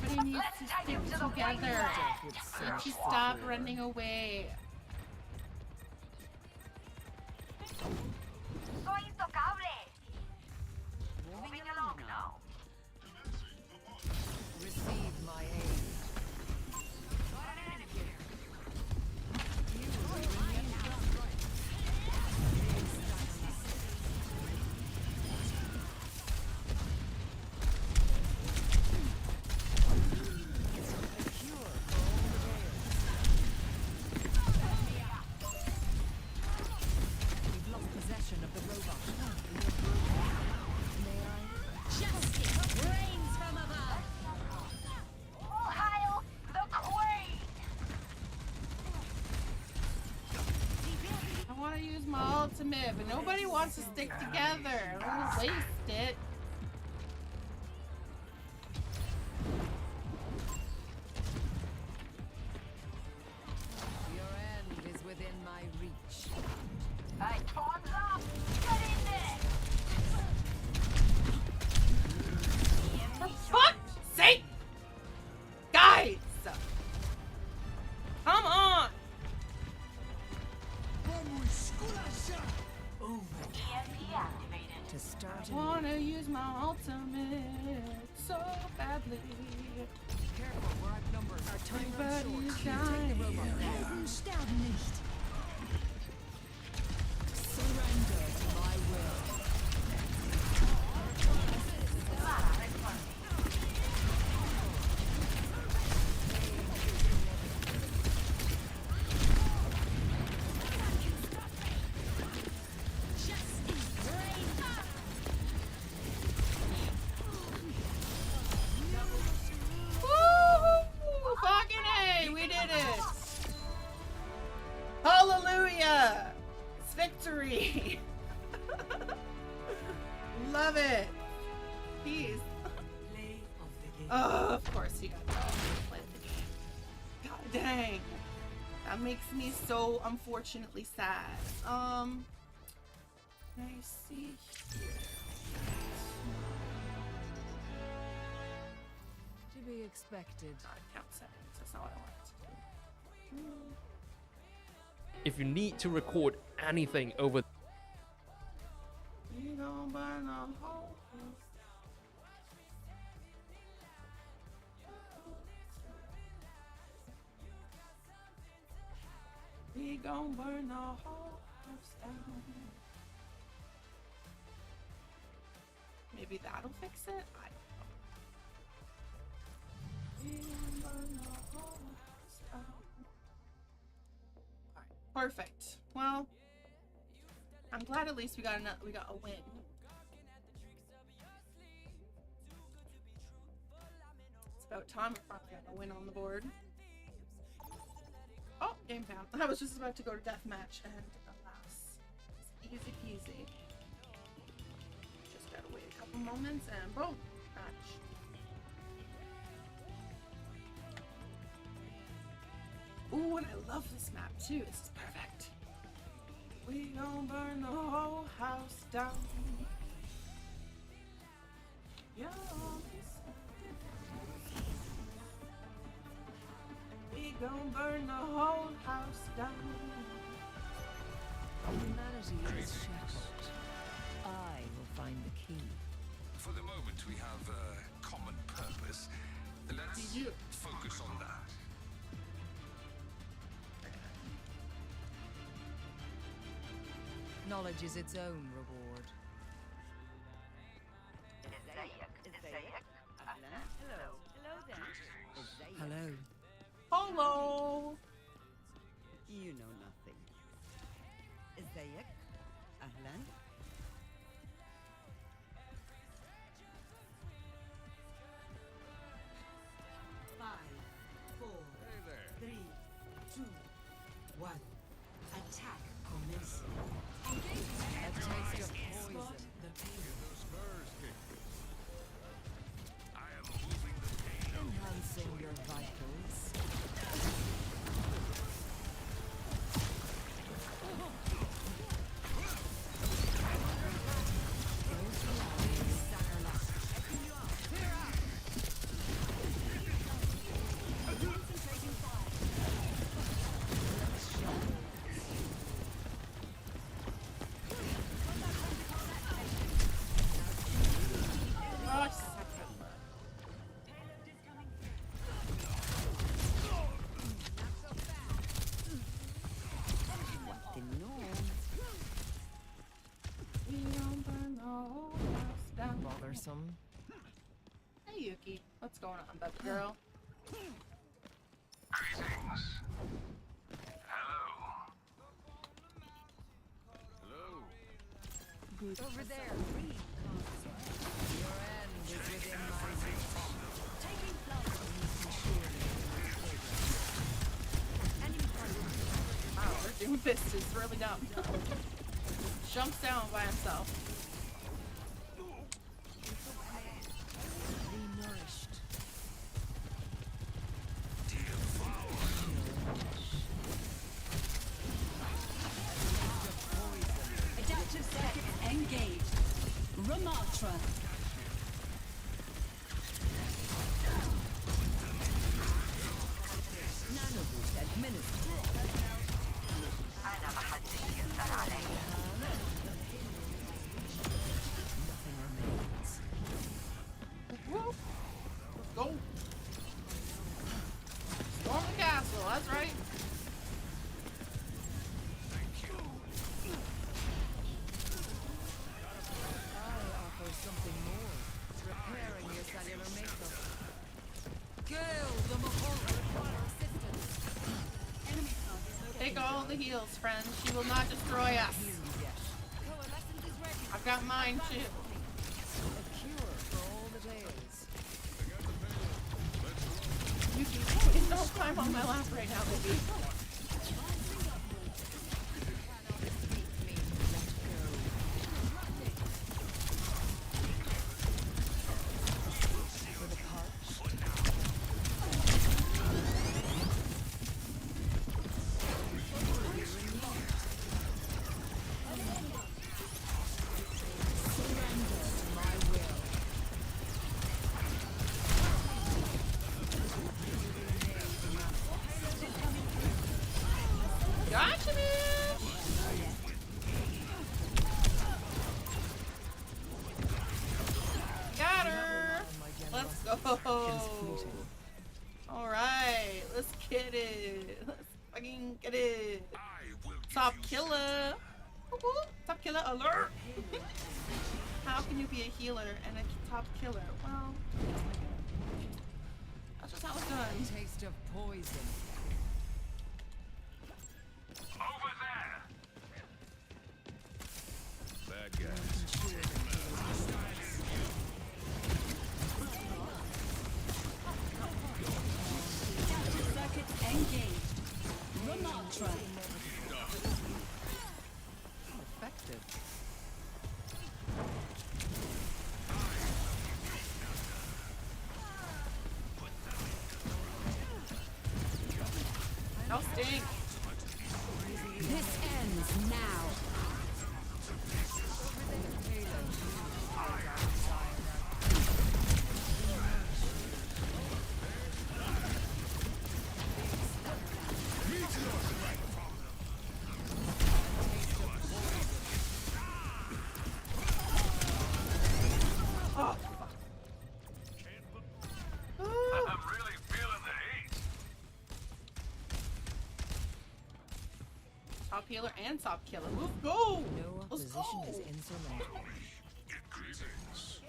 Everybody needs to stick together. Don't you stop running away. Soy intocable. Moving along now. Receive my aid. We've lost possession of the robot. May I? Justice reigns from above. All hail the Queen. I want to use my ultimate, but nobody wants to stick together. I'm gonna waste it. Your end is within my reach. Hey, time's up. Get in there. For fuck's sake! Guys! Come on! EMP activated. To start I wanna use my ultimate so badly. Careful, we're outnumbered. Our time runs Everybody's short. Take the robot down. Sterben nicht. Surrender to my will. Woo! Fucking A! We did it! Hallelujah! It's victory! Love it! Peace. Play of the game. Oh, of course you got to play the game. God dang. That makes me so unfortunately sad. Can I see here? To be expected. Count settings. That's not what I want. If you need to record anything over We gon' burn the whole We gon' burn the whole house down. Maybe that'll fix it? I don't know. We gon' burn the whole house down. Alright, perfect. Well, I'm glad at least we got a win. It's about time we finally got a win on the board. Oh, game down. I was just about to go to deathmatch, and alas, it's easy peasy. Just gotta wait a couple moments, and boom, match. Ooh, and I love this map too. This is perfect. We gon' burn the whole house down. Yeah. We gon' burn the whole house down. Humanity is shackled. I will find the key. For the moment, we have a common purpose. Let's focus on that. Knowledge is its own reward. Hello. Hello. You know nothing. ازيك؟ أهلا. One. Attack commencing. A taste of Spot poison. the payload. Enhancing your vitals. Oh, second. We don't burn the whole house down. Bothersome. Hey Yuki, what's going on, baby girl? Greetings. Hello. Hello. Over there. Your end is within my reach. Taking flight. Enemy target. Wow, their doom fist is really dumb. Jumps down by himself. Be nourished. Adaptive circuits engaged. Ramatra. Nanoboost administered. Nothing remains. Woo. Let's go. Storm the castle, that's right. I offer something more. Repairing your cellular makeup. Kill the Mahonka require assistance. Enemy target. Take all the heals, friends. She will not destroy us. Coalescence is ready. I've got mine too. A cure for all the tales. Yuki, please don't climb on my lap right now, baby. For the parched. Surrender to my will. Gotcha, bitch! Got her! Let's go! Alright, let's get it! Let's fucking get it! Top killer! Woo-hoo. Top killer alert! How can you be a healer and a top killer? Well, that's just how it's done. Taste of poison. Over there. Bad guys. Adaptive circuits engaged. Ramatra. Effective. No stink! This ends now. Oh, I'm really feeling the heat. top healer and top killer. Let's go! No Let's opposition go! is insurmountable. Greetings.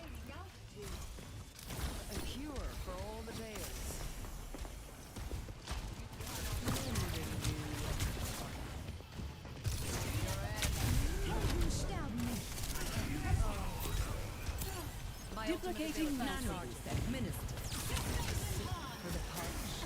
A cure for all the tales. My Duplicating ultimate nano. nanoboost administered. For the parched.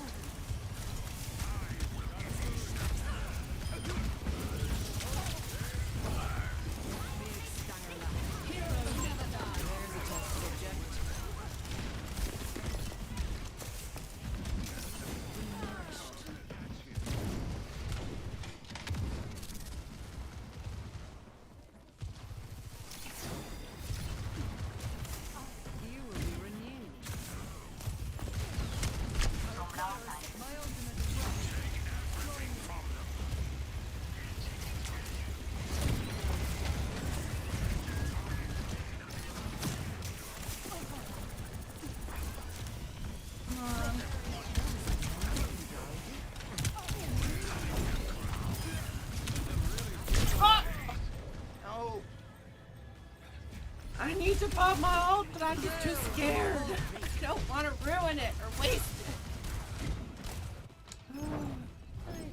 ready to pop my ult, but I'm just too scared. I don't want to ruin it or waste it.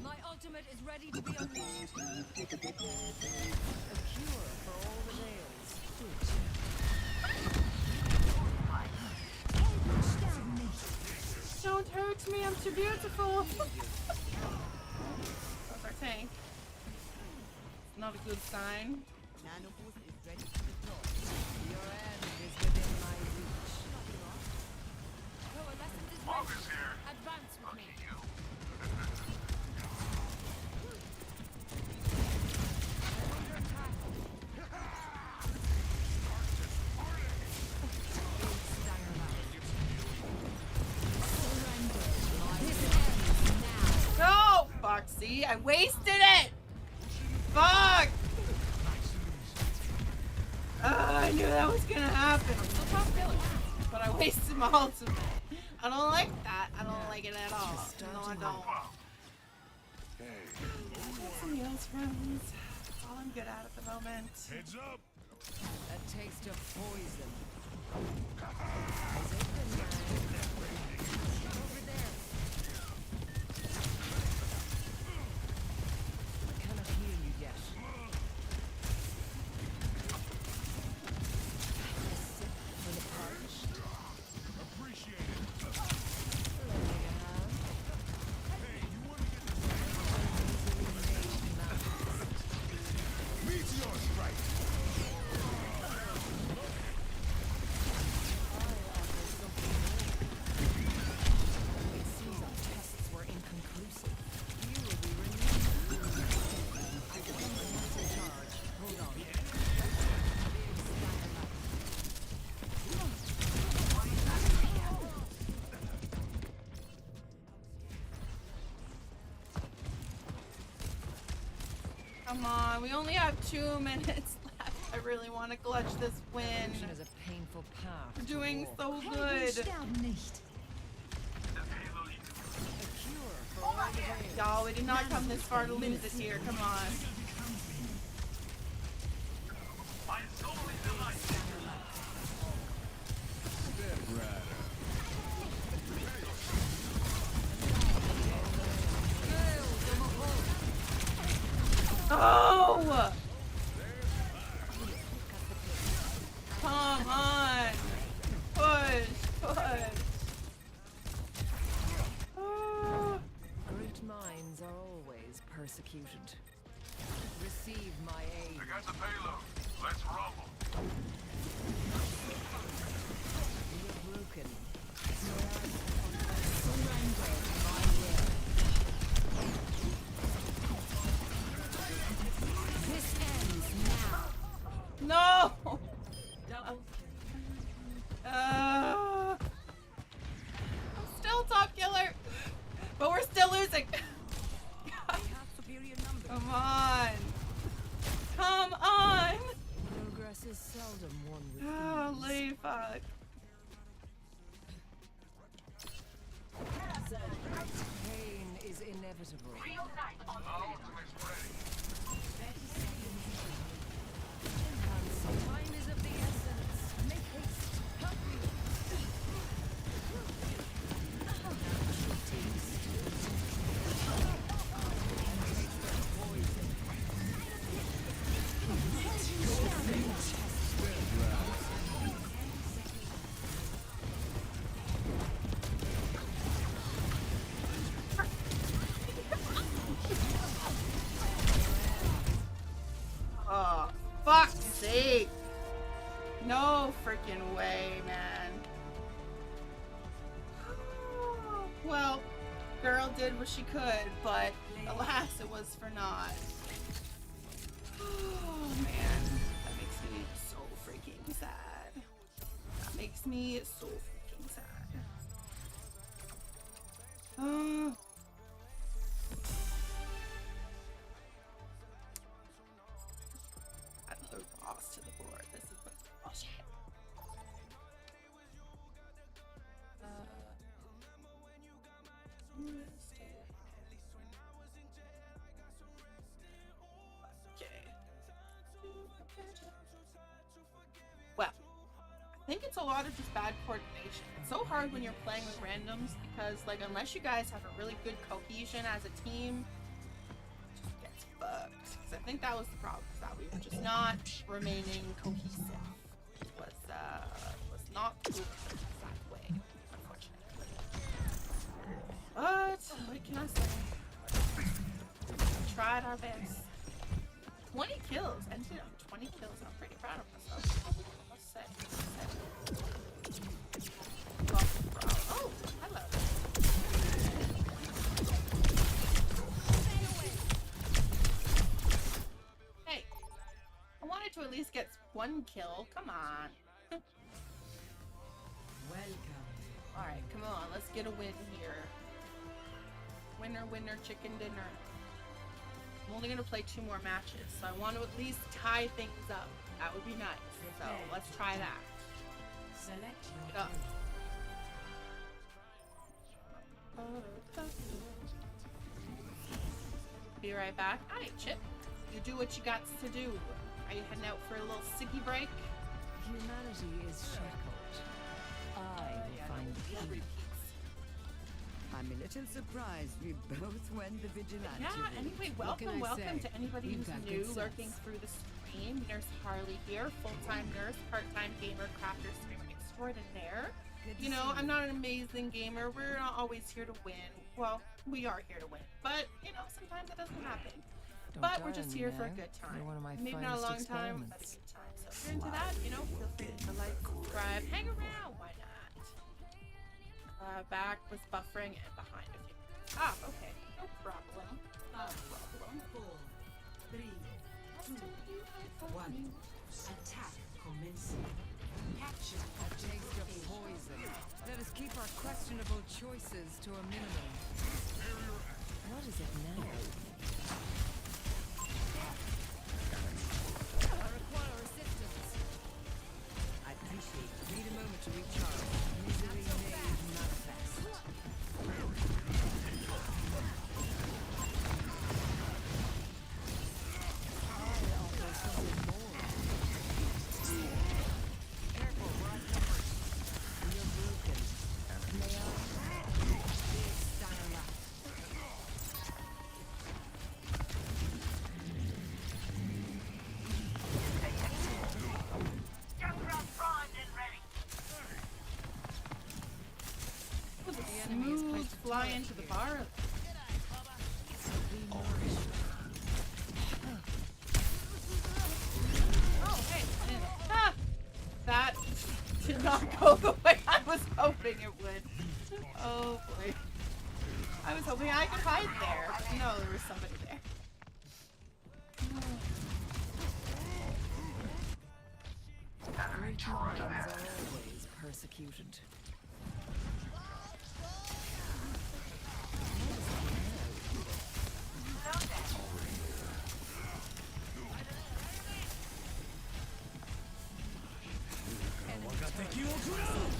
My ultimate is ready to be unleashed. A cure for all the nails. Don't hurt me, I'm too beautiful. That's our tank. It's not a good sign. Nanoboost is ready to deploy. Your end is within my reach. Coalescence is Fog ready. is here. Advance with me. No! Fuck, see? I wasted it! Fuck! I knew that was gonna happen. I'm still top killing. But I wasted my ultimate. I don't like that. I don't like it at all. No, I don't. Get some heals, friends. That's all I'm good at the moment. Heads up. A taste of poison. Over there. I cannot heal you yet. A sip for the parched. Appreciate it. Lending a hand. Hey, you want to get this meteor strike? It seems our tests were inconclusive. You will be renewed. I can not in charge. Hold on. Come on, we only have 2 minutes left. I really want to clutch this win. Evolution is a painful path. We're to doing walk. so good. Y'all, we did not come this far to lose it here. Come on. Oh! Come on! Push! Push! Ah. Great minds are always persecuted. Receive my aid. I got the payload. Let's rumble. You are broken. Surrender my will. This ends now. No! I'm still top killer, but we're still losing. Come on! Come on! Progress is seldom won with Holy fuck. pain is inevitable. Time is of the essence. Make haste. Help me. Oh, fuck's sake. No freaking way, man. Well, girl did what she could, but alas, it was for naught. Oh, man. That makes me so freaking sad. That makes me so freaking sad. Oh. Another loss to the board. This is bullshit. Okay. Well, think it's a lot of just bad coordination. It's so hard when you're playing with randoms because, like, unless you guys have a really good cohesion as a team, it just gets fucked. Because I think that was the problem, is that we were just not remaining cohesive. It was not cool that way, unfortunately. But what can I say? We tried our best. 20 kills, ended up 20 kills. I'm pretty proud of myself. Let's say. Oh, hello. Hey, I wanted to at least get one kill. Come on. Welcome. Alright, come on. Let's get a win here. Winner, winner, chicken dinner. I'm only going to play 2 more matches, so I want to at least tie things up. That would be nice. So let's try that. Select Get up. Be right back. Hi, Chip. You do what you got to do. Are you heading out for a little ciggy break? Humanity is shackled. I will find peace. I'm a little surprised we both went the vigilante Yeah, route. anyway, What can welcome I to say? anybody You've who's got new, good lurking sense. through the stream. Nurse Harley here, full-time nurse, part-time gamer, crafter, streamer extraordinaire. Good to You know, see I'm you. not an amazing gamer. We're not always here to win. Well, we are here to win, but, you know, sometimes it doesn't happen. But we're just here for a good time. You're one of my Maybe not a long finest time, but a experiments. good time. So if you're into that, you know, feel free to like, subscribe, hang around. Why not? Back was buffering and behind a few. Ah, okay. No problem. No problem. 4, 3, 2, 1. Attack commencing. Capture Taste of objective A. poison. Let us keep our questionable choices to a minimum. What is it now? I require assistance. I appreciate it. Need a moment to recharge. Misery made manifest. I offer something more. Careful, we're outnumbered. You're broken. May I? Big style left. Smooth fly into the bar. Oh, hey. Ah, that did not go the way I was hoping it would. Oh boy. I was hoping I could hide there. But no, there was somebody there. Great minds are always persecuted. You will be renewed.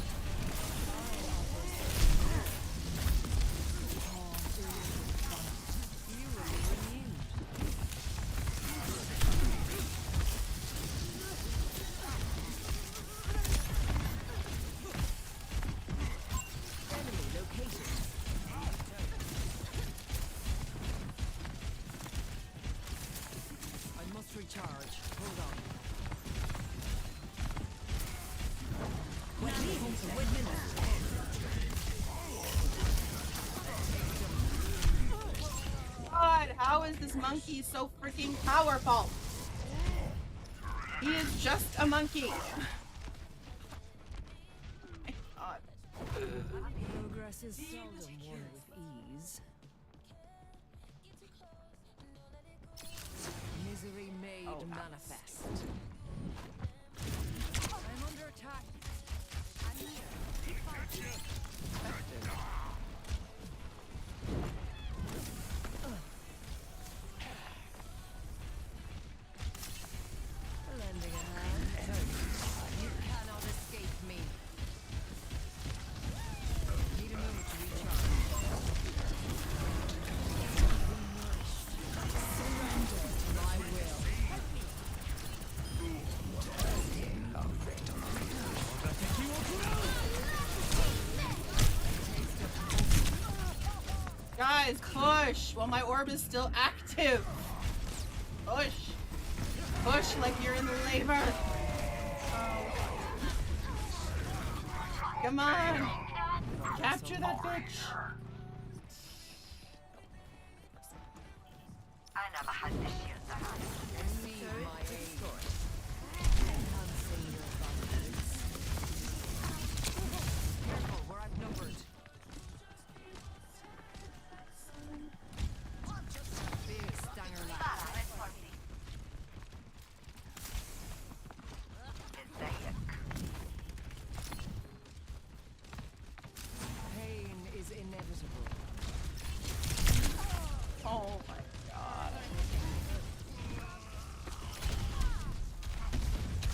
Enemy located. I must recharge. Hold on. God, how is this monkey so freaking powerful? He is just a monkey. My God. Progress is seldom won with ease. Misery made manifest. I'm under attack. I'm here. Lending a hand. You cannot escape me. Need a moment to recharge. Be nourished. Surrender to my will. Guys, push while my orb is still active. Push. Push like you're in labor. Oh. Come on. Capture that bitch. We're outnumbered. Big stanger lad. Pain is inevitable. Oh my god.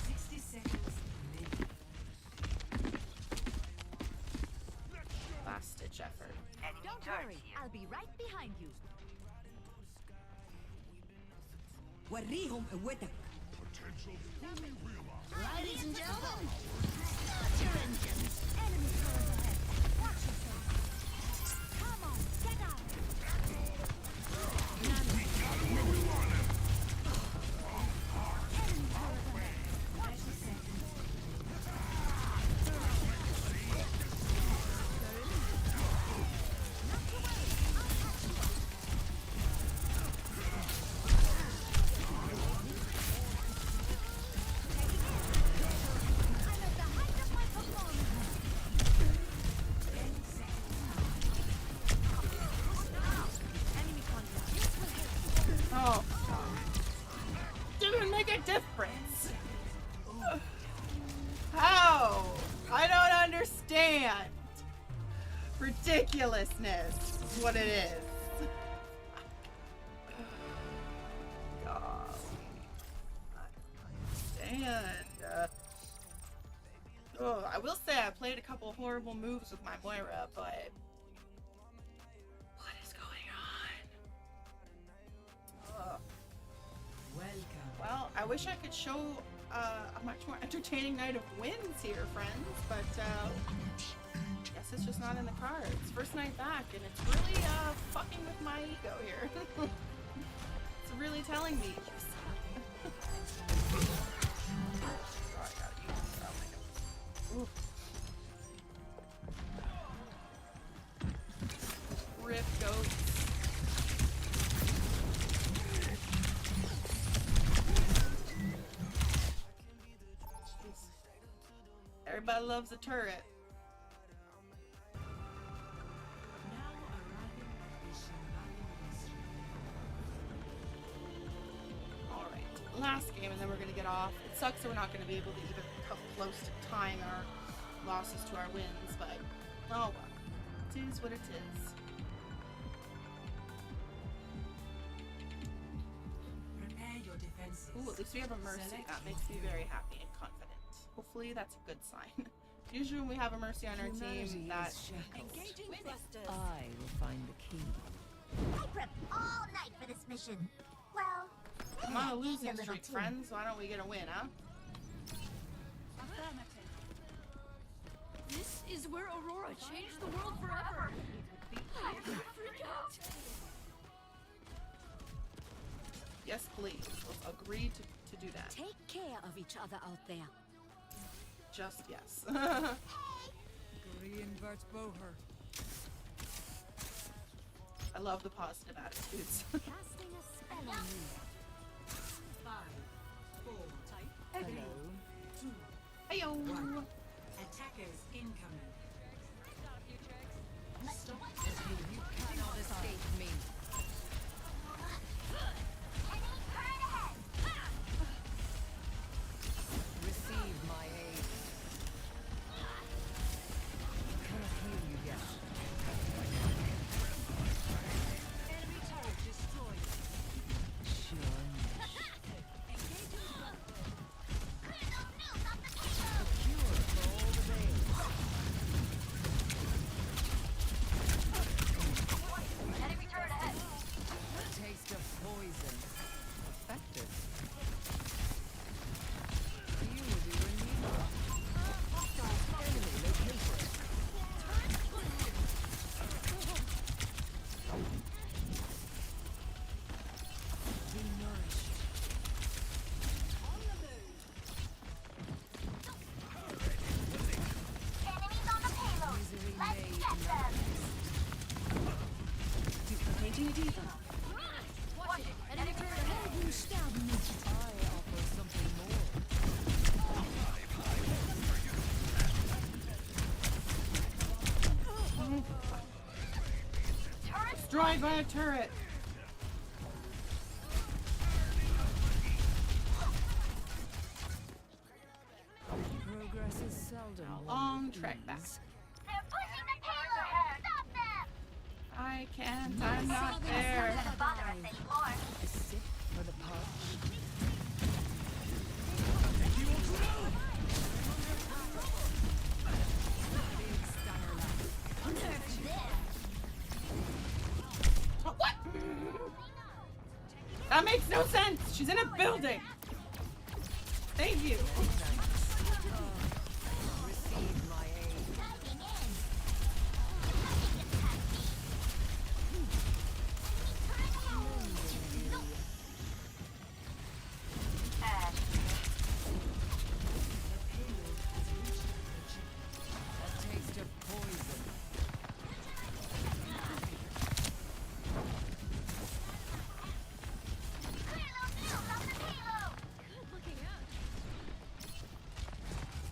60 seconds remaining. Last ditch effort. Don't worry, I'll be right behind you. وريهم قوتك. Ladies and gentlemen, start your engines. Enemy turret ahead. Watch yourself. Come on, get out. Enemy turret ahead. Watch yourself. Not to worry, I'll catch you up. I'm at the height of my performance. Enemy contact. This will hit. Oh. Didn't make a difference. How? I don't understand. Ridiculousness is what it is. God. I don't understand. Oh, I will say I played a couple of horrible moves with my Moira, but what is going on? Ugh. Welcome. Well, I wish I could show a much more entertaining night of wins here, friends, but guess it's just not in the cards. First night back, and it's really fucking with my ego here. It's really telling me you suck. Oh, I gotta use this. Oh my god. Ooh. Rip goats. Everybody loves a turret. Now arriving at Shambhala Ministry. Alright, last game and then we're gonna get off. It sucks that we're not gonna be able to even come close to tying our losses to our wins, but oh well. It is what it is. Prepare your defenses. Ooh, at least we have a mercy. Select That your makes me hero. very happy and confident. Hopefully that's a good sign. Usually when we have a mercy on our team, that Engaging thrusters. I will find the key. I prepped all night for this mission. Well, I'm on a maybe losing a little streak, too. friends. Why don't we get a win, huh? This is where Aurora changed the world forever. I'm gonna freak out. Yes, please. Let's agree to do that. Take care of each other out there. Just yes. Reinvert Boher. I love the positive attitudes. Casting a spell on you. 5, 4, Hello. 2, Heyo. 1. Attackers incoming. Stop the You cannot escape me. Receive my aid. Cannot heal you yet. enemy turret destroyed. destroyed by a turret. Progress is seldom Long trek back. They're pushing the payload! Stop them! I can't. I'm not there. Doesn't bother us anymore. A sip for the pub. What? That makes no sense. She's in a building. Thank you. Receive my aid. A taste of poison.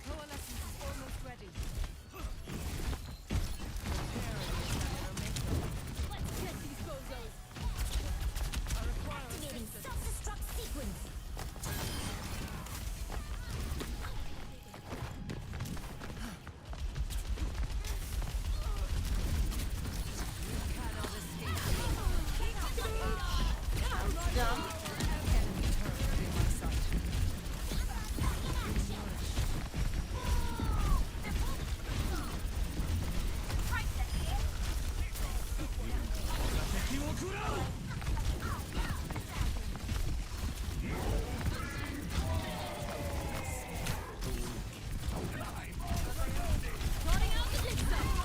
Coalescence is almost ready. Let's get these bozos! Activating self-destruct sequence! Dumb.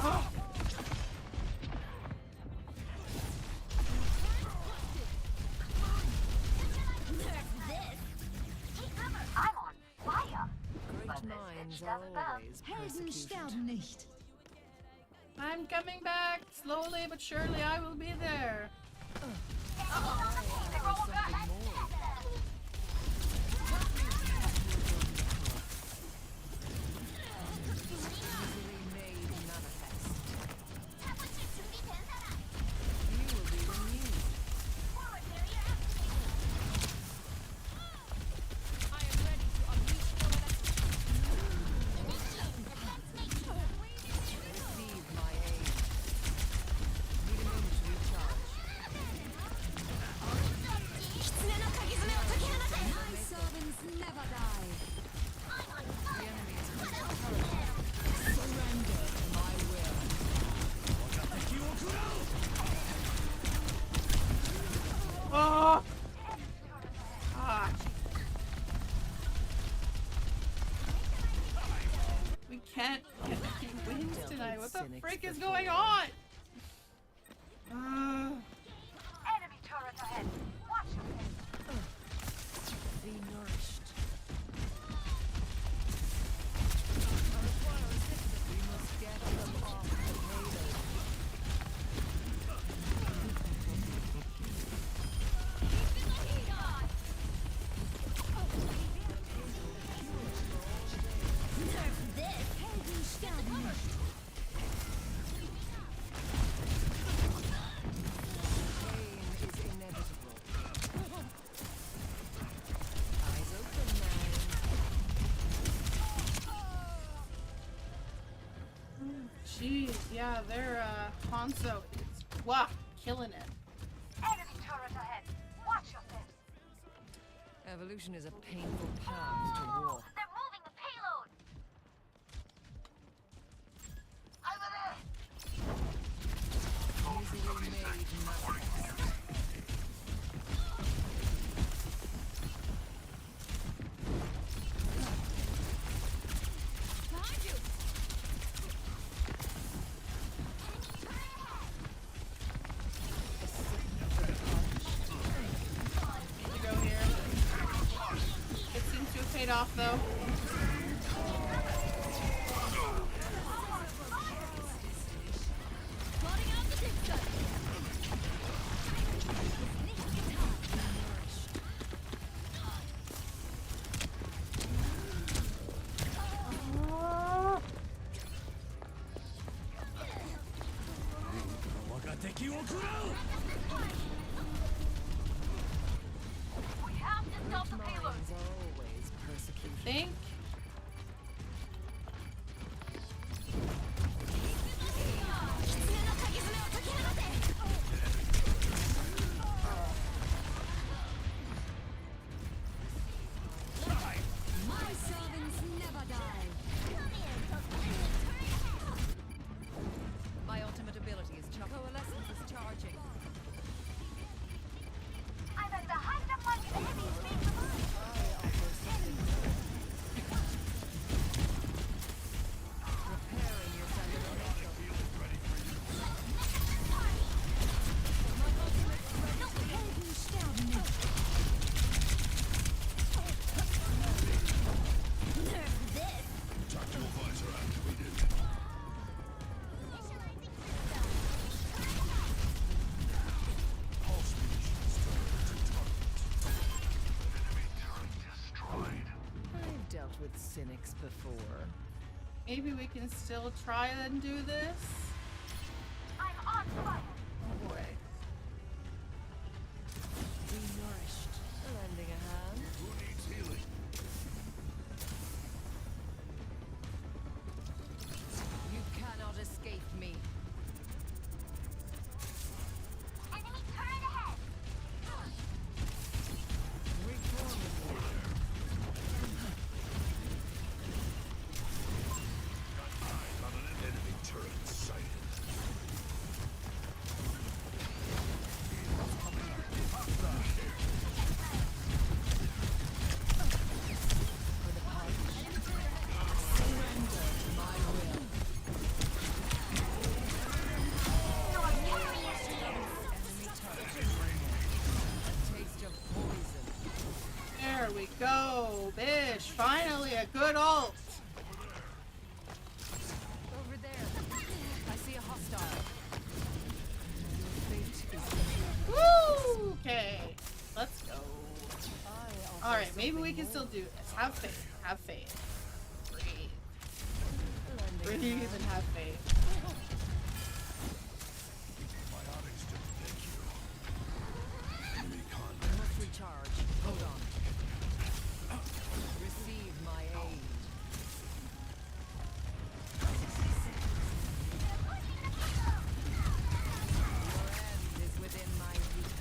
Oh. I'm on fire! Great minds are always persecuted. nicht! I'm coming back. Slowly but surely I will be there. Easily made manifest. You will be renewed. I am ready to unleash Receive my aid. Need a moment to recharge. My servants never die! The enemy is in the turret. Surrender to my will. Oh. Ah. We can't get any wins tonight. What the frick is going on? Enemy turret ahead! Watch your head! Be nourished. We must get them off the payload. Pain is inevitable. Eyes open, man. Jeez, yeah, their Hanzo is killing it. Enemy turret ahead! Watch your steps! Evolution is a painful path to war. They're moving the payload! Over there! Easily made manifest. Behind you! To go here. It seems to have paid off though. Plotting out the dig site! with cynics before. Maybe we can still try and do this. I'm on fire. Oh boy. Be nourished. Lending a hand. Who needs healing? You cannot escape me. Enemy turret ahead. Eyes on an enemy turret sighted. There we go, Bish. Finally, a good ult. Over there. I see a hostile. Woo! Okay, let's go. All right, maybe we can still do this. Have faith. Have faith. Breathe. Breathe and have faith. Biotics do thank you. Enemy I contact. must recharge. Hold on. Receive my aid. Your end is within my reach.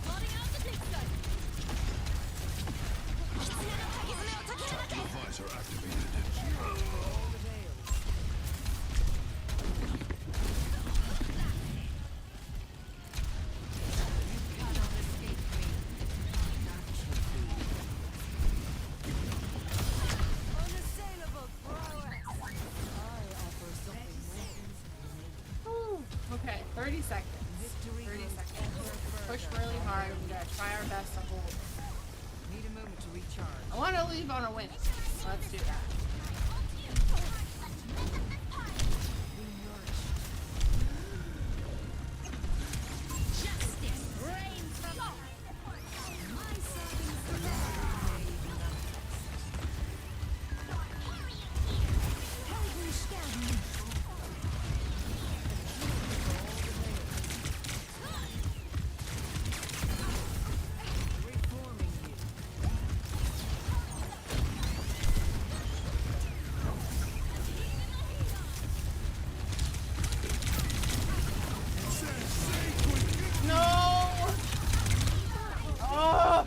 Visor activated. All the tales. You cannot escape me. Unassailable prowess. I offer something more. Whew. Okay, 30 seconds. 30 seconds. Push really hard. We're gonna try our best to hold. Need a moment to recharge. I want to leave on a win. Let's do that. Be nourished. Justice reigns from my Reforming you. No! Oh!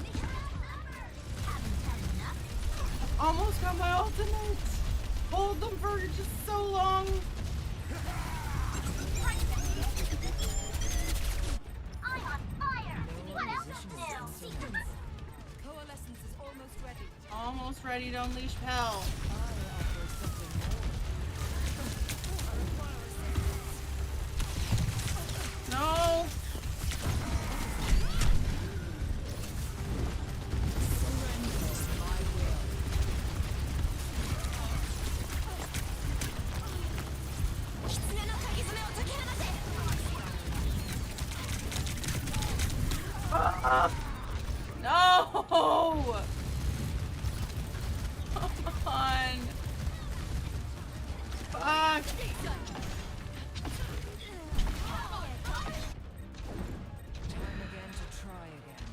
Almost got my ultimate. Hold them for just so long. I'm on fire. What else is new? Coalescence is almost ready. Almost ready to unleash hell. I offer something more. No! Surrender my will. No! Come on! Fuck! Time again to try again.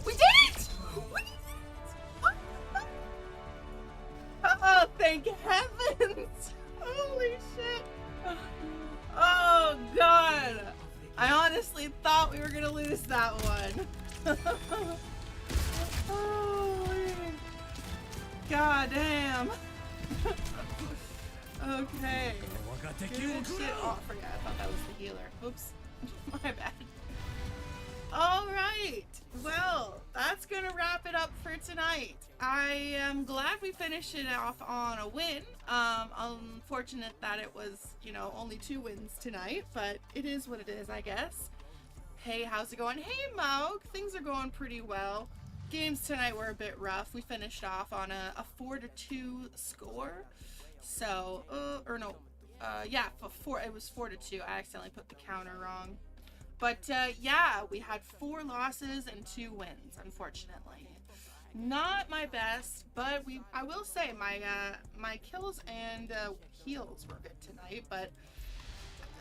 We did it! We did it! Oh, thank heavens! Holy shit! Oh god! I honestly thought we were gonna lose that one. Holy. God damn. Okay. Good shit. Oh, I forgot. I thought that was the healer. Oops. My bad. Alright. Well, that's gonna wrap it up for tonight. I am glad we finished it off on a win. Unfortunate that it was, you know, only 2 wins tonight, but it is what it is, I guess. Hey, how's it going? Hey, Maug. Things are going pretty well. Games tonight were a bit rough. We finished off on a 4-2 score. So, yeah, it was 4-2. I accidentally put the counter wrong. But yeah, we had 4 losses and 2 wins, unfortunately. Not my best, but I will say my kills and heals were good tonight, but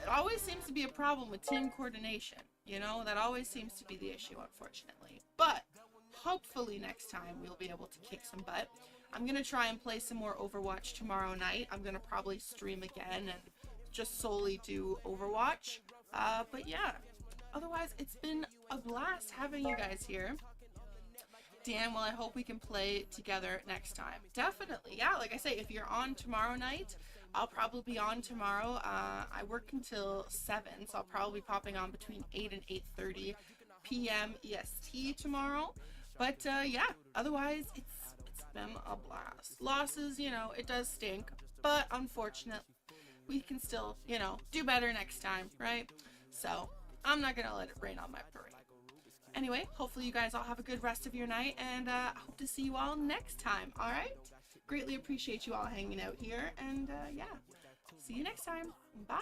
it always seems to be a problem with team coordination. You know, that always seems to be the issue, unfortunately. But hopefully next time we'll be able to kick some butt. I'm going to try and play some more Overwatch tomorrow night. I'm going to probably stream again and just solely do Overwatch. But yeah, otherwise it's been a blast having you guys here. Dan, well, I hope we can play together next time. Definitely, yeah, like I say, if you're on tomorrow night, I'll probably be on tomorrow. I work until 7, so I'll probably be popping on between 8 and 8:30 p.m. EST tomorrow. But yeah, otherwise, it's been a blast. Losses, you know, it does stink, but unfortunately, we can still, you know, do better next time, right? So I'm not gonna let it rain on my parade. Anyway, hopefully you guys all have a good rest of your night, and I hope to see you all next time, alright? Greatly appreciate you all hanging out here, and yeah, see you next time. Bye!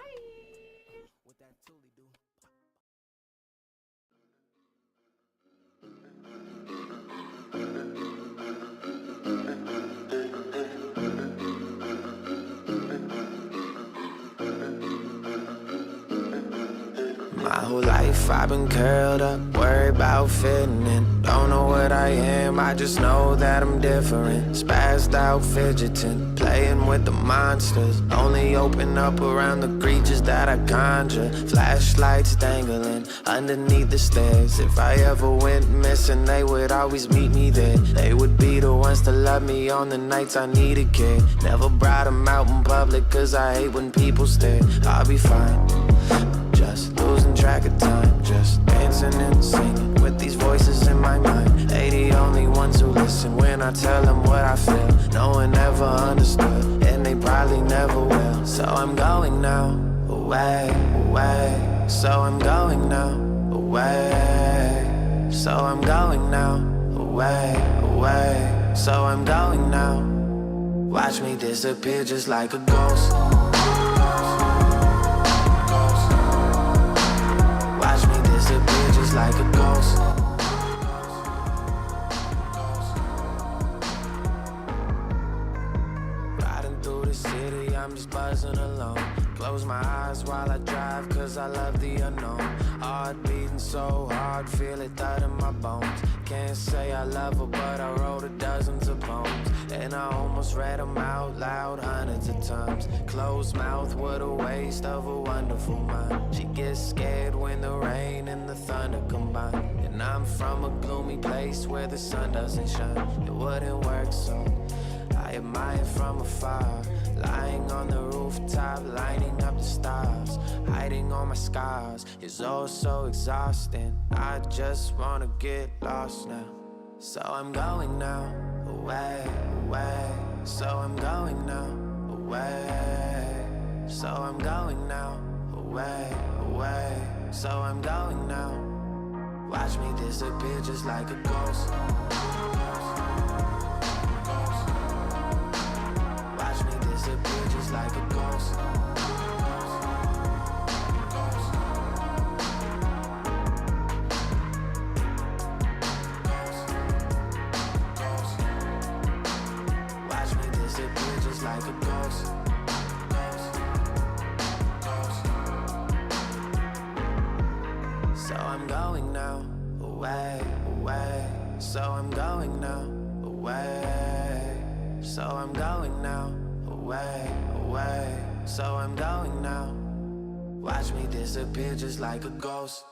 My whole life I've been curled up, worried about fitting in. Don't know what I am, I just know that I'm different. Spazzed out, fidgeting, playing with the monsters. Only open up around the creatures that I conjure. Flashlights dangling underneath the stairs. If I ever went missing, they would always meet me there. They would be the ones to love me on the nights I needed care. Never brought them out in public, cause I hate when people stare. I'll be fine, just losing track of time, just dancing and singing with these voices in my mind. They the only ones who listen when I tell them what I feel. No one ever understood, and they probably never will. So I'm going now, away, away. So I'm going now, away. So I'm going now, away, away. So I'm going now. Watch me disappear just like a ghost. Disappear just like a ghost. Riding through the city, I'm just buzzing alone. Close my eyes while I drive, cause I love the unknown. Heart beating so hard, feel it thud in my bones. Can't say I love her, but I wrote her dozens of poems. And I almost read them out loud hundreds of times. Closed mouth, what a waste of a wonderful mind. She gets scared when the rain and the thunder combine. And I'm from a gloomy place where the sun doesn't shine. It wouldn't work, so I admire from afar. Lying on the rooftop, lining up the stars. Hiding all my scars is all so exhausting. I just wanna get lost now. So I'm going now, away, away. So I'm going now, away. So I'm going now, away, away. So I'm going now. Watch me disappear just like a ghost. Watch me disappear just like a ghost. Watch me disappear just like a ghost. So I'm going now, away, away. So I'm going now, away. So I'm going now, away, away. So I'm going now. Watch me disappear just like a ghost.